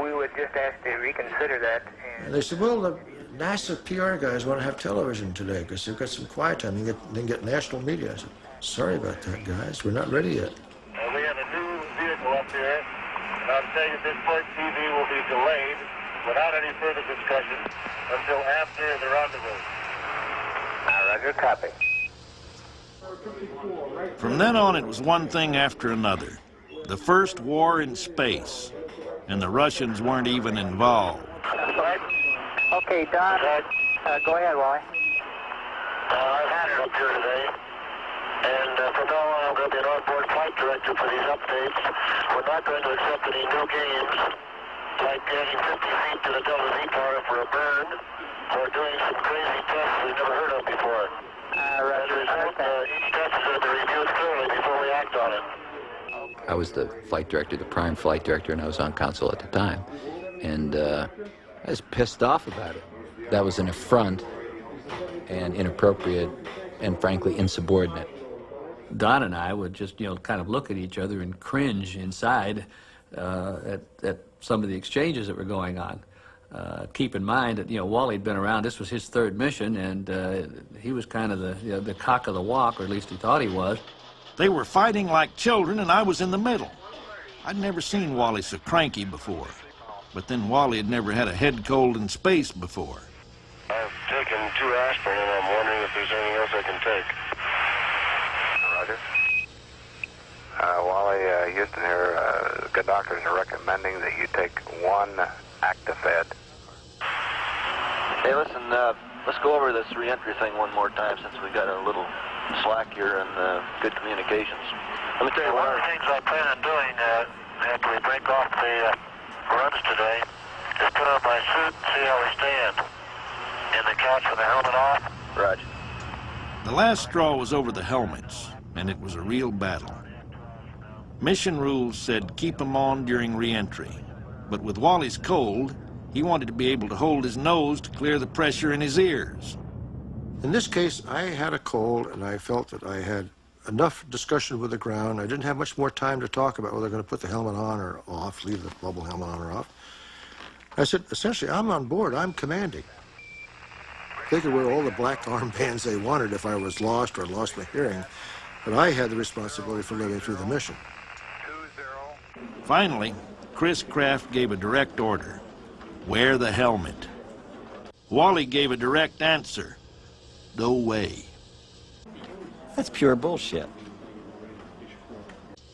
S10: we would just ask to reconsider that.
S17: And they said, well, the NASA PR guys want to have television today because they've got some quiet time. They can get national media. I said, sorry about that, guys. We're not ready yet.
S7: We have a new vehicle up here, and I'll tell you at this point, TV will be delayed without any further discussion until after the rendezvous.
S10: Roger, copy.
S1: From then on, it was one thing after another. The first war in space. and the Russians weren't even involved.
S10: Okay, Don, go ahead, Wally.
S7: I've had it up here today, and from now on I'm going to be an onboard flight director for these updates. We're not going to accept any new games, like getting 50 feet to the Delta V tower for a burn, or doing some crazy tests we've never heard of before. As a result, each test is going to be reviewed thoroughly before we act on it.
S20: I was the flight director, the prime flight director, and I was on console at the time. And I was pissed off about it. That was an affront and inappropriate and frankly insubordinate. Don and I would just, kind of look at each other and cringe inside at some of the exchanges that were going on. Keep in mind that, Wally had been around. This was his third mission, and he was kind of the cock of the walk, or at least he thought he was.
S1: They were fighting like children, and I was in the middle. I'd never seen Wally so cranky before. But then Wally had never had a head cold in space before.
S7: I've taken 2 aspirin, and I'm wondering if there's anything else I can take.
S10: Roger. Wally, Houston here, good doctors are recommending that you take 1 Actifed.
S2: Hey, listen, let's go over this re-entry thing one more time since we got a little slack here and good communications. Let me tell you
S7: one of the things I plan on doing after we break off the runs today is put on my suit and see how we stand. In the couch with the helmet off.
S2: Roger.
S1: The last straw was over the helmets, and it was a real battle. Mission rules said keep them on during re-entry, but with Wally's cold, he wanted to be able to hold his nose to clear the pressure in his ears.
S17: In this case, I had a cold, and I felt that I had enough discussion with the ground. I didn't have much more time to talk about whether they're going to put the helmet on or off, leave the bubble helmet on or off. I said, essentially, I'm on board. I'm commanding. They could wear all the black armbands they wanted if I was lost or lost my hearing, but I had the responsibility for living through the mission.
S1: Finally, Chris Kraft gave a direct order. Wear the helmet. Wally gave a direct answer. No way.
S11: That's pure bullshit.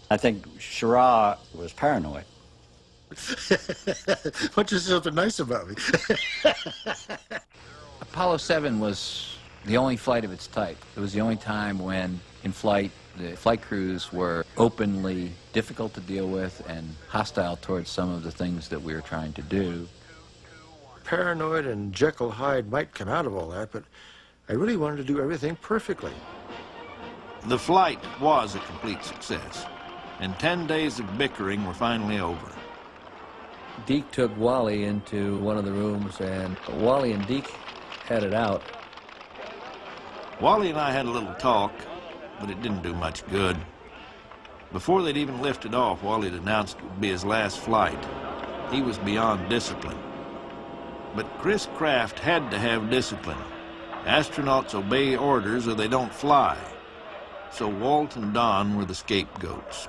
S11: I think Shara was paranoid.
S17: What is something nice about me?
S20: Apollo 7 was the only flight of its type. It was the only time when, in flight, the flight crews were openly difficult to deal with and hostile towards some of the things that we were trying to do.
S17: Paranoid and Jekyll Hyde might come out of all that, but I really wanted to do everything perfectly.
S1: The flight was a complete success, and 10 days of bickering were finally over.
S6: Deke took Wally into one of the rooms, and Wally and Deke had it out.
S1: Wally and I had a little talk, but it didn't do much good. Before they'd even lifted off, Wally had announced it would be his last flight. He was beyond discipline. But Chris Kraft had to have discipline. Astronauts obey orders or they don't fly. So Walt and Don were the scapegoats.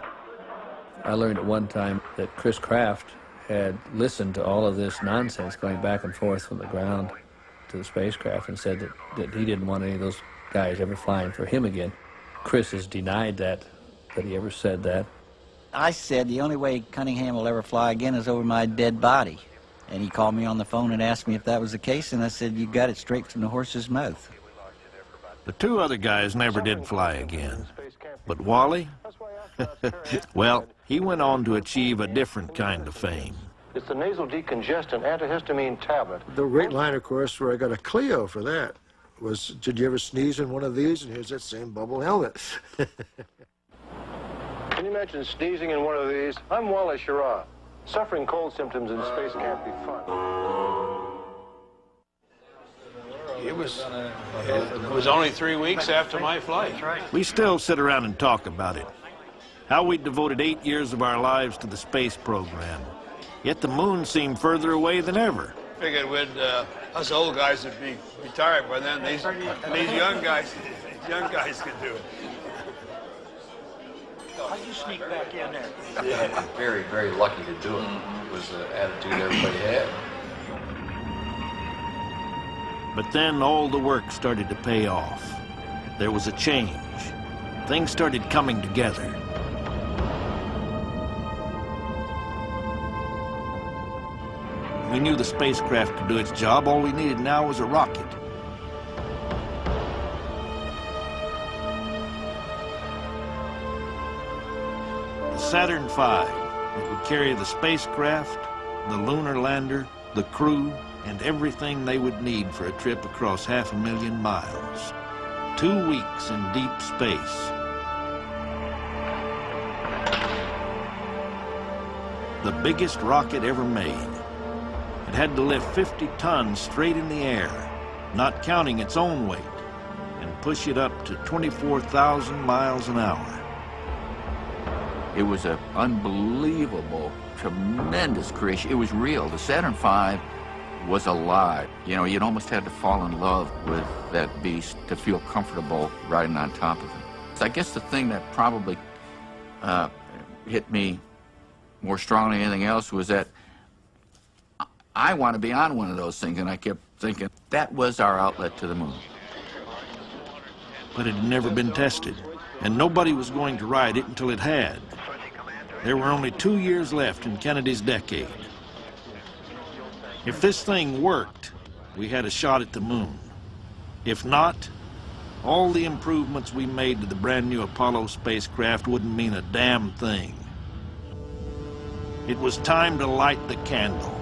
S6: I learned at one time that Chris Kraft had listened to all of this nonsense going back and forth from the ground to the spacecraft and said that he didn't want any of those guys ever flying for him again. Chris has denied that he ever said that.
S11: I said the only way Cunningham will ever fly again is over my dead body. And he called me on the phone and asked me if that was the case, and I said, you got it straight from the horse's mouth.
S1: The 2 other guys never did fly again. But Wally? Well, he went on to achieve a different kind of fame.
S18: It's the nasal decongestant antihistamine tablet.
S17: The great line, of course, where I got a Clio for that was, did you ever sneeze in one of these? And here's that same bubble helmet.
S18: Can you imagine sneezing in one of these? I'm Wally Schirra. Suffering cold symptoms in space can't be fun.
S13: It was only 3 weeks after my flight.
S1: We still sit around and talk about it. How we devoted 8 years of our lives to the space program. Yet the moon seemed further away than ever.
S13: Figured us old guys would be retired by then. These young guys could do it.
S18: How'd you sneak back in there?
S6: Yeah, very, very lucky to do it. It was the attitude everybody had.
S1: But then all the work started to pay off. There was a change. Things started coming together. We knew the spacecraft could do its job. All we needed now was a rocket. The Saturn V. It would carry the spacecraft, the lunar lander, the crew, and everything they would need for a trip across 500,000 miles. 2 weeks in deep space. The biggest rocket ever made. It had to lift 50 tons straight in the air, not counting its own weight, and push it up to 24,000 miles an hour.
S3: It was an unbelievable, tremendous creation. It was real. The Saturn V was alive. You know, you'd almost had to fall in love with that beast to feel comfortable riding on top of it. So I guess the thing that probably hit me more strongly than anything else was that I want to be on one of those things, and I kept thinking that was our outlet to the moon.
S1: But it had never been tested, and nobody was going to ride it until it had. There were only 2 years left in Kennedy's decade. If this thing worked, we had a shot at the moon. If not, all the improvements we made to the brand new Apollo spacecraft wouldn't mean a damn thing. It was time to light the candle.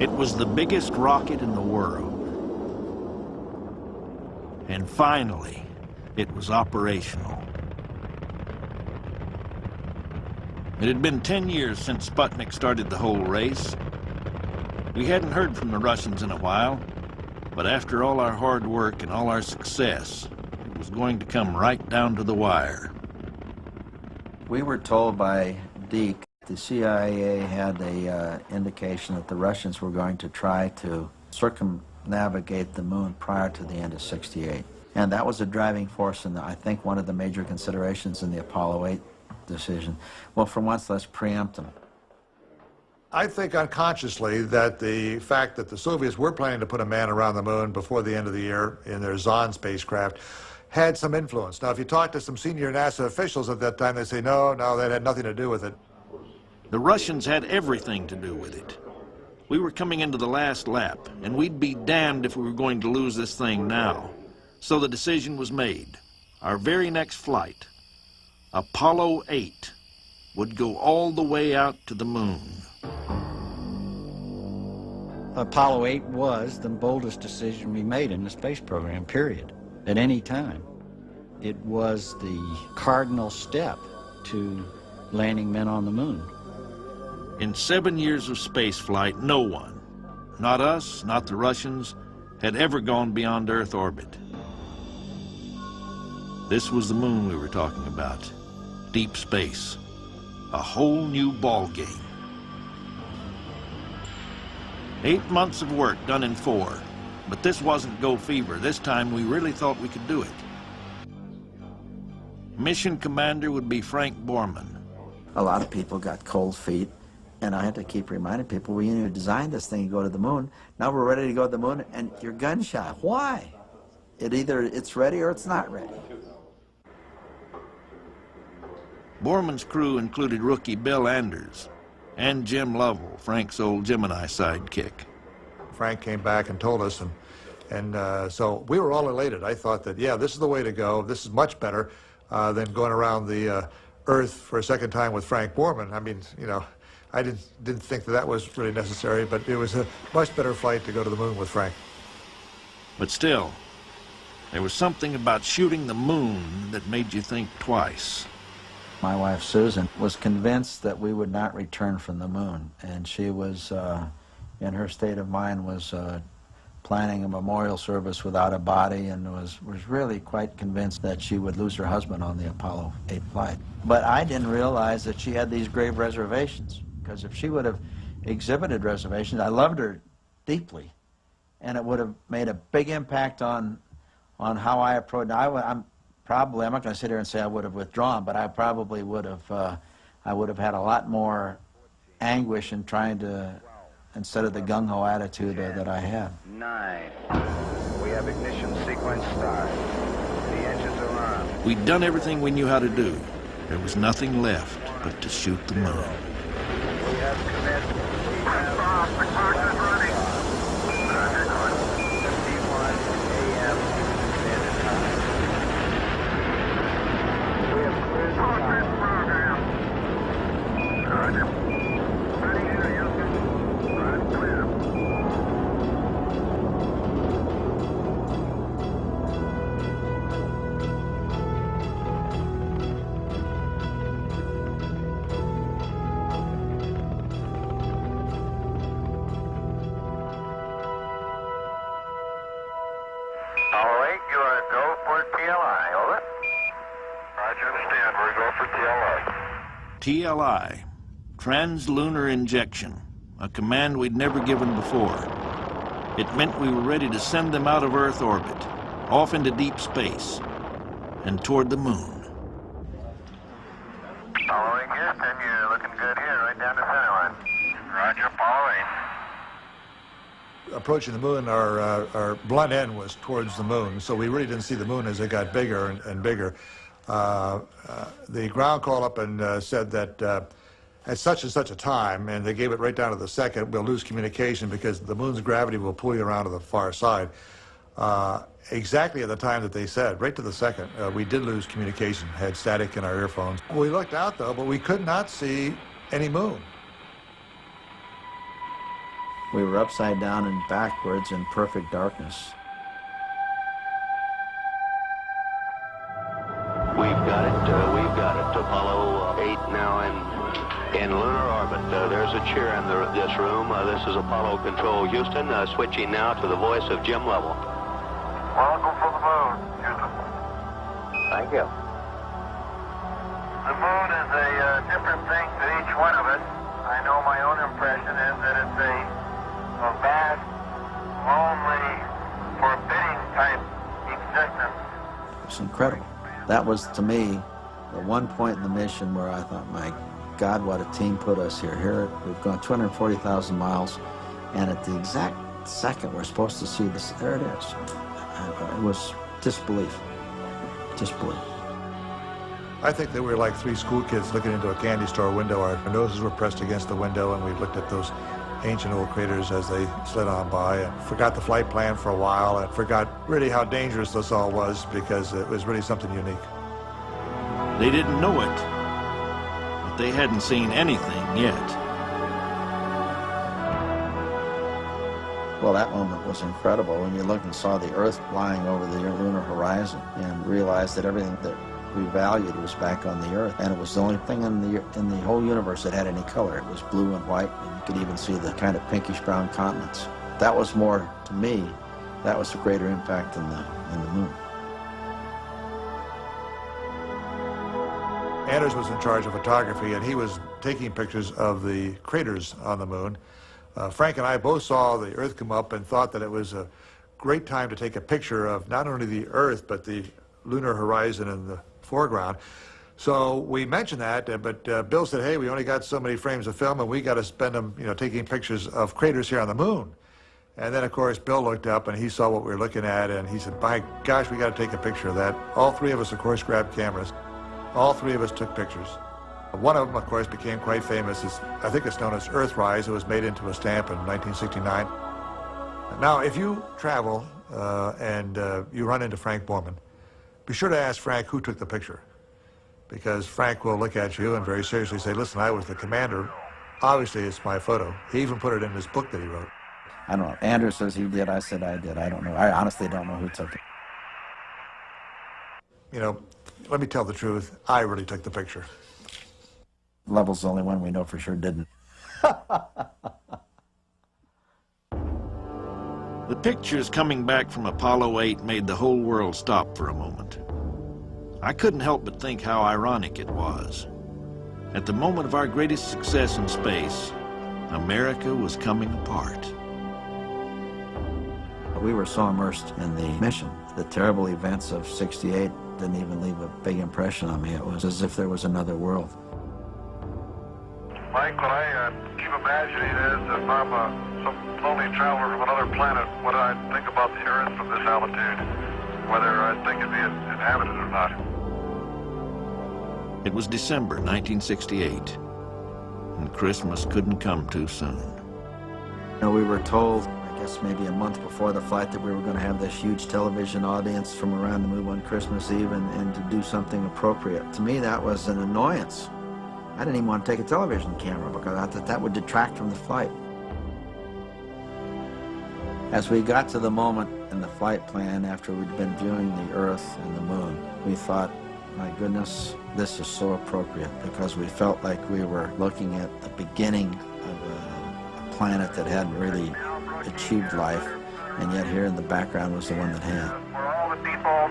S1: It was the biggest rocket in the world. And finally, it was operational. It had been 10 years since Sputnik started the whole race. We hadn't heard from the Russians in a while, but after all our hard work and all our success, it was going to come right down to the wire.
S12: We were told by Deke the CIA had the indication that the Russians were going to try to circumnavigate the moon prior to the end of '68. And that was a driving force, and I think one of the major considerations in the Apollo 8 decision. Well, for once, let's preempt them.
S15: I think unconsciously that the fact that the Soviets were planning to put a man around the moon before the end of the year in their Zond spacecraft had some influence. Now, if you talk to some senior NASA officials at that time, they say, no, that had nothing to do with it.
S1: The Russians had everything to do with it. We were coming into the last lap, and we'd be damned if we were going to lose this thing now. So the decision was made. Our very next flight, Apollo 8, would go all the way out to the moon.
S11: Apollo 8 was the boldest decision we made in the space program, period, at any time. It was the cardinal step to landing men on the moon.
S1: In 7 years of spaceflight, no one, not us, not the Russians, had ever gone beyond Earth orbit. This was the moon we were talking about. Deep space. A whole new ball game. 8 months of work done in 4. But this wasn't go fever. This time we really thought we could do it. Mission commander would be Frank Borman.
S12: A lot of people got cold feet. And I had to keep reminding people, well, you designed this thing to go to the moon. Now we're ready to go to the moon, and you're gun shy. Why? Either it's ready or it's not ready.
S1: Borman's crew included rookie Bill Anders and Jim Lovell, Frank's old Gemini sidekick.
S15: Frank came back and told us, and so we were all elated. I thought that, yeah, this is the way to go. This is much better than going around the Earth for a second time with Frank Borman. I mean, you know, I didn't think that was really necessary, but it was a much better flight to go to the moon with Frank.
S1: But still, there was something about shooting the moon that made you think twice.
S12: My wife, Susan, was convinced that we would not return from the moon, and she was, in her state of mind, was planning a memorial service without a body, and was really quite convinced that she would lose her husband on the Apollo 8 flight. But I didn't realize that she had these grave reservations, because if she would have exhibited reservations, I loved her deeply, and it would have made a big impact on how I approached. I'm not going to sit here and say I would have withdrawn, but I probably would have. I would have had a lot more anguish in trying to, instead of the gung-ho attitude that I had.
S5: 9. We have ignition sequence start. The engines are on.
S1: We'd done everything we knew how to do. There was nothing left but to shoot the moon.
S5: We have commenced. We have 51 a.m. standard time. We have cleared the tower.
S1: TLI, Translunar Injection, a command we'd never given before. It meant we were ready to send them out of Earth orbit, off into deep space, and toward the moon.
S7: Following Houston, you're looking good here, right down the center line. Roger, following.
S15: Approaching the moon, our blunt end was towards the moon, so we really didn't see the moon as it got bigger and bigger. The ground called up and said that at such and such a time, and they gave it right down to the second, we'll lose communication because the moon's gravity will pull you around to the far side. Exactly at the time that they said, right to the second, we did lose communication, had static in our earphones. We looked out though, but we could not see any moon.
S12: We were upside down and backwards in perfect darkness.
S2: We've got it. Apollo 8 now in lunar orbit. There's a chair in this room. This is Apollo Control. Houston, switching now to the voice of Jim Lovell.
S7: Welcome from the moon, Houston.
S2: Thank you.
S7: The moon is a different thing to each one of us. I know my own impression is that it's a vast, lonely, forbidding type existence.
S12: It's incredible. That was, to me, the one point in the mission where I thought, my God, what a team put us here. Here, we've gone 240,000 miles, and at the exact second we're supposed to see this, there it is. It was disbelief. Disbelief.
S15: I think that we were like three school kids looking into a candy store window. Our noses were pressed against the window, and we looked at those ancient old craters as they slid on by, and forgot the flight plan for a while, and forgot really how dangerous this all was, because it was really something unique.
S1: They didn't know it, but they hadn't seen anything yet.
S12: Well, that moment was incredible when you looked and saw the Earth flying over the lunar horizon and realized that everything that we valued was back on the Earth, and it was the only thing in the whole universe that had any color. It was blue and white, and you could even see the kind of pinkish brown continents. That was more, to me, that was a greater impact than the moon.
S15: Anders was in charge of photography, and he was taking pictures of the craters on the moon. Frank and I both saw the Earth come up and thought that it was a great time to take a picture of not only the Earth, but the lunar horizon in the foreground. So we mentioned that, but Bill said, hey, we only got so many frames of film, and we got to spend them, taking pictures of craters here on the moon. And then, of course, Bill looked up, and he saw what we were looking at, and he said, my gosh, we got to take a picture of that. All three of us, of course, grabbed cameras. All three of us took pictures. One of them, of course, became quite famous. I think it's known as Earthrise. It was made into a stamp in 1969. Now, if you travel and you run into Frank Borman, be sure to ask Frank who took the picture, because Frank will look at you and very seriously say, listen, I was the commander. Obviously, it's my photo. He even put it in his book that he wrote.
S12: I don't know. Andrew says he did. I said I did. I don't know. I honestly don't know who took it.
S15: Let me tell the truth. I really took the picture.
S12: Lovell's the only one we know for sure didn't.
S1: The pictures coming back from Apollo 8 made the whole world stop for a moment. I couldn't help but think how ironic it was. At the moment of our greatest success in space, America was coming apart.
S12: We were so immersed in the mission. The terrible events of '68 didn't even leave a big impression on me. It was as if there was another world.
S7: Mike, what I keep imagining is if I'm some lonely traveler from another planet, what I think about the Earth from this altitude, whether I think it'd be inhabited or not.
S1: It was December 1968, and Christmas couldn't come too soon.
S12: We were told, I guess maybe a month before the flight, that we were going to have this huge television audience from around the moon on Christmas Eve and to do something appropriate. To me, that was an annoyance. I didn't even want to take a television camera because I thought that would detract from the flight. As we got to the moment in the flight plan after we'd been viewing the Earth and the moon, we thought, my goodness, this is so appropriate, because we felt like we were looking at the beginning of a planet that hadn't really achieved life, and yet here in the background was the one that had.
S10: For all the people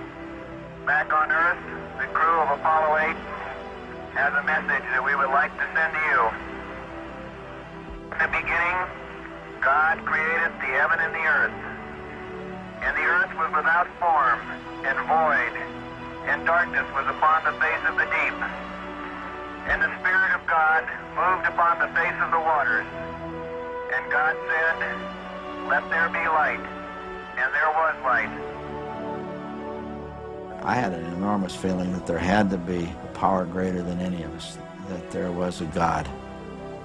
S10: back on Earth, the crew of Apollo 8 has a message that we would like to send to you. In the beginning, God created the heaven and the earth. And the earth was without form and void, and darkness was upon the face of the deep. And the Spirit of God moved upon the face of the waters. And God said, let there be light. And there was light.
S12: I had an enormous feeling that there had to be a power greater than any of us, that there was a God,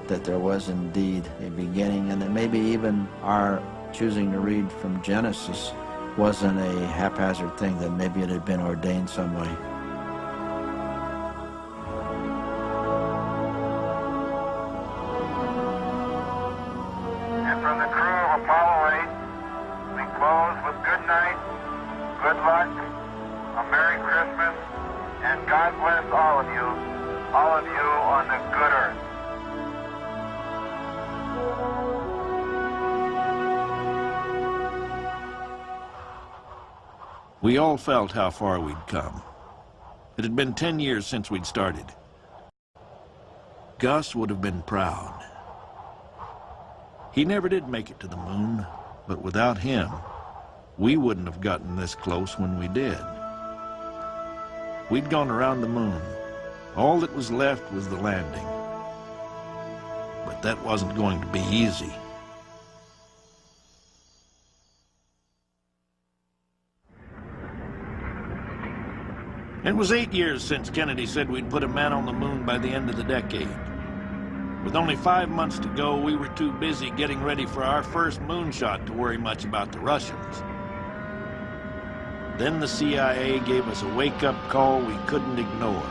S12: that there was indeed a beginning, and that maybe even our choosing to read from Genesis wasn't a haphazard thing, that maybe it had been ordained some way.
S10: And from the crew of Apollo 8, we close with good night, good luck, a Merry Christmas, and God bless all of you on the good earth.
S1: We all felt how far we'd come. It had been 10 years since we'd started. Gus would have been proud. He never did make it to the moon, but without him, we wouldn't have gotten this close when we did. We'd gone around the moon. All that was left was the landing. But that wasn't going to be easy. It was 8 years since Kennedy said we'd put a man on the moon by the end of the decade. With only 5 months to go, we were too busy getting ready for our first moonshot to worry much about the Russians. Then the CIA gave us a wake-up call we couldn't ignore.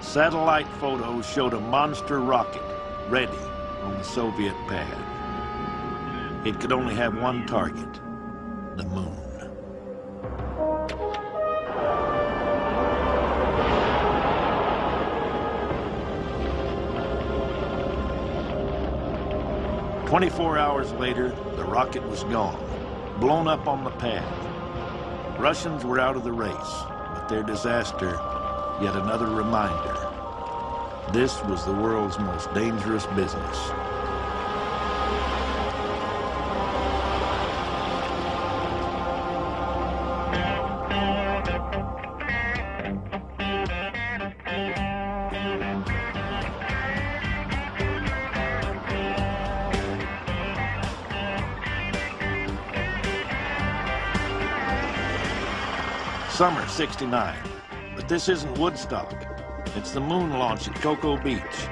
S1: Satellite photos showed a monster rocket ready on the Soviet pad. It could only have one target, the moon. "24 hours later, the rocket was gone, blown up on the pad. Russians were out of the race, but their disaster, yet another reminder. This was the world's most dangerous business. summer '69, but this isn't Woodstock. It's the moon launch at Cocoa Beach,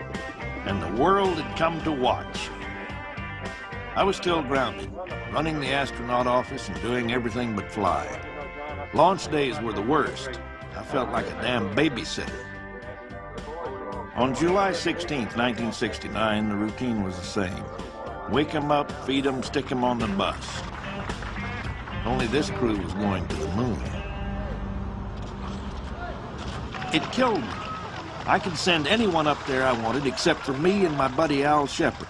S1: and the world had come to watch. I was still grounded, running the astronaut office and doing everything but fly. Launch days were the worst. I felt like a damn babysitter. On July 16th, 1969, the routine was the same. Wake 'em up, feed 'em, stick 'em on the bus. Only this crew was going to the moon. It killed me. I could send anyone up there I wanted except for me and my buddy Al Shepard.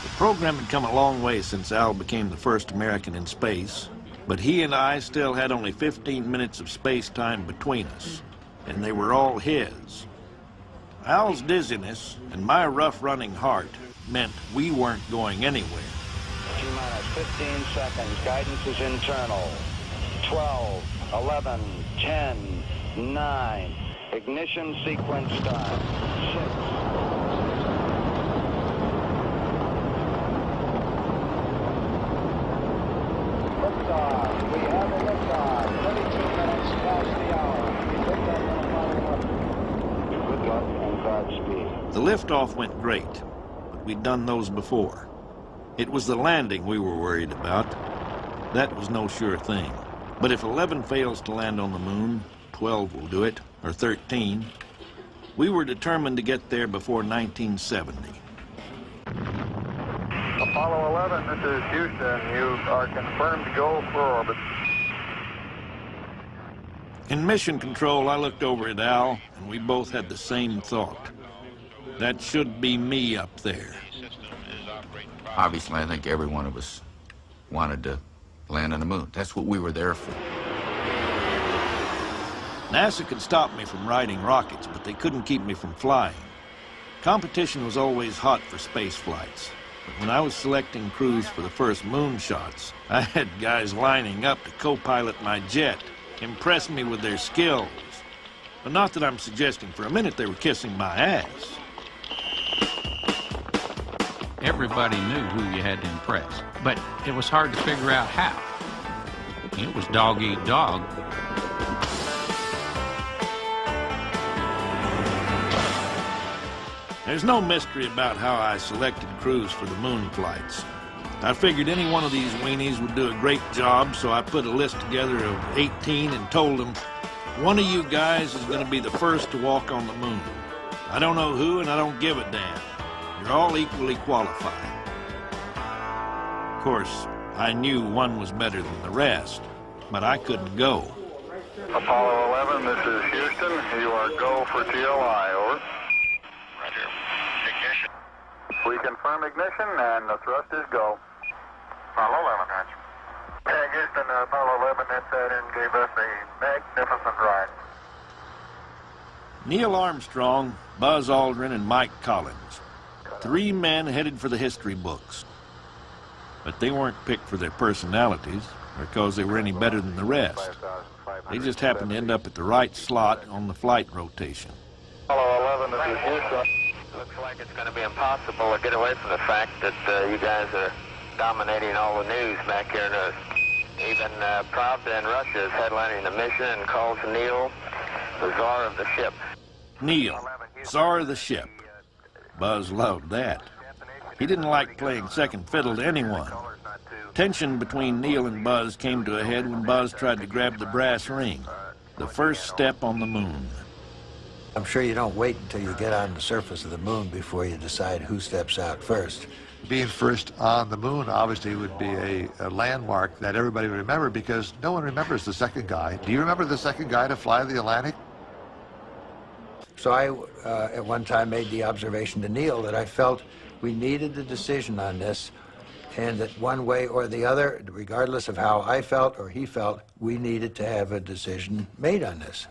S1: The program had come a long way since Al became the first American in space, but he and I still had only 15 minutes of space time between us, and they were all his. Al's dizziness and my rough-running heart meant we weren't going anywhere.
S10: T-minus 15 seconds. Guidance is internal. 12, 11, 10, 9. Ignition sequence start. 6. Liftoff. We have a liftoff. 32 minutes past the hour. Liftoff on Apollo 11. Good luck and Godspeed.
S1: The liftoff went great, but we'd done those before. It was the landing we were worried about. That was no sure thing. But if 11 fails to land on the moon, 12 will do it, or 13. We were determined to get there before 1970.
S10: Apollo 11, this is Houston. You are confirmed to go for orbit.
S1: In mission control, I looked over at Al, and we both had the same thought. That should be me up there.
S3: Obviously, I think every one of us wanted to land on the moon. That's what we were there for.
S1: NASA could stop me from riding rockets, but they couldn't keep me from flying. Competition was always hot for space flights. But when I was selecting crews for the first moon shots, I had guys lining up to co-pilot my jet, impress me with their skills. But not that I'm suggesting for a minute they were kissing my ass.
S16: Everybody knew who you had to impress, but it was hard to figure out how. It was dog eat dog.
S1: There's no mystery about how I selected crews for the moon flights. I figured any one of these weenies would do a great job, so I put a list together of 18 and told them, one of you guys is going to be the first to walk on the moon. I don't know who, and I don't give a damn. You're all equally qualified. Of course, I knew one was better than the rest, but I couldn't go.
S10: Apollo 11, this is Houston. You are go for TLI, over.
S7: Roger. Ignition.
S10: We confirm ignition, and the thrust is go.
S7: Apollo 11, roger.
S10: Yeah, Houston, Apollo 11 entered and gave us a magnificent ride.
S1: Neil Armstrong, Buzz Aldrin, and Mike Collins. 3 men headed for the history books. But they weren't picked for their personalities or because they were any better than the rest. They just happened to end up at the right slot on the flight rotation.
S10: Apollo 11, this is Houston.
S8: Looks like it's going to be impossible to get away from the fact that you guys are dominating all the news back here in Earth. Even Pravda in Russia is headlining the mission and calls Neil the czar of the ship.
S1: Neil, czar of the ship. Buzz loved that. He didn't like playing second fiddle to anyone. Tension between Neil and Buzz came to a head when Buzz tried to grab the brass ring, the first step on the moon.
S14: I'm sure you don't wait until you get on the surface of the moon before you decide who steps out first.
S15: Being first on the moon obviously would be a landmark that everybody would remember because no one remembers the second guy. Do you remember the second guy to fly the Atlantic?
S14: So I, at one time, made the observation to Neil that I felt we needed a decision on this, and that one way or the other, regardless of how I felt or he felt, we needed to have a decision made on this.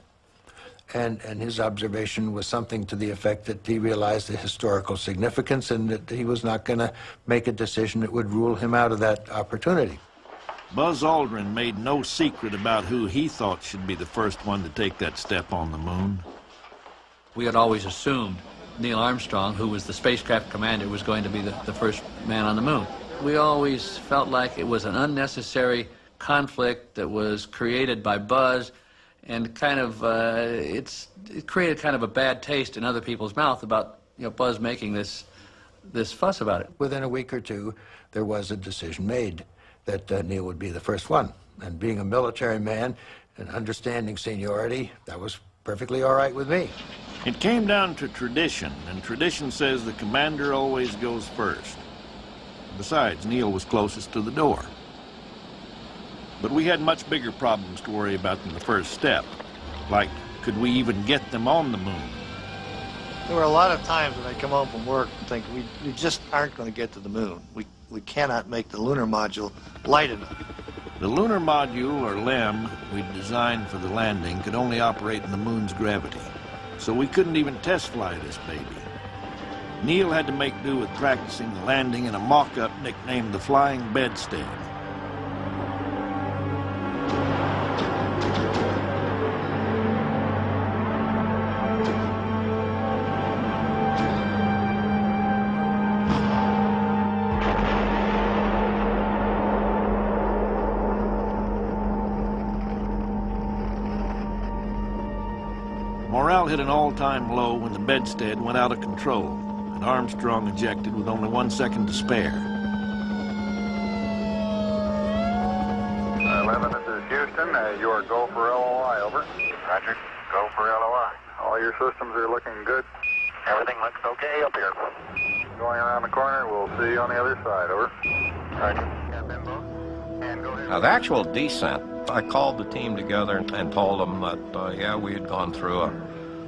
S14: And his observation was something to the effect that he realized the historical significance and that he was not going to make a decision that would rule him out of that opportunity.
S1: Buzz Aldrin made no secret about who he thought should be the first one to take that step on the moon.
S6: We had always assumed Neil Armstrong, who was the spacecraft commander, was going to be the first man on the moon. We always felt like it was an unnecessary conflict that was created by Buzz, and kind of it created kind of a bad taste in other people's mouth about Buzz making this fuss about it.
S14: Within a week or two, there was a decision made that Neil would be the first one. And being a military man and understanding seniority, that was perfectly all right with me.
S1: It came down to tradition, and tradition says the commander always goes first. Besides, Neil was closest to the door. But we had much bigger problems to worry about than the first step. Like, could we even get them on the moon?
S17: There were a lot of times when I come home from work and think, we just aren't going to get to the moon. We cannot make the lunar module light enough.
S1: The lunar module, or LEM, we'd designed for the landing could only operate in the moon's gravity. So we couldn't even test fly this baby. Neil had to make do with practicing the landing in a mock-up nicknamed the Flying Bedstead. Morale hit an all-time low when the bedstead went out of control, and Armstrong ejected with only 1 second to spare.
S19: 11, this is Houston. You are go for LOI, over.
S10: Roger, go for LOI.
S19: All your systems are looking good.
S10: Everything looks okay up here.
S19: Going around the corner, we'll see you on the other side, over.
S10: Roger. Got them both? And go ahead.
S21: Now, the actual descent, I called the team together and told them that, yeah, we had gone through a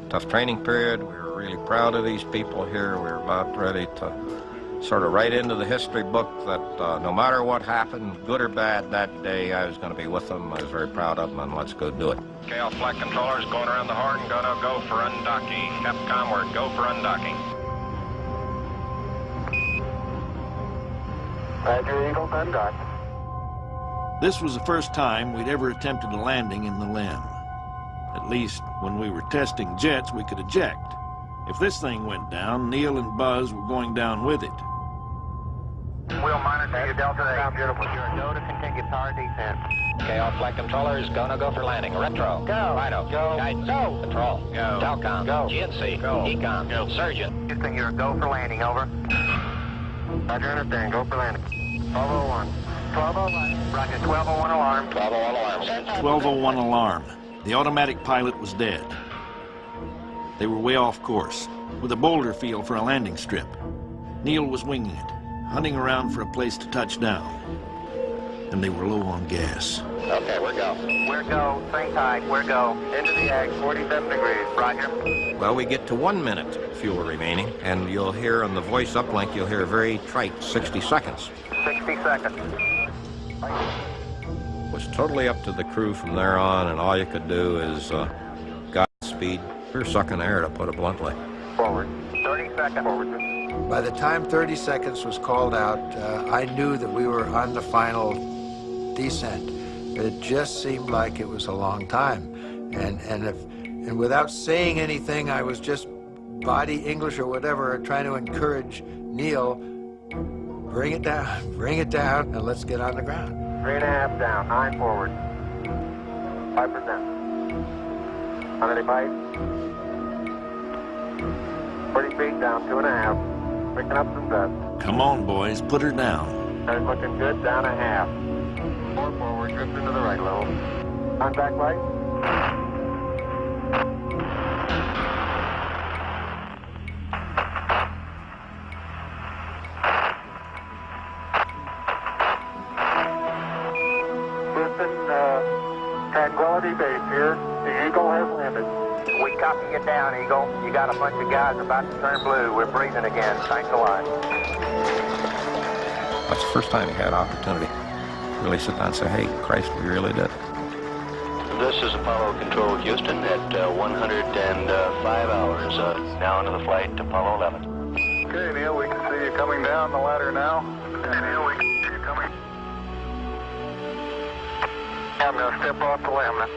S21: tough training period. We were really proud of these people here. We were about ready to sort of write into the history book that no matter what happened, good or bad that day, I was going to be with them. I was very proud of them, and let's go do it.
S23: Okay, all flight controllers going around the horn, gonna go for undocking. Capcom, we're go for undocking.
S10: Roger, Eagle, undock.
S1: This was the first time we'd ever attempted a landing in the LEM. At least, when we were testing jets, we could eject. If this thing went down, Neil and Buzz were going down with it.
S10: We'll monitor you, Delta 8. Beautiful. You're a go to continue power descent.
S23: Okay, all flight controllers, gonna go for landing. Retro.
S10: Go.
S23: Rhino.
S10: Go.
S23: Guidance.
S10: Go.
S23: Control.
S10: Go.
S23: Telcom.
S10: Go.
S23: GNC.
S10: Go.
S23: Ecom.
S10: Go.
S23: Surgeon.
S10: Houston, you're a go for landing, over. Roger, understand. Go for landing. 1201. 1201. Roger, 1201 alarm.
S23: 1201 alarm.
S1: 1201 alarm. The automatic pilot was dead. They were way off course, with a boulder field for a landing strip. Neil was winging it, hunting around for a place to touch down. And they were low on gas.
S10: Okay, we're go. We're go. Same tide. We're go. Into the ag, 47 degrees. Roger.
S21: Well, we get to 1 minute fuel remaining, and you'll hear on the voice uplink, you'll hear very trite 60 seconds.
S10: 60 seconds.
S21: It was totally up to the crew from there on, and all you could do is Godspeed. We were sucking air, to put it bluntly.
S10: Forward. 30 seconds. Forward.
S14: By the time 30 seconds was called out, I knew that we were on the final descent. It just seemed like it was a long time. And without saying anything, I was just body English or whatever, trying to encourage Neil, bring it down, and let's get on the ground.
S10: 3.5 down, 9 forward. 5%. 185. 40 feet down, 2.5. Picking up some dust.
S1: Come on, boys, put her down.
S10: That's looking good, down 1/2. 4 forward, drift into the right a little. Contact light. Tranquility Base here. The Eagle has landed. We copy you down, Eagle. You got a bunch of guys about to turn blue. We're breathing again. Thanks a lot.
S21: That's the first time he had opportunity to really sit down and say, hey, Christ, we really did.
S2: This is Apollo Control Houston at 105 hours. Now into the flight to Apollo 11.
S19: Okay, Neil, we can see you coming down the ladder now.
S10: Hey, Neil, we can see you coming. I'm going to step off the limb.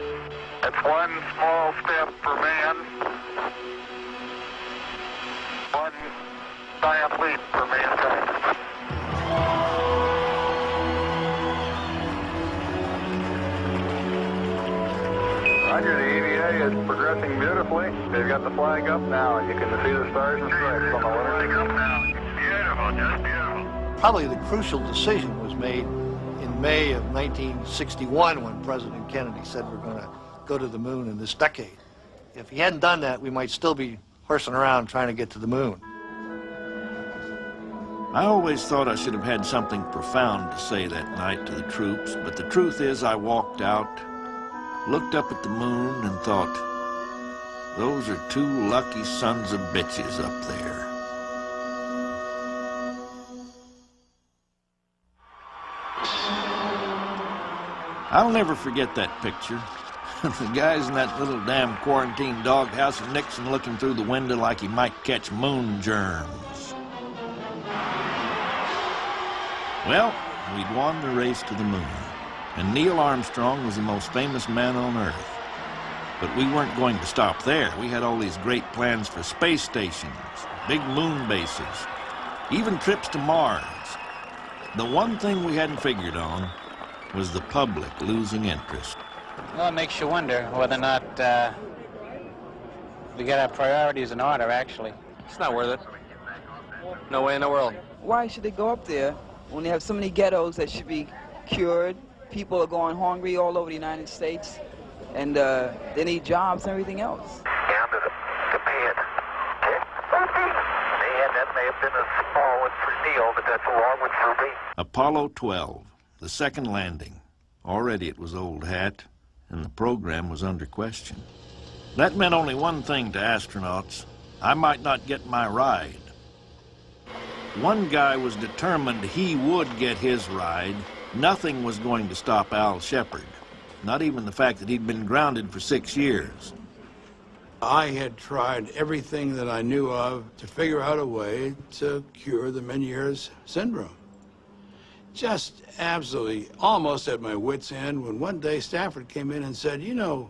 S10: That's one small step for man, one giant leap for mankind.
S19: It's progressing beautifully. They've got the flag up now, and you can see the stars and stripes on the lunar.
S7: Beautiful, just beautiful.
S4: Probably the crucial decision was made in May of 1961 when President Kennedy said we're going to go to the moon in this decade. If he hadn't done that, we might still be horsing around trying to get to the moon.
S1: I always thought I should have had something profound to say that night to the troops, but the truth is I walked out, looked up at the moon, and thought, those are two lucky sons of bitches up there. I'll never forget that picture. The guys in that little damn quarantine doghouse and Nixon looking through the window like he might catch moon germs. Well, we'd won the race to the moon, and Neil Armstrong was the most famous man on Earth. But we weren't going to stop there. We had all these great plans for space stations, big moon bases, even trips to Mars. The one thing we hadn't figured on was the public losing interest.
S9: Well, it makes you wonder whether or not we get our priorities in order, actually.
S22: It's not worth it. No way in the world.
S24: Why should they go up there when they have so many ghettos that should be cured? People are going hungry all over the United States, and they need jobs and everything else.
S7: Down to the pad. That may have been a small one for Neil, but that's a long one for me.
S1: Apollo 12, the second landing. Already it was old hat, and the program was under question. That meant only one thing to astronauts. I might not get my ride. One guy was determined he would get his ride. Nothing was going to stop Al Shepard, not even the fact that he'd been grounded for 6 years.
S13: I had tried everything that I knew of to figure out a way to cure the Meniere's syndrome. Just absolutely almost at my wit's end when one day Stafford came in and said, you know,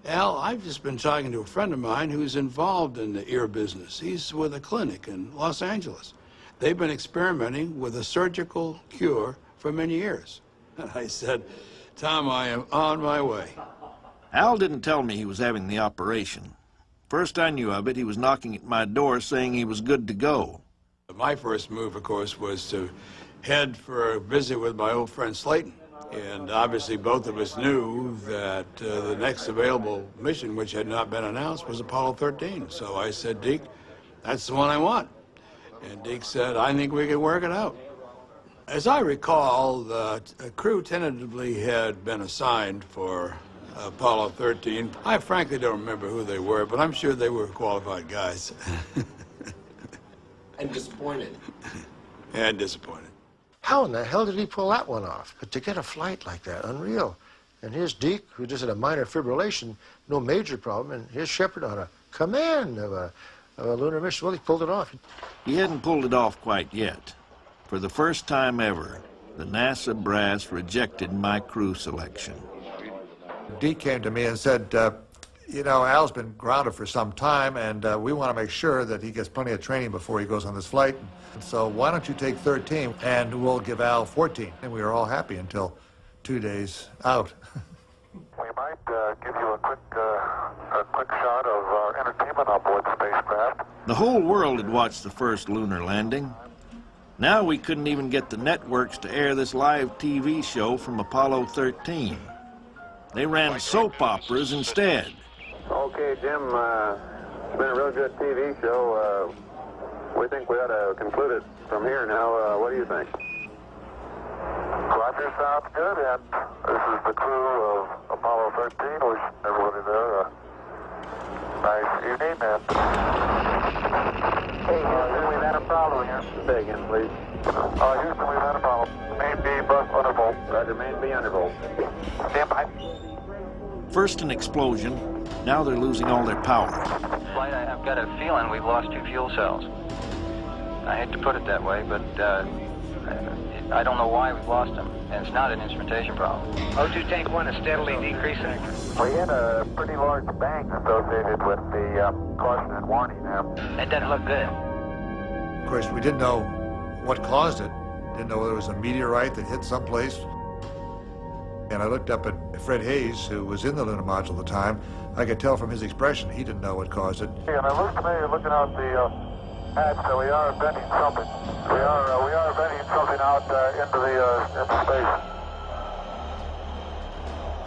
S13: Al, I've just been talking to a friend of mine who's involved in the ear business. He's with a clinic in Los Angeles. They've been experimenting with a surgical cure for Meniere's. And I said, Tom, I am on my way.
S1: Al didn't tell me he was having the operation. First I knew of it, he was knocking at my door saying he was good to go.
S13: My first move, of course, was to head for a visit with my old friend Slayton. And obviously both of us knew that the next available mission, which had not been announced, was Apollo 13. So I said, Deke, that's the one I want. And Deke said, I think we can work it out. As I recall, the crew tentatively had been assigned for Apollo 13. I frankly don't remember who they were, but I'm sure they were qualified guys.
S4: And disappointed.
S13: And disappointed.
S17: How in the hell did he pull that one off? But to get a flight like that, unreal. And here's Deke, who just had a minor fibrillation, no major problem, and here's Shepard on a command of a lunar mission. Well, he pulled it off.
S1: He hadn't pulled it off quite yet. For the first time ever, the NASA brass rejected my crew selection.
S15: Deke came to me and said, you know, Al's been grounded for some time, and we want to make sure that he gets plenty of training before he goes on this flight. So why don't you take 13, and we'll give Al 14. And we were all happy until 2 days out.
S19: We might give you a quick shot of our entertainment on board the spacecraft.
S1: The whole world had watched the first lunar landing. Now we couldn't even get the networks to air this live TV show from Apollo 13. They ran soap operas instead.
S19: Okay, Jim, it's been a real good TV show. We think we ought to conclude it from here now. What do you think? Roger, sounds good. And this is the crew of Apollo 13. Wish everybody there a nice evening. And hey, Houston, we've had a problem here. Say again, please. Houston, we've had a problem. Main B, bus undervolt. Roger, main B undervolt. Stand by.
S1: First an explosion, now they're losing all their power.
S9: Flight, I've got a feeling we've lost 2 fuel cells. I hate to put it that way, but I don't know why we've lost them, and it's not an instrumentation problem. O2 tank 1 is steadily decreasing.
S19: We had a pretty large bang associated with the caution and warning now.
S9: That doesn't look good.
S15: Of course, we didn't know what caused it. Didn't know whether it was a meteorite that hit someplace. And I looked up at Fred Hayes, who was in the lunar module at the time. I could tell from his expression he didn't know what caused it.
S19: And it looks to me, looking out the hatch, that we are venting something. We are venting something out into space.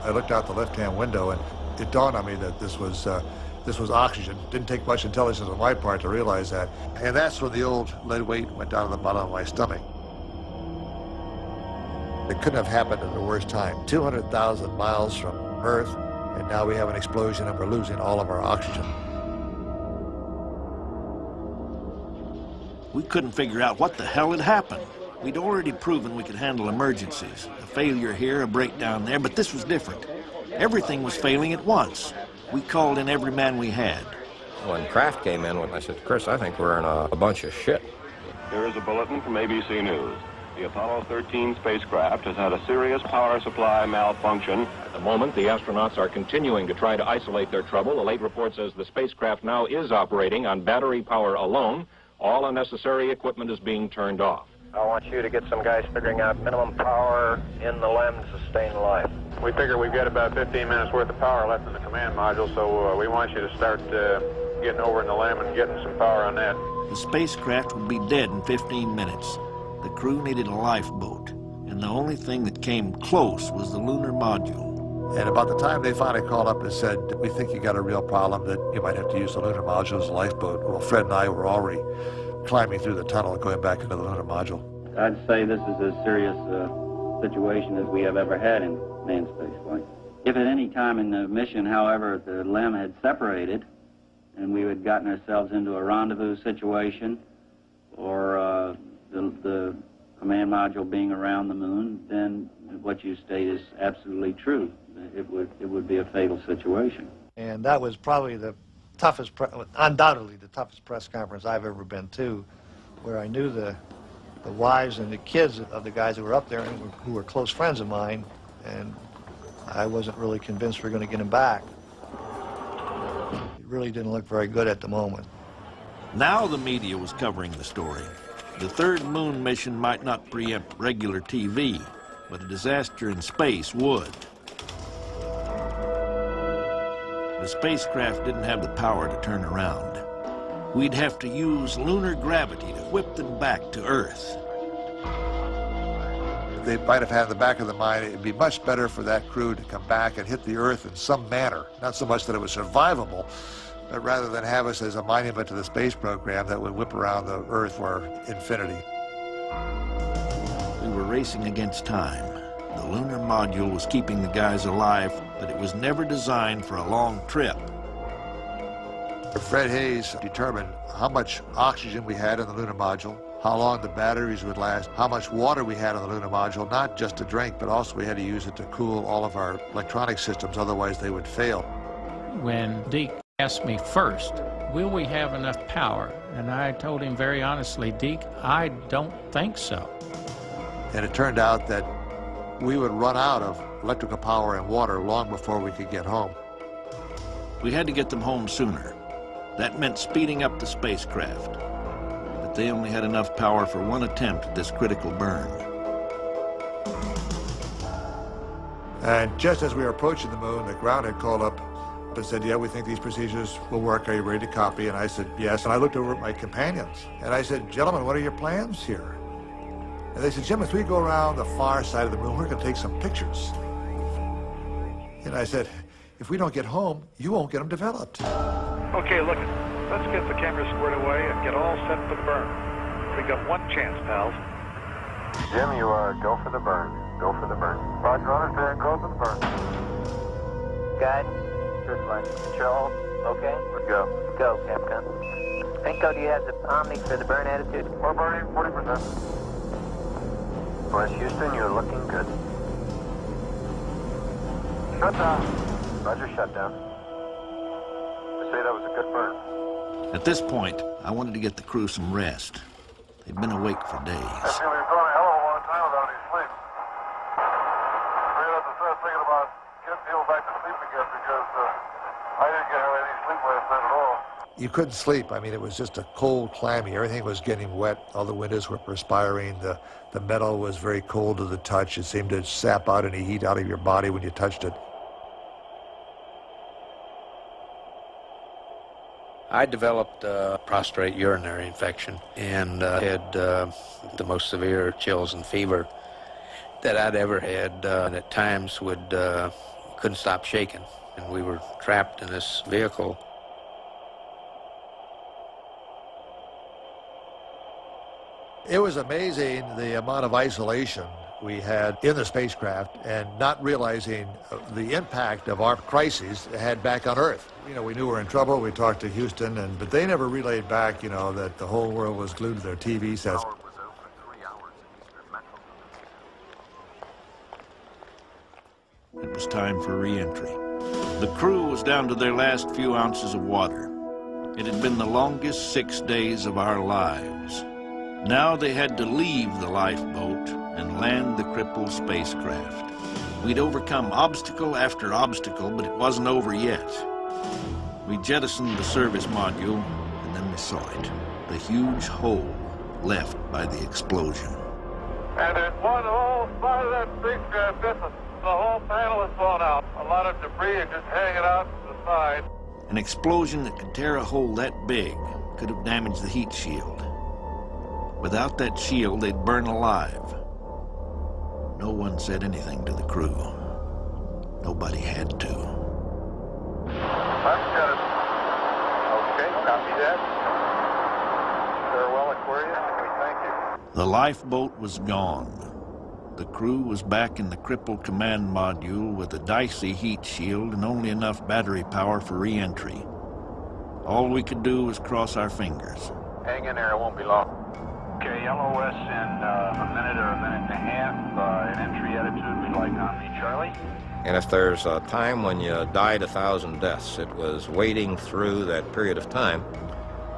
S15: I looked out the left-hand window, and it dawned on me that this was oxygen. Didn't take much intelligence on my part to realize that. And that's when the old lead weight went down to the bottom of my stomach. It couldn't have happened at the worst time. 200,000 miles from Earth, and now we have an explosion and we're losing all of our oxygen.
S1: We couldn't figure out what the hell had happened. We'd already proven we could handle emergencies. A failure here, a breakdown there, but this was different. Everything was failing at once. We called in every man we had.
S21: When Kraft came in, I said, Chris, I think we're in a bunch of shit.
S19: Here is a bulletin from ABC News. The Apollo 13 spacecraft has had a serious power supply malfunction.
S23: At the moment, the astronauts are continuing to try to isolate their trouble. A late report says the spacecraft now is operating on battery power alone. All unnecessary equipment is being turned off.
S8: I want you to get some guys figuring out minimum power in the LEM to sustain life.
S19: We figure we've got about 15 minutes worth of power left in the command module, so we want you to start getting over in the LEM and getting some power on that.
S1: The spacecraft would be dead in 15 minutes. The crew needed a lifeboat, and the only thing that came close was the lunar module.
S15: And about the time they finally called up and said, we think you got a real problem, that you might have to use the lunar module as a lifeboat. Well, Fred and I were already climbing through the tunnel and going back into the lunar module.
S5: I'd say this is as serious a situation as we have ever had in manned spaceflight. If at any time in the mission, however, the LEM had separated and we had gotten ourselves into a rendezvous situation or the command module being around the moon, then what you state is absolutely true. It would be a fatal situation.
S4: And that was probably the toughest, undoubtedly the toughest press conference I've ever been to, where I knew the wives and the kids of the guys who were up there and who were close friends of mine, and I wasn't really convinced we were going to get him back. It really didn't look very good at the moment.
S1: Now the media was covering the story. The third moon mission might not preempt regular TV, but a disaster in space would. The spacecraft didn't have the power to turn around. We'd have to use lunar gravity to whip them back to Earth.
S15: They might have had in the back of their mind, it'd be much better for that crew to come back and hit the Earth in some manner. Not so much that it was survivable, but rather than have us as a monument to the space program that would whip around the Earth for infinity.
S1: We were racing against time. The lunar module was keeping the guys alive, but it was never designed for a long trip.
S15: Fred Hayes determined how much oxygen we had in the lunar module, how long the batteries would last, how much water we had on the lunar module, not just to drink, but also we had to use it to cool all of our electronic systems, otherwise they would fail.
S16: When Deke asked me first, will we have enough power? And I told him very honestly, Deke, I don't think so.
S15: And it turned out that we would run out of electrical power and water long before we could get home.
S1: We had to get them home sooner. That meant speeding up the spacecraft. But they only had enough power for one attempt at this critical burn.
S15: And just as we were approaching the moon, the ground had called up and said, yeah, we think these procedures will work. Are you ready to copy? And I said, yes. And I looked over at my companions and I said, gentlemen, what are your plans here? And they said, Jim, if we go around the far side of the moon, we're going to take some pictures. And I said, if we don't get home, you won't get them developed.
S11: Okay, look, let's get the camera squared away and get all set for the burn. We got one chance, pals.
S19: Jim, you go for the burn. Go for the burn. Roger, understand. Go for the burn.
S8: Guide, first line control, okay?
S19: Let's go.
S8: Go, Capcom. Pinko, do you have the Omni for the burn attitude?
S19: We're burning 40%.
S8: West Houston, you're looking good.
S19: Shut down. Roger, shut down. I say that was a good burn.
S1: At this point, I wanted to get the crew some rest. They'd been awake for days.
S19: I feel we've gone a hell of a long time without any sleep. Afraid I have to start thinking about getting people back to sleep again because I didn't get
S11: have any sleep last night at all.
S15: You couldn't sleep. I mean, it was just a cold, clammy. Everything was getting wet. All the windows were perspiring. The metal was very cold to the touch. It seemed to sap out any heat out of your body when you touched it.
S6: I developed a prostate urinary infection and had the most severe chills and fever that I'd ever had, and at times couldn't stop shaking. And we were trapped in this vehicle.
S15: It was amazing the amount of isolation we had in the spacecraft and not realizing the impact of our crises it had back on Earth. You know, we knew we were in trouble. We talked to Houston, but they never relayed back, you know, that the whole world was glued to their TV sets.
S1: It was time for re-entry. The crew was down to their last few ounces of water. It had been the longest 6 days of our lives. Now they had to leave the lifeboat and land the crippled spacecraft. We'd overcome obstacle after obstacle, but it wasn't over yet. We jettisoned the service module, and then we saw it. The huge hole left by the explosion.
S11: And there's one whole side of that spacecraft missing. The whole panel is blown out. A lot of debris is just hanging out to the side.
S1: An explosion that could tear a hole that big could have damaged the heat shield. Without that shield, they'd burn alive. No one said anything to the crew. Nobody had to.
S11: I've got it. Okay, copy that. Farewell, Aquarius, and we thank you.
S1: The lifeboat was gone. The crew was back in the crippled command module with a dicey heat shield and only enough battery power for re-entry. All we could do was cross our fingers.
S11: Hang in there, it won't be long.
S3: Okay, LOS in a minute or a minute and a half. An entry attitude we'd like on the Charlie.
S21: And if there's a time when you died 1,000 deaths, it was wading through that period of time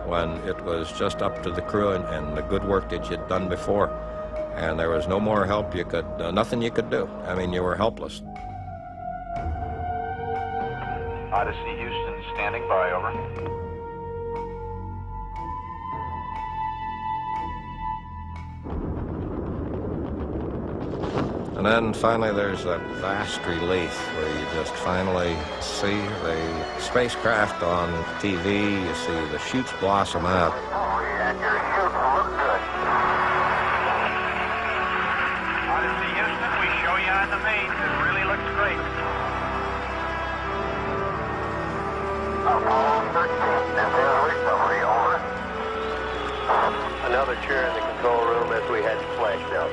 S21: when it was just up to the crew and the good work that you'd done before. And there was no more help you could, nothing you could do. I mean, you were helpless.
S3: Odyssey Houston standing by, over.
S21: And then finally there's that vast relief where you just finally see the spacecraft on TV, you see the chutes blossom out.
S11: And your chutes look good. Odyssey Houston, we show you on the main. It really looks great. Apollo 13, this is recovery, over.
S2: Another chair in the control room as we had splashed out.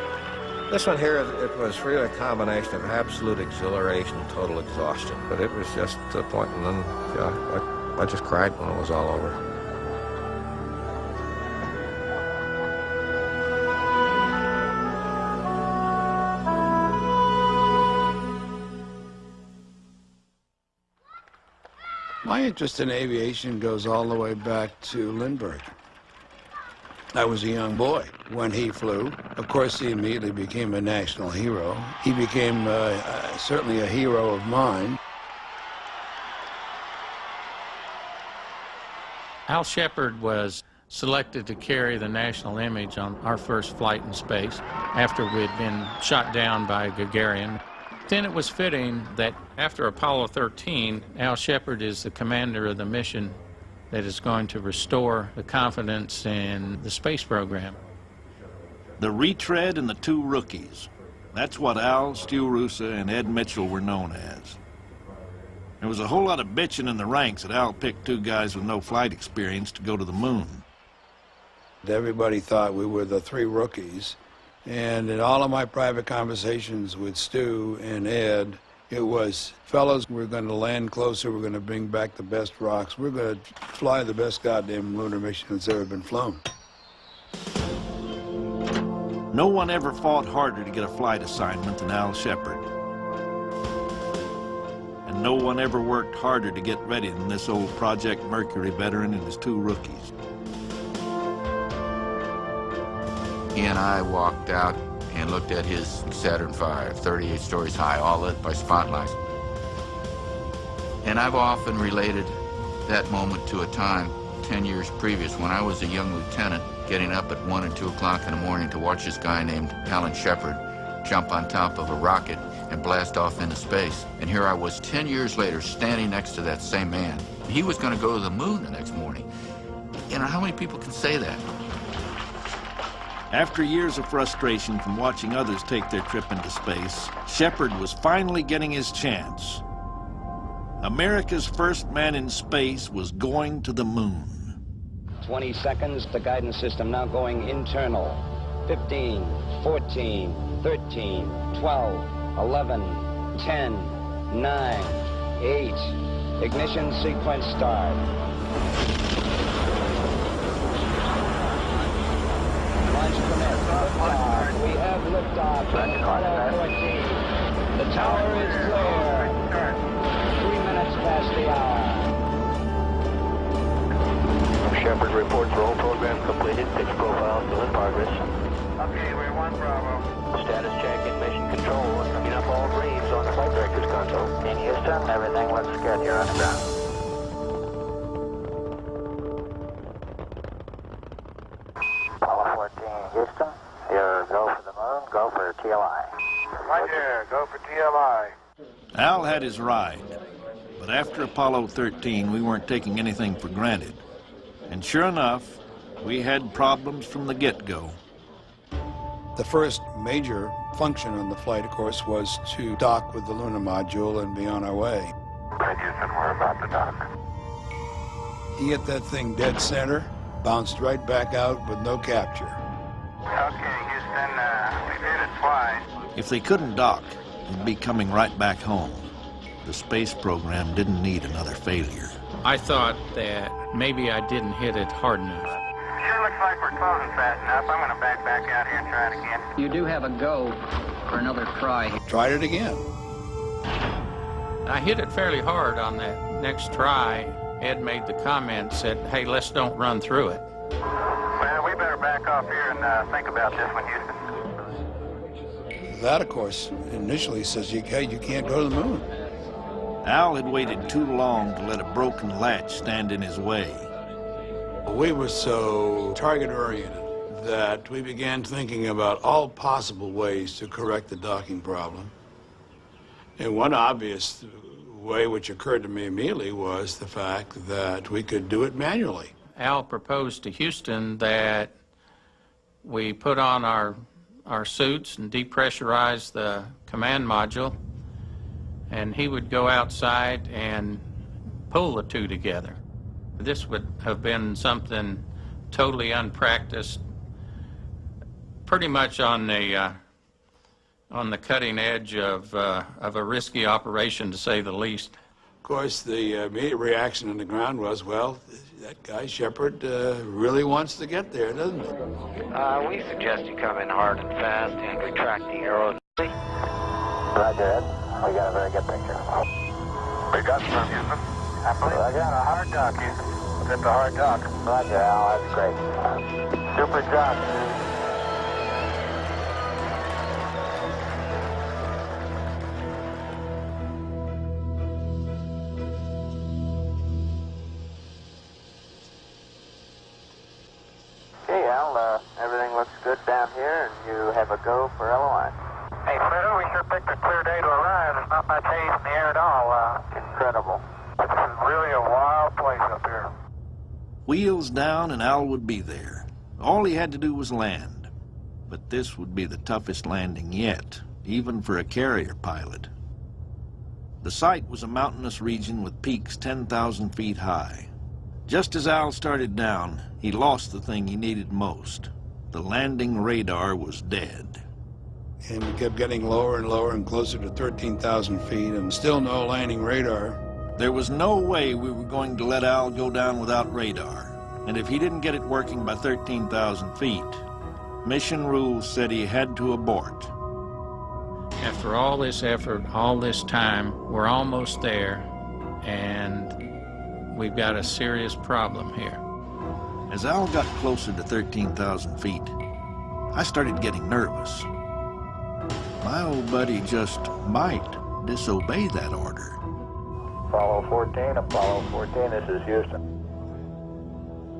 S21: This one here, it was really a combination of absolute exhilaration and total exhaustion. But it was just to the point, and then I just cried when it was all over.
S13: My interest in aviation goes all the way back to Lindbergh. I was a young boy when he flew. Of course, he immediately became a national hero. He became certainly a hero of mine.
S16: Al Shepard was selected to carry the national image on our first flight in space after we had been shot down by Gagarin. Then it was fitting that after Apollo 13, Al Shepard is the commander of the mission that is going to restore the confidence in the space program.
S1: The retread and the two rookies. That's what Al, Stu Rusa, and Ed Mitchell were known as. There was a whole lot of bitching in the ranks that Al picked two guys with no flight experience to go to the moon.
S13: Everybody thought we were the three rookies. And in all of my private conversations with Stu and Ed, it was, fellas, we're going to land closer, we're going to bring back the best rocks, we're going to fly the best goddamn lunar mission that's ever been flown.
S1: No one ever fought harder to get a flight assignment than Al Shepard. And no one ever worked harder to get ready than this old Project Mercury veteran and his two rookies.
S12: He and I walked out and looked at his Saturn V, 38 stories high, all lit by spotlights. And I've often related that moment to a time 10 years previous when I was a young lieutenant getting up at 1 and 2 o'clock in the morning to watch this guy named Alan Shepard jump on top of a rocket and blast off into space. And here I was 10 years later standing next to that same man. He was going to go to the moon the next morning. You know, how many people can say that?
S1: After years of frustration from watching others take their trip into space, Shepard was finally getting his chance. America's first man in space was going to the moon.
S10: 20 seconds, the guidance system now going internal. 15, 14, 13, 12, 11, 10, 9, 8. Ignition sequence start. Launch commit. Liftoff. We have liftoff on Apollo 14. The tower is clear. 3 minutes past the hour.
S2: Shepard reports roll program completed. Pitch profile still in progress.
S11: Okay, we're 1 Bravo.
S2: Status check in mission control. Coming up all greens on the flight director's console.
S10: In Houston, everything looks good here on the ground. Apollo 14, Houston. Your go for the moon, go for TLI.
S11: Right there, go for TLI.
S1: Al had his ride, but after Apollo 13, we weren't taking anything for granted. And sure enough, we had problems from the get-go.
S13: The first major function on the flight, of course, was to dock with the lunar module and be on our way.
S11: Houston, we're about to dock.
S13: He hit that thing dead center, bounced right back out with no capture.
S11: Okay, Houston, we did it twice.
S1: If they couldn't dock, they'd be coming right back home. The space program didn't need another failure.
S16: I thought that maybe I didn't hit it hard enough.
S11: Sure looks like we're closing fast enough. I'm going to back out here and try it again.
S10: You do have a go for another try.
S13: Tried it again.
S16: I hit it fairly hard on that next try. Ed made the comment, said, hey, let's don't run through it.
S11: Well, we better back off here and think about this one, Houston.
S13: That, of course, initially says, hey, you can't go to the moon.
S1: Al had waited too long to let a broken latch stand in his way.
S13: We were so target-oriented that we began thinking about all possible ways to correct the docking problem. And one obvious way which occurred to me immediately was the fact that we could do it manually.
S16: Al proposed to Houston that we put on our suits and depressurize the command module, and he would go outside and pull the two together. This would have been something totally unpracticed, pretty much on the cutting edge of a risky operation, to say the least.
S13: Of course, the immediate reaction on the ground was, well, that guy Shepard really wants to get there, doesn't he?
S10: We suggest you come in hard and fast and retract the arrow.
S2: Roger, Ed. We got a very good picture.
S11: We got some, Houston.
S2: I got a hard dock, Houston.
S11: Hit the hard dock.
S2: Roger, Al. That's great. Super job.
S10: Okay, Al, everything looks good down here, and you have a go for LOI.
S11: Hey, Fredo, we sure picked a clear day to arrive. There's not much haze in the air at all.
S10: Incredible.
S11: This is really a wild place up here.
S1: Wheels down and Al would be there. All he had to do was land. But this would be the toughest landing yet, even for a carrier pilot. The site was a mountainous region with peaks 10,000 feet high. Just as Al started down, he lost the thing he needed most. The landing radar was dead.
S13: And we kept getting lower and lower and closer to 13,000 feet, and still no landing radar.
S1: There was no way we were going to let Al go down without radar. And if he didn't get it working by 13,000 feet, mission rules said he had to abort.
S16: After all this effort, all this time, we're almost there, and we've got a serious problem here.
S1: As Al got closer to 13,000 feet, I started getting nervous. My old buddy just might disobey that order.
S3: Apollo 14, this is Houston.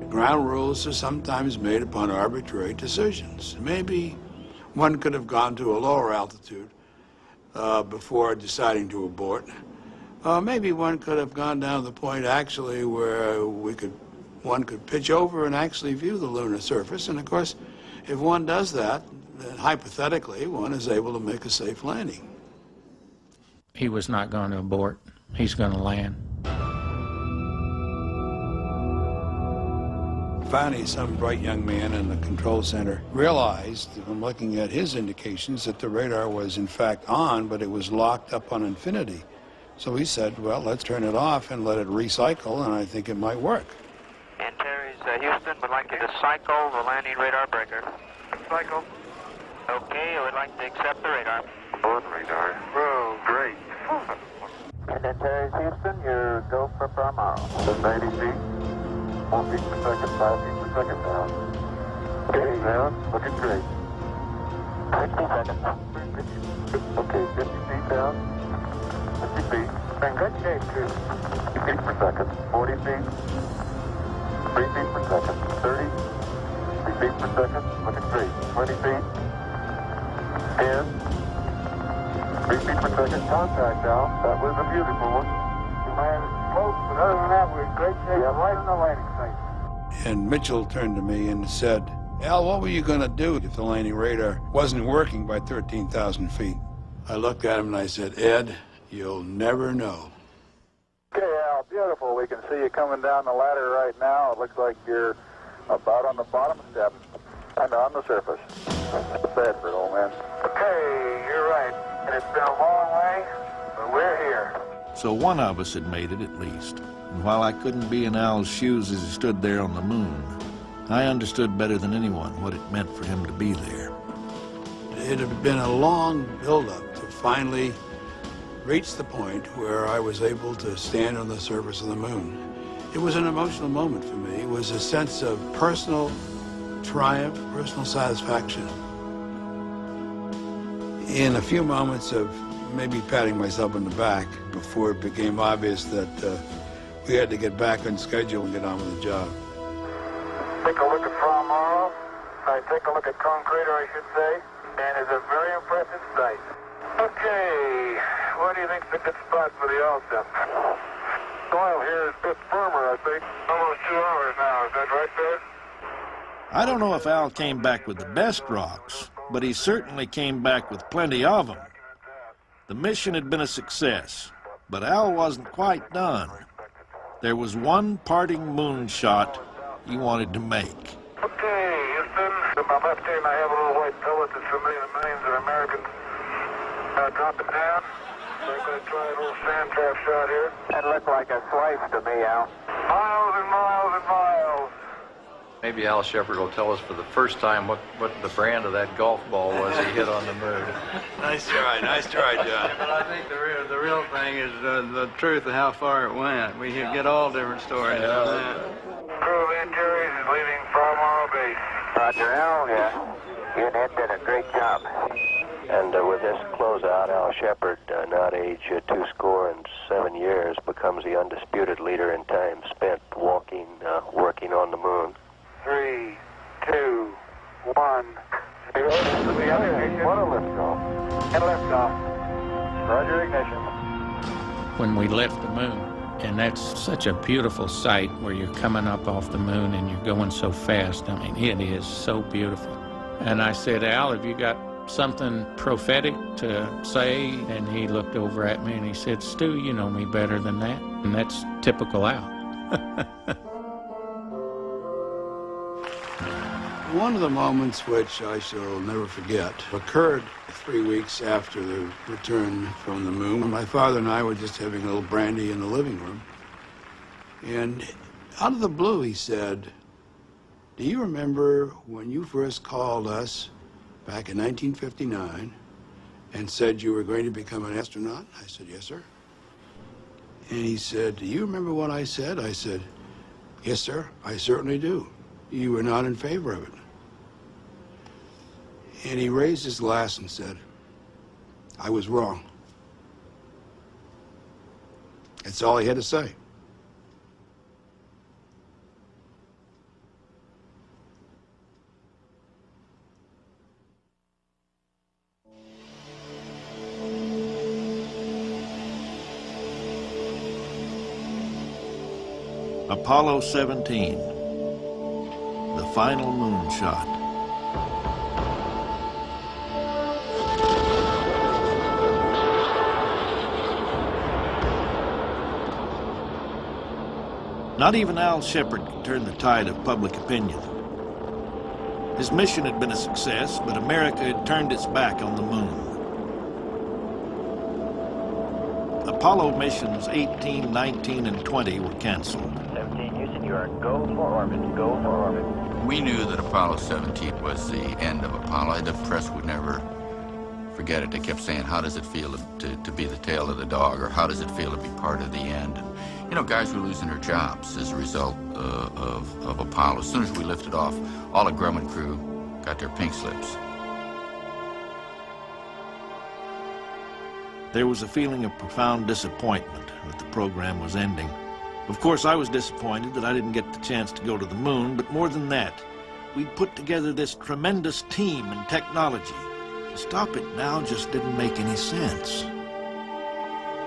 S13: Ground rules are sometimes made upon arbitrary decisions. Maybe one could have gone to a lower altitude before deciding to abort. Maybe one could have gone down to the point actually where one could pitch over and actually view the lunar surface. And of course, if one does that, then hypothetically, one is able to make a safe landing.
S16: He was not going to abort. He's going to land.
S13: Finally, some bright young man in the control center realized, from looking at his indications, that the radar was in fact on, but it was locked up on infinity. So he said, well, let's turn it off and let it recycle, and I think it might work.
S8: And Terry's Houston would like you to cycle the landing radar breaker. Cycle. Okay, I would like to accept the radar.
S3: Board radar. Oh, great.
S8: And then Terry's Houston, your go for Palmaro.
S3: That's 90 feet. 4 feet per second, 5 feet per second now. Okay, now, looking great.
S8: 60 seconds.
S3: Okay, 50 feet down. 50 feet.
S8: In good shape, too.
S3: 50 feet per second. 40 feet. 3 feet per second. 30. 3 feet per second. Looking great. 20 feet. 10. 3 feet per second. Contact now. That was a beautiful one.
S8: You landed close, but other than that, we're in great shape.
S3: Yeah.
S8: Right on the landing site.
S13: And Mitchell turned to me and said, Al, what were you going to do if the landing radar wasn't working by 13,000 feet? I looked at him and I said, Ed, you'll never know.
S3: Okay, Al, beautiful. We can see you coming down the ladder right now. It looks like you're about on the bottom step and on the surface. Bedford, old man.
S8: Okay, you're right. And it's been a long way, but we're here.
S1: So one of us had made it at least. And while I couldn't be in Al's shoes as he stood there on the moon, I understood better than anyone what it meant for him to be there. It had been a long build-up to finally reach the point where I was able to stand on the surface of the moon. It was an emotional moment for me. It was a sense of personal triumph, personal satisfaction. In a few moments of maybe patting myself on the back before it became obvious that we had to get back on schedule and get on with the job.
S8: Take a look at Palmaro. Take a look at Cone Crater, I should say. And it's a very impressive sight. Okay, what do you think's a good spot for the Alstom?
S3: Soil here is a bit firmer, I think.
S8: Almost 2 hours now, is that right, Dave?
S1: I don't know if Al came back with the best rocks, but he certainly came back with plenty of them. The mission had been a success, but Al wasn't quite done. There was one parting moonshot he wanted to make.
S8: Okay, Houston. In my left hand, I have a little white pellet that's familiar to millions of Americans. Drop it down. So I'm going to try a little sand trap shot here.
S3: That looked like a slice to me, Al.
S8: Miles and miles and miles.
S6: Maybe Al Shepard will tell us for the first time what the brand of that golf ball was he hit on the moon.
S13: Nice try, John.
S9: But I think the real thing is the truth of how far it went. We get all different stories on that.
S8: Crew of Antares is leaving Palmaro Base.
S2: Roger, Al. Yeah. You and Ed did a great job. And with this closeout, Al Shepard, now at age 27 years, becomes the undisputed leader in time spent working on the moon.
S8: 3, 2, 1.
S3: What a liftoff.
S8: And liftoff.
S3: Roger, ignition.
S16: When we left the moon, and that's such a beautiful sight where you're coming up off the moon and you're going so fast. I mean, it is so beautiful. And I said, Al, have you got something prophetic to say? And he looked over at me and he said, Stu, you know me better than that. And that's typical Al.
S13: One of the moments which I shall never forget occurred 3 weeks after the return from the moon. My father and I were just having a little brandy in the living room. And out of the blue, he said, do you remember when you first called us back in 1959 and said you were going to become an astronaut? I said, yes, sir. And he said, do you remember what I said? I said, yes, sir, I certainly do. You were not in favor of it. And he raised his glass and said, I was wrong. That's all he had to say.
S1: Apollo 17, the final moonshot. Not even Al Shepard could turn the tide of public opinion. His mission had been a success, but America had turned its back on the moon. Apollo missions 18, 19, and 20 were canceled.
S10: 17 Houston, you are go for orbit, go for orbit.
S12: We knew that Apollo 17 was the end of Apollo. The press would never forget it. They kept saying, how does it feel to be the tail of the dog, or how does it feel to be part of the end? And, you know, guys were losing their jobs as a result of Apollo. As soon as we lifted off, all the Grumman crew got their pink slips.
S1: There was a feeling of profound disappointment that the program was ending. Of course, I was disappointed that I didn't get the chance to go to the moon, but more than that, we'd put together this tremendous team and technology. To stop it now just didn't make any sense.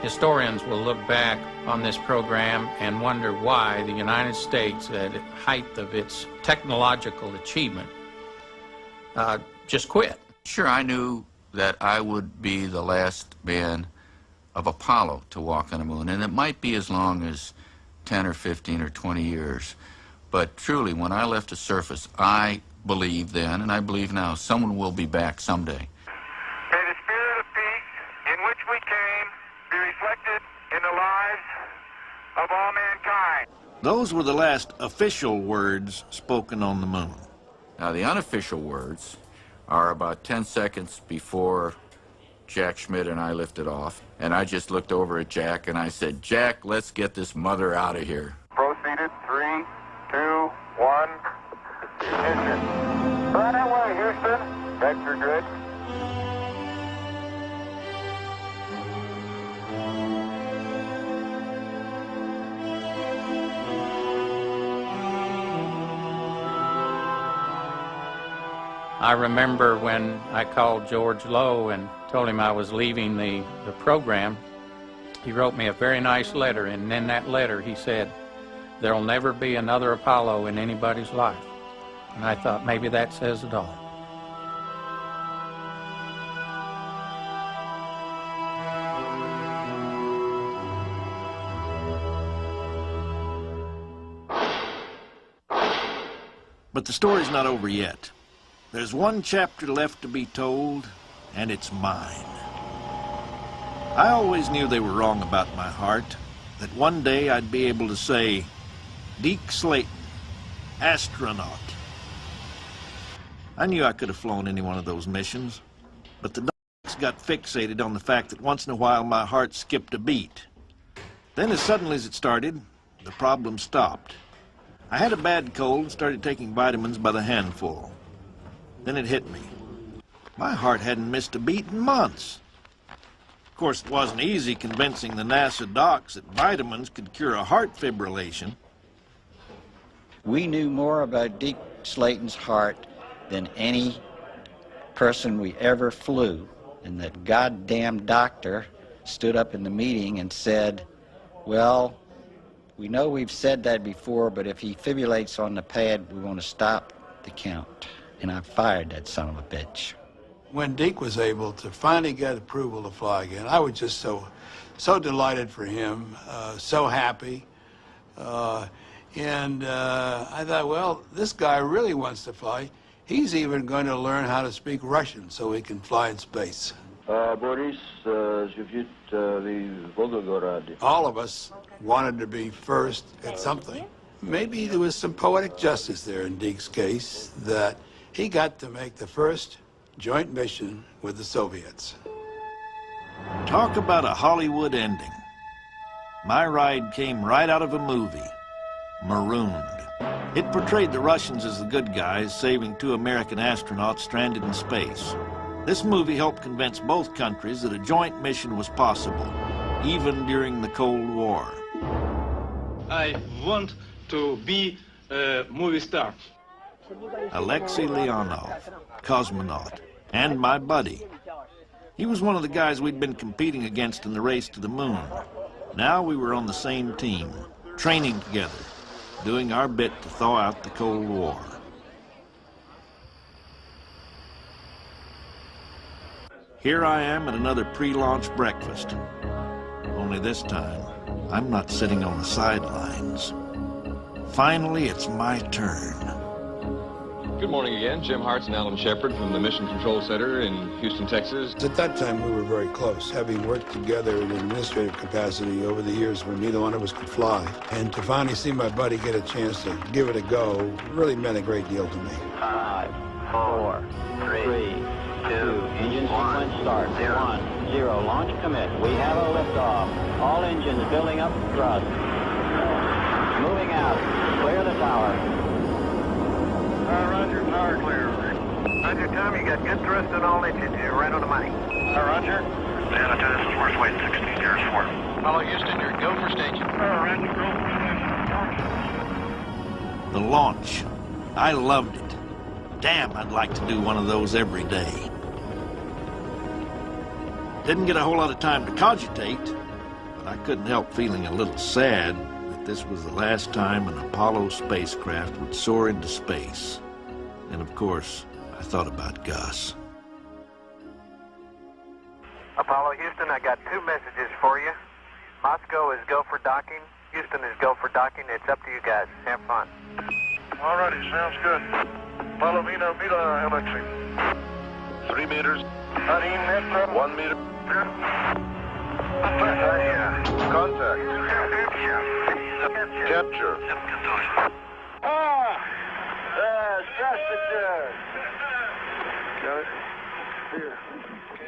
S16: Historians will look back on this program and wonder why the United States, at the height of its technological achievement, just quit.
S12: Sure, I knew that I would be the last man of Apollo to walk on the moon, and it might be as long as 10 or 15 or 20 years. But truly, when I left the surface, I believed then, and I believe now, someone will be back someday.
S7: May the spirit of peace in which we came be reflected in the lives of all mankind.
S1: Those were the last official words spoken on the moon.
S12: Now, the unofficial words are about 10 seconds before Jack Schmidt and I lifted off, and I just looked over at Jack and I said, Jack, let's get this mother out of here.
S7: Proceeded, 3, 2, 1, ignition. Right away, Houston. Vector good.
S16: I remember when I called George Lowe and told him I was leaving the program, he wrote me a very nice letter, and in that letter he said, there'll never be another Apollo in anybody's life. And I thought maybe that says it all.
S1: But the story's not over yet. There's one chapter left to be told, and it's mine. I always knew they were wrong about my heart, that one day I'd be able to say, Deke Slayton, astronaut. I knew I could have flown any one of those missions, but the docs got fixated on the fact that once in a while my heart skipped a beat. Then as suddenly as it started, the problem stopped. I had a bad cold and started taking vitamins by the handful. Then it hit me. My heart hadn't missed a beat in months. Of course, it wasn't easy convincing the NASA docs that vitamins could cure a heart fibrillation.
S10: We knew more about Deke Slayton's heart than any person we ever flew. And that goddamn doctor stood up in the meeting and said, well, we know we've said that before, but if he fibrillates on the pad, we want to stop the count. And I fired that son of a bitch.
S13: When Deke was able to finally get approval to fly again, I was just so delighted for him, so happy. And I thought, well, this guy really wants to fly. He's even going to learn how to speak Russian so he can fly in space.
S14: Boris,
S13: all of us wanted to be first at something. Maybe there was some poetic justice there in Deke's case, that he got to make the first joint mission with the Soviets.
S1: Talk about a Hollywood ending. My ride came right out of a movie, Marooned. It portrayed the Russians as the good guys, saving 2 American astronauts stranded in space. This movie helped convince both countries that a joint mission was possible. even during the Cold War.
S14: I want to be a movie star.
S1: Alexei Leonov, cosmonaut, and my buddy. He was one of the guys we'd been competing against in the race to the moon. Now we were on the same team, training together, doing our bit to thaw out the Cold War. Here I am at another pre-launch breakfast. Only this time, I'm not sitting on the sidelines. Finally, it's my turn.
S18: Good morning again. Jim Hartz and Alan Shepard from the Mission Control Center in Houston, Texas.
S13: At that time, we were very close, having worked together in an administrative capacity over the years when neither one of us could fly. And to finally see my buddy get a chance to give it a go really meant a great deal to me.
S5: 5, 4, 3, 2, engine sequence start. 1, 0, launch commit. We have a liftoff. All engines building up thrust. Moving out. Clear the tower.
S19: Roger, power clear. Roger, Tom, you got good thrust on all engines. You're right on the money.
S7: Roger. Santa, this is Worth Wait 16, here's 4.
S9: Hello, Houston, you're go for station.
S7: Roger, go for
S1: The launch. I loved it. Damn, I'd like to do one of those every day. Didn't get a whole lot of time to cogitate, but I couldn't help feeling a little sad that this was the last time an Apollo spacecraft would soar into space. And of course, I thought about Gus.
S19: Apollo Houston, I got 2 messages for you. Moscow is go for docking. Houston is go for docking. It's up to you guys. Have fun.
S7: All righty, sounds good. Apollo Vina, Alexei. 3 meters. 1 meter. Contact. Capture.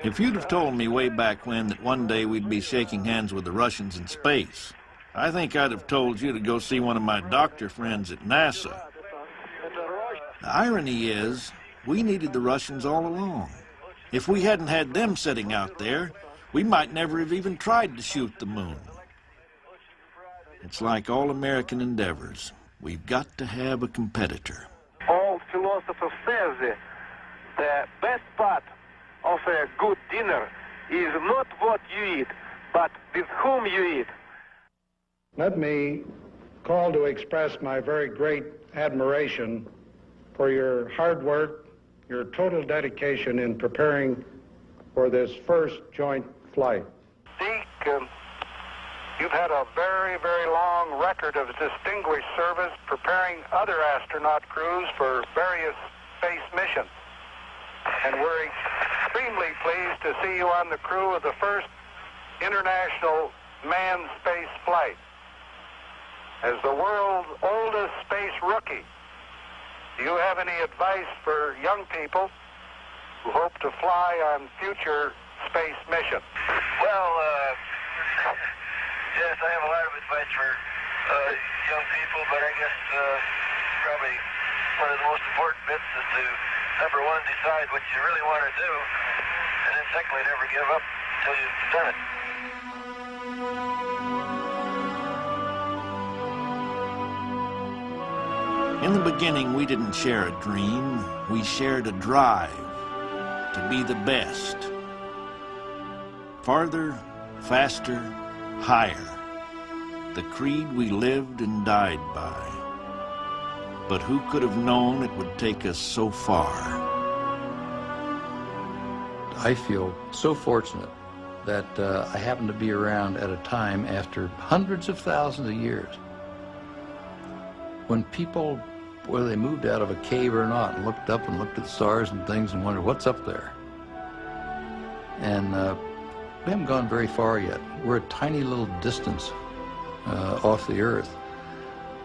S1: If you'd have told me way back when that one day we'd be shaking hands with the Russians in space, I think I'd have told you to go see one of my doctor friends at NASA. The irony is, we needed the Russians all along. If we hadn't had them sitting out there, we might never have even tried to shoot the moon. It's like all American endeavors. We've got to have a competitor.
S11: All philosophers say the best part of a good dinner is not what you eat, but with whom you eat.
S20: Let me call to express my very great admiration for your hard work, your total dedication in preparing for this first joint flight.
S11: Deke, you've had a very, very long record of distinguished service preparing other astronaut crews for various space missions. And we're extremely pleased to see you on the crew of the first international manned space flight. As the world's oldest space rookie, do you have any advice for young people who hope to fly on future space missions?
S7: Well, yes, I have a lot of advice for young people, but I guess probably one of the most important bits is to, number one, decide what you really want to do, and then secondly, never give up until you've done it.
S1: In the beginning, we didn't share a dream. We shared a drive to be the best. Farther, faster, higher. The creed we lived and died by. But who could have known it would take us so far?
S6: I feel so fortunate that I happened to be around at a time after hundreds of thousands of years when people, whether they moved out of a cave or not, and looked up and looked at the stars and things and wondered, what's up there? And we haven't gone very far yet. We're a tiny little distance off the Earth.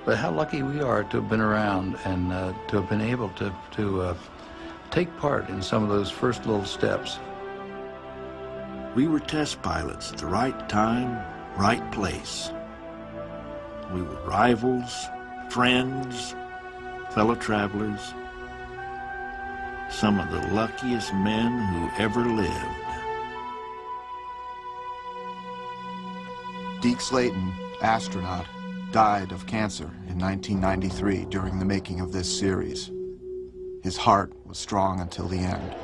S6: But how lucky we are to have been around and to have been able to take part in some of those first little steps.
S1: We were test pilots at the right time, right place. We were rivals, friends, fellow travelers, some of the luckiest men who ever lived.
S17: Deke Slayton, astronaut, died of cancer in 1993 during the making of this series. His heart was strong until the end.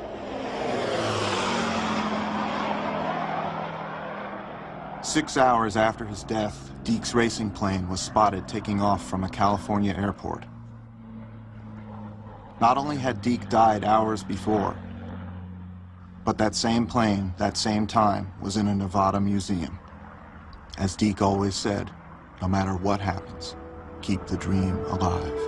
S17: Six hours after his death, Deke's racing plane was spotted taking off from a California airport. Not only had Deke died hours before, but that same plane, that same time, was in a Nevada museum. As Deke always said, no matter what happens, keep the dream alive.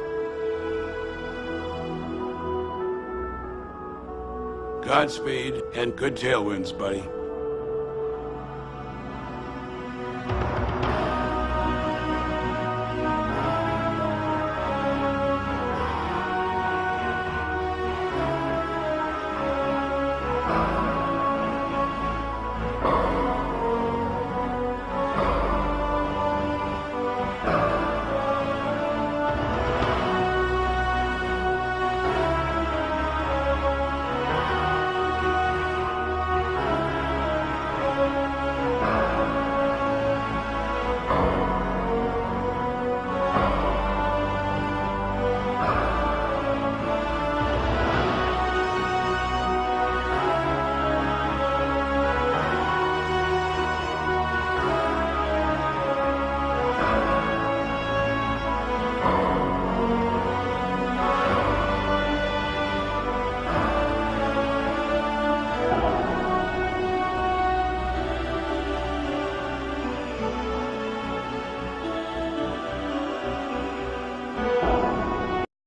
S13: Godspeed and good tailwinds, buddy.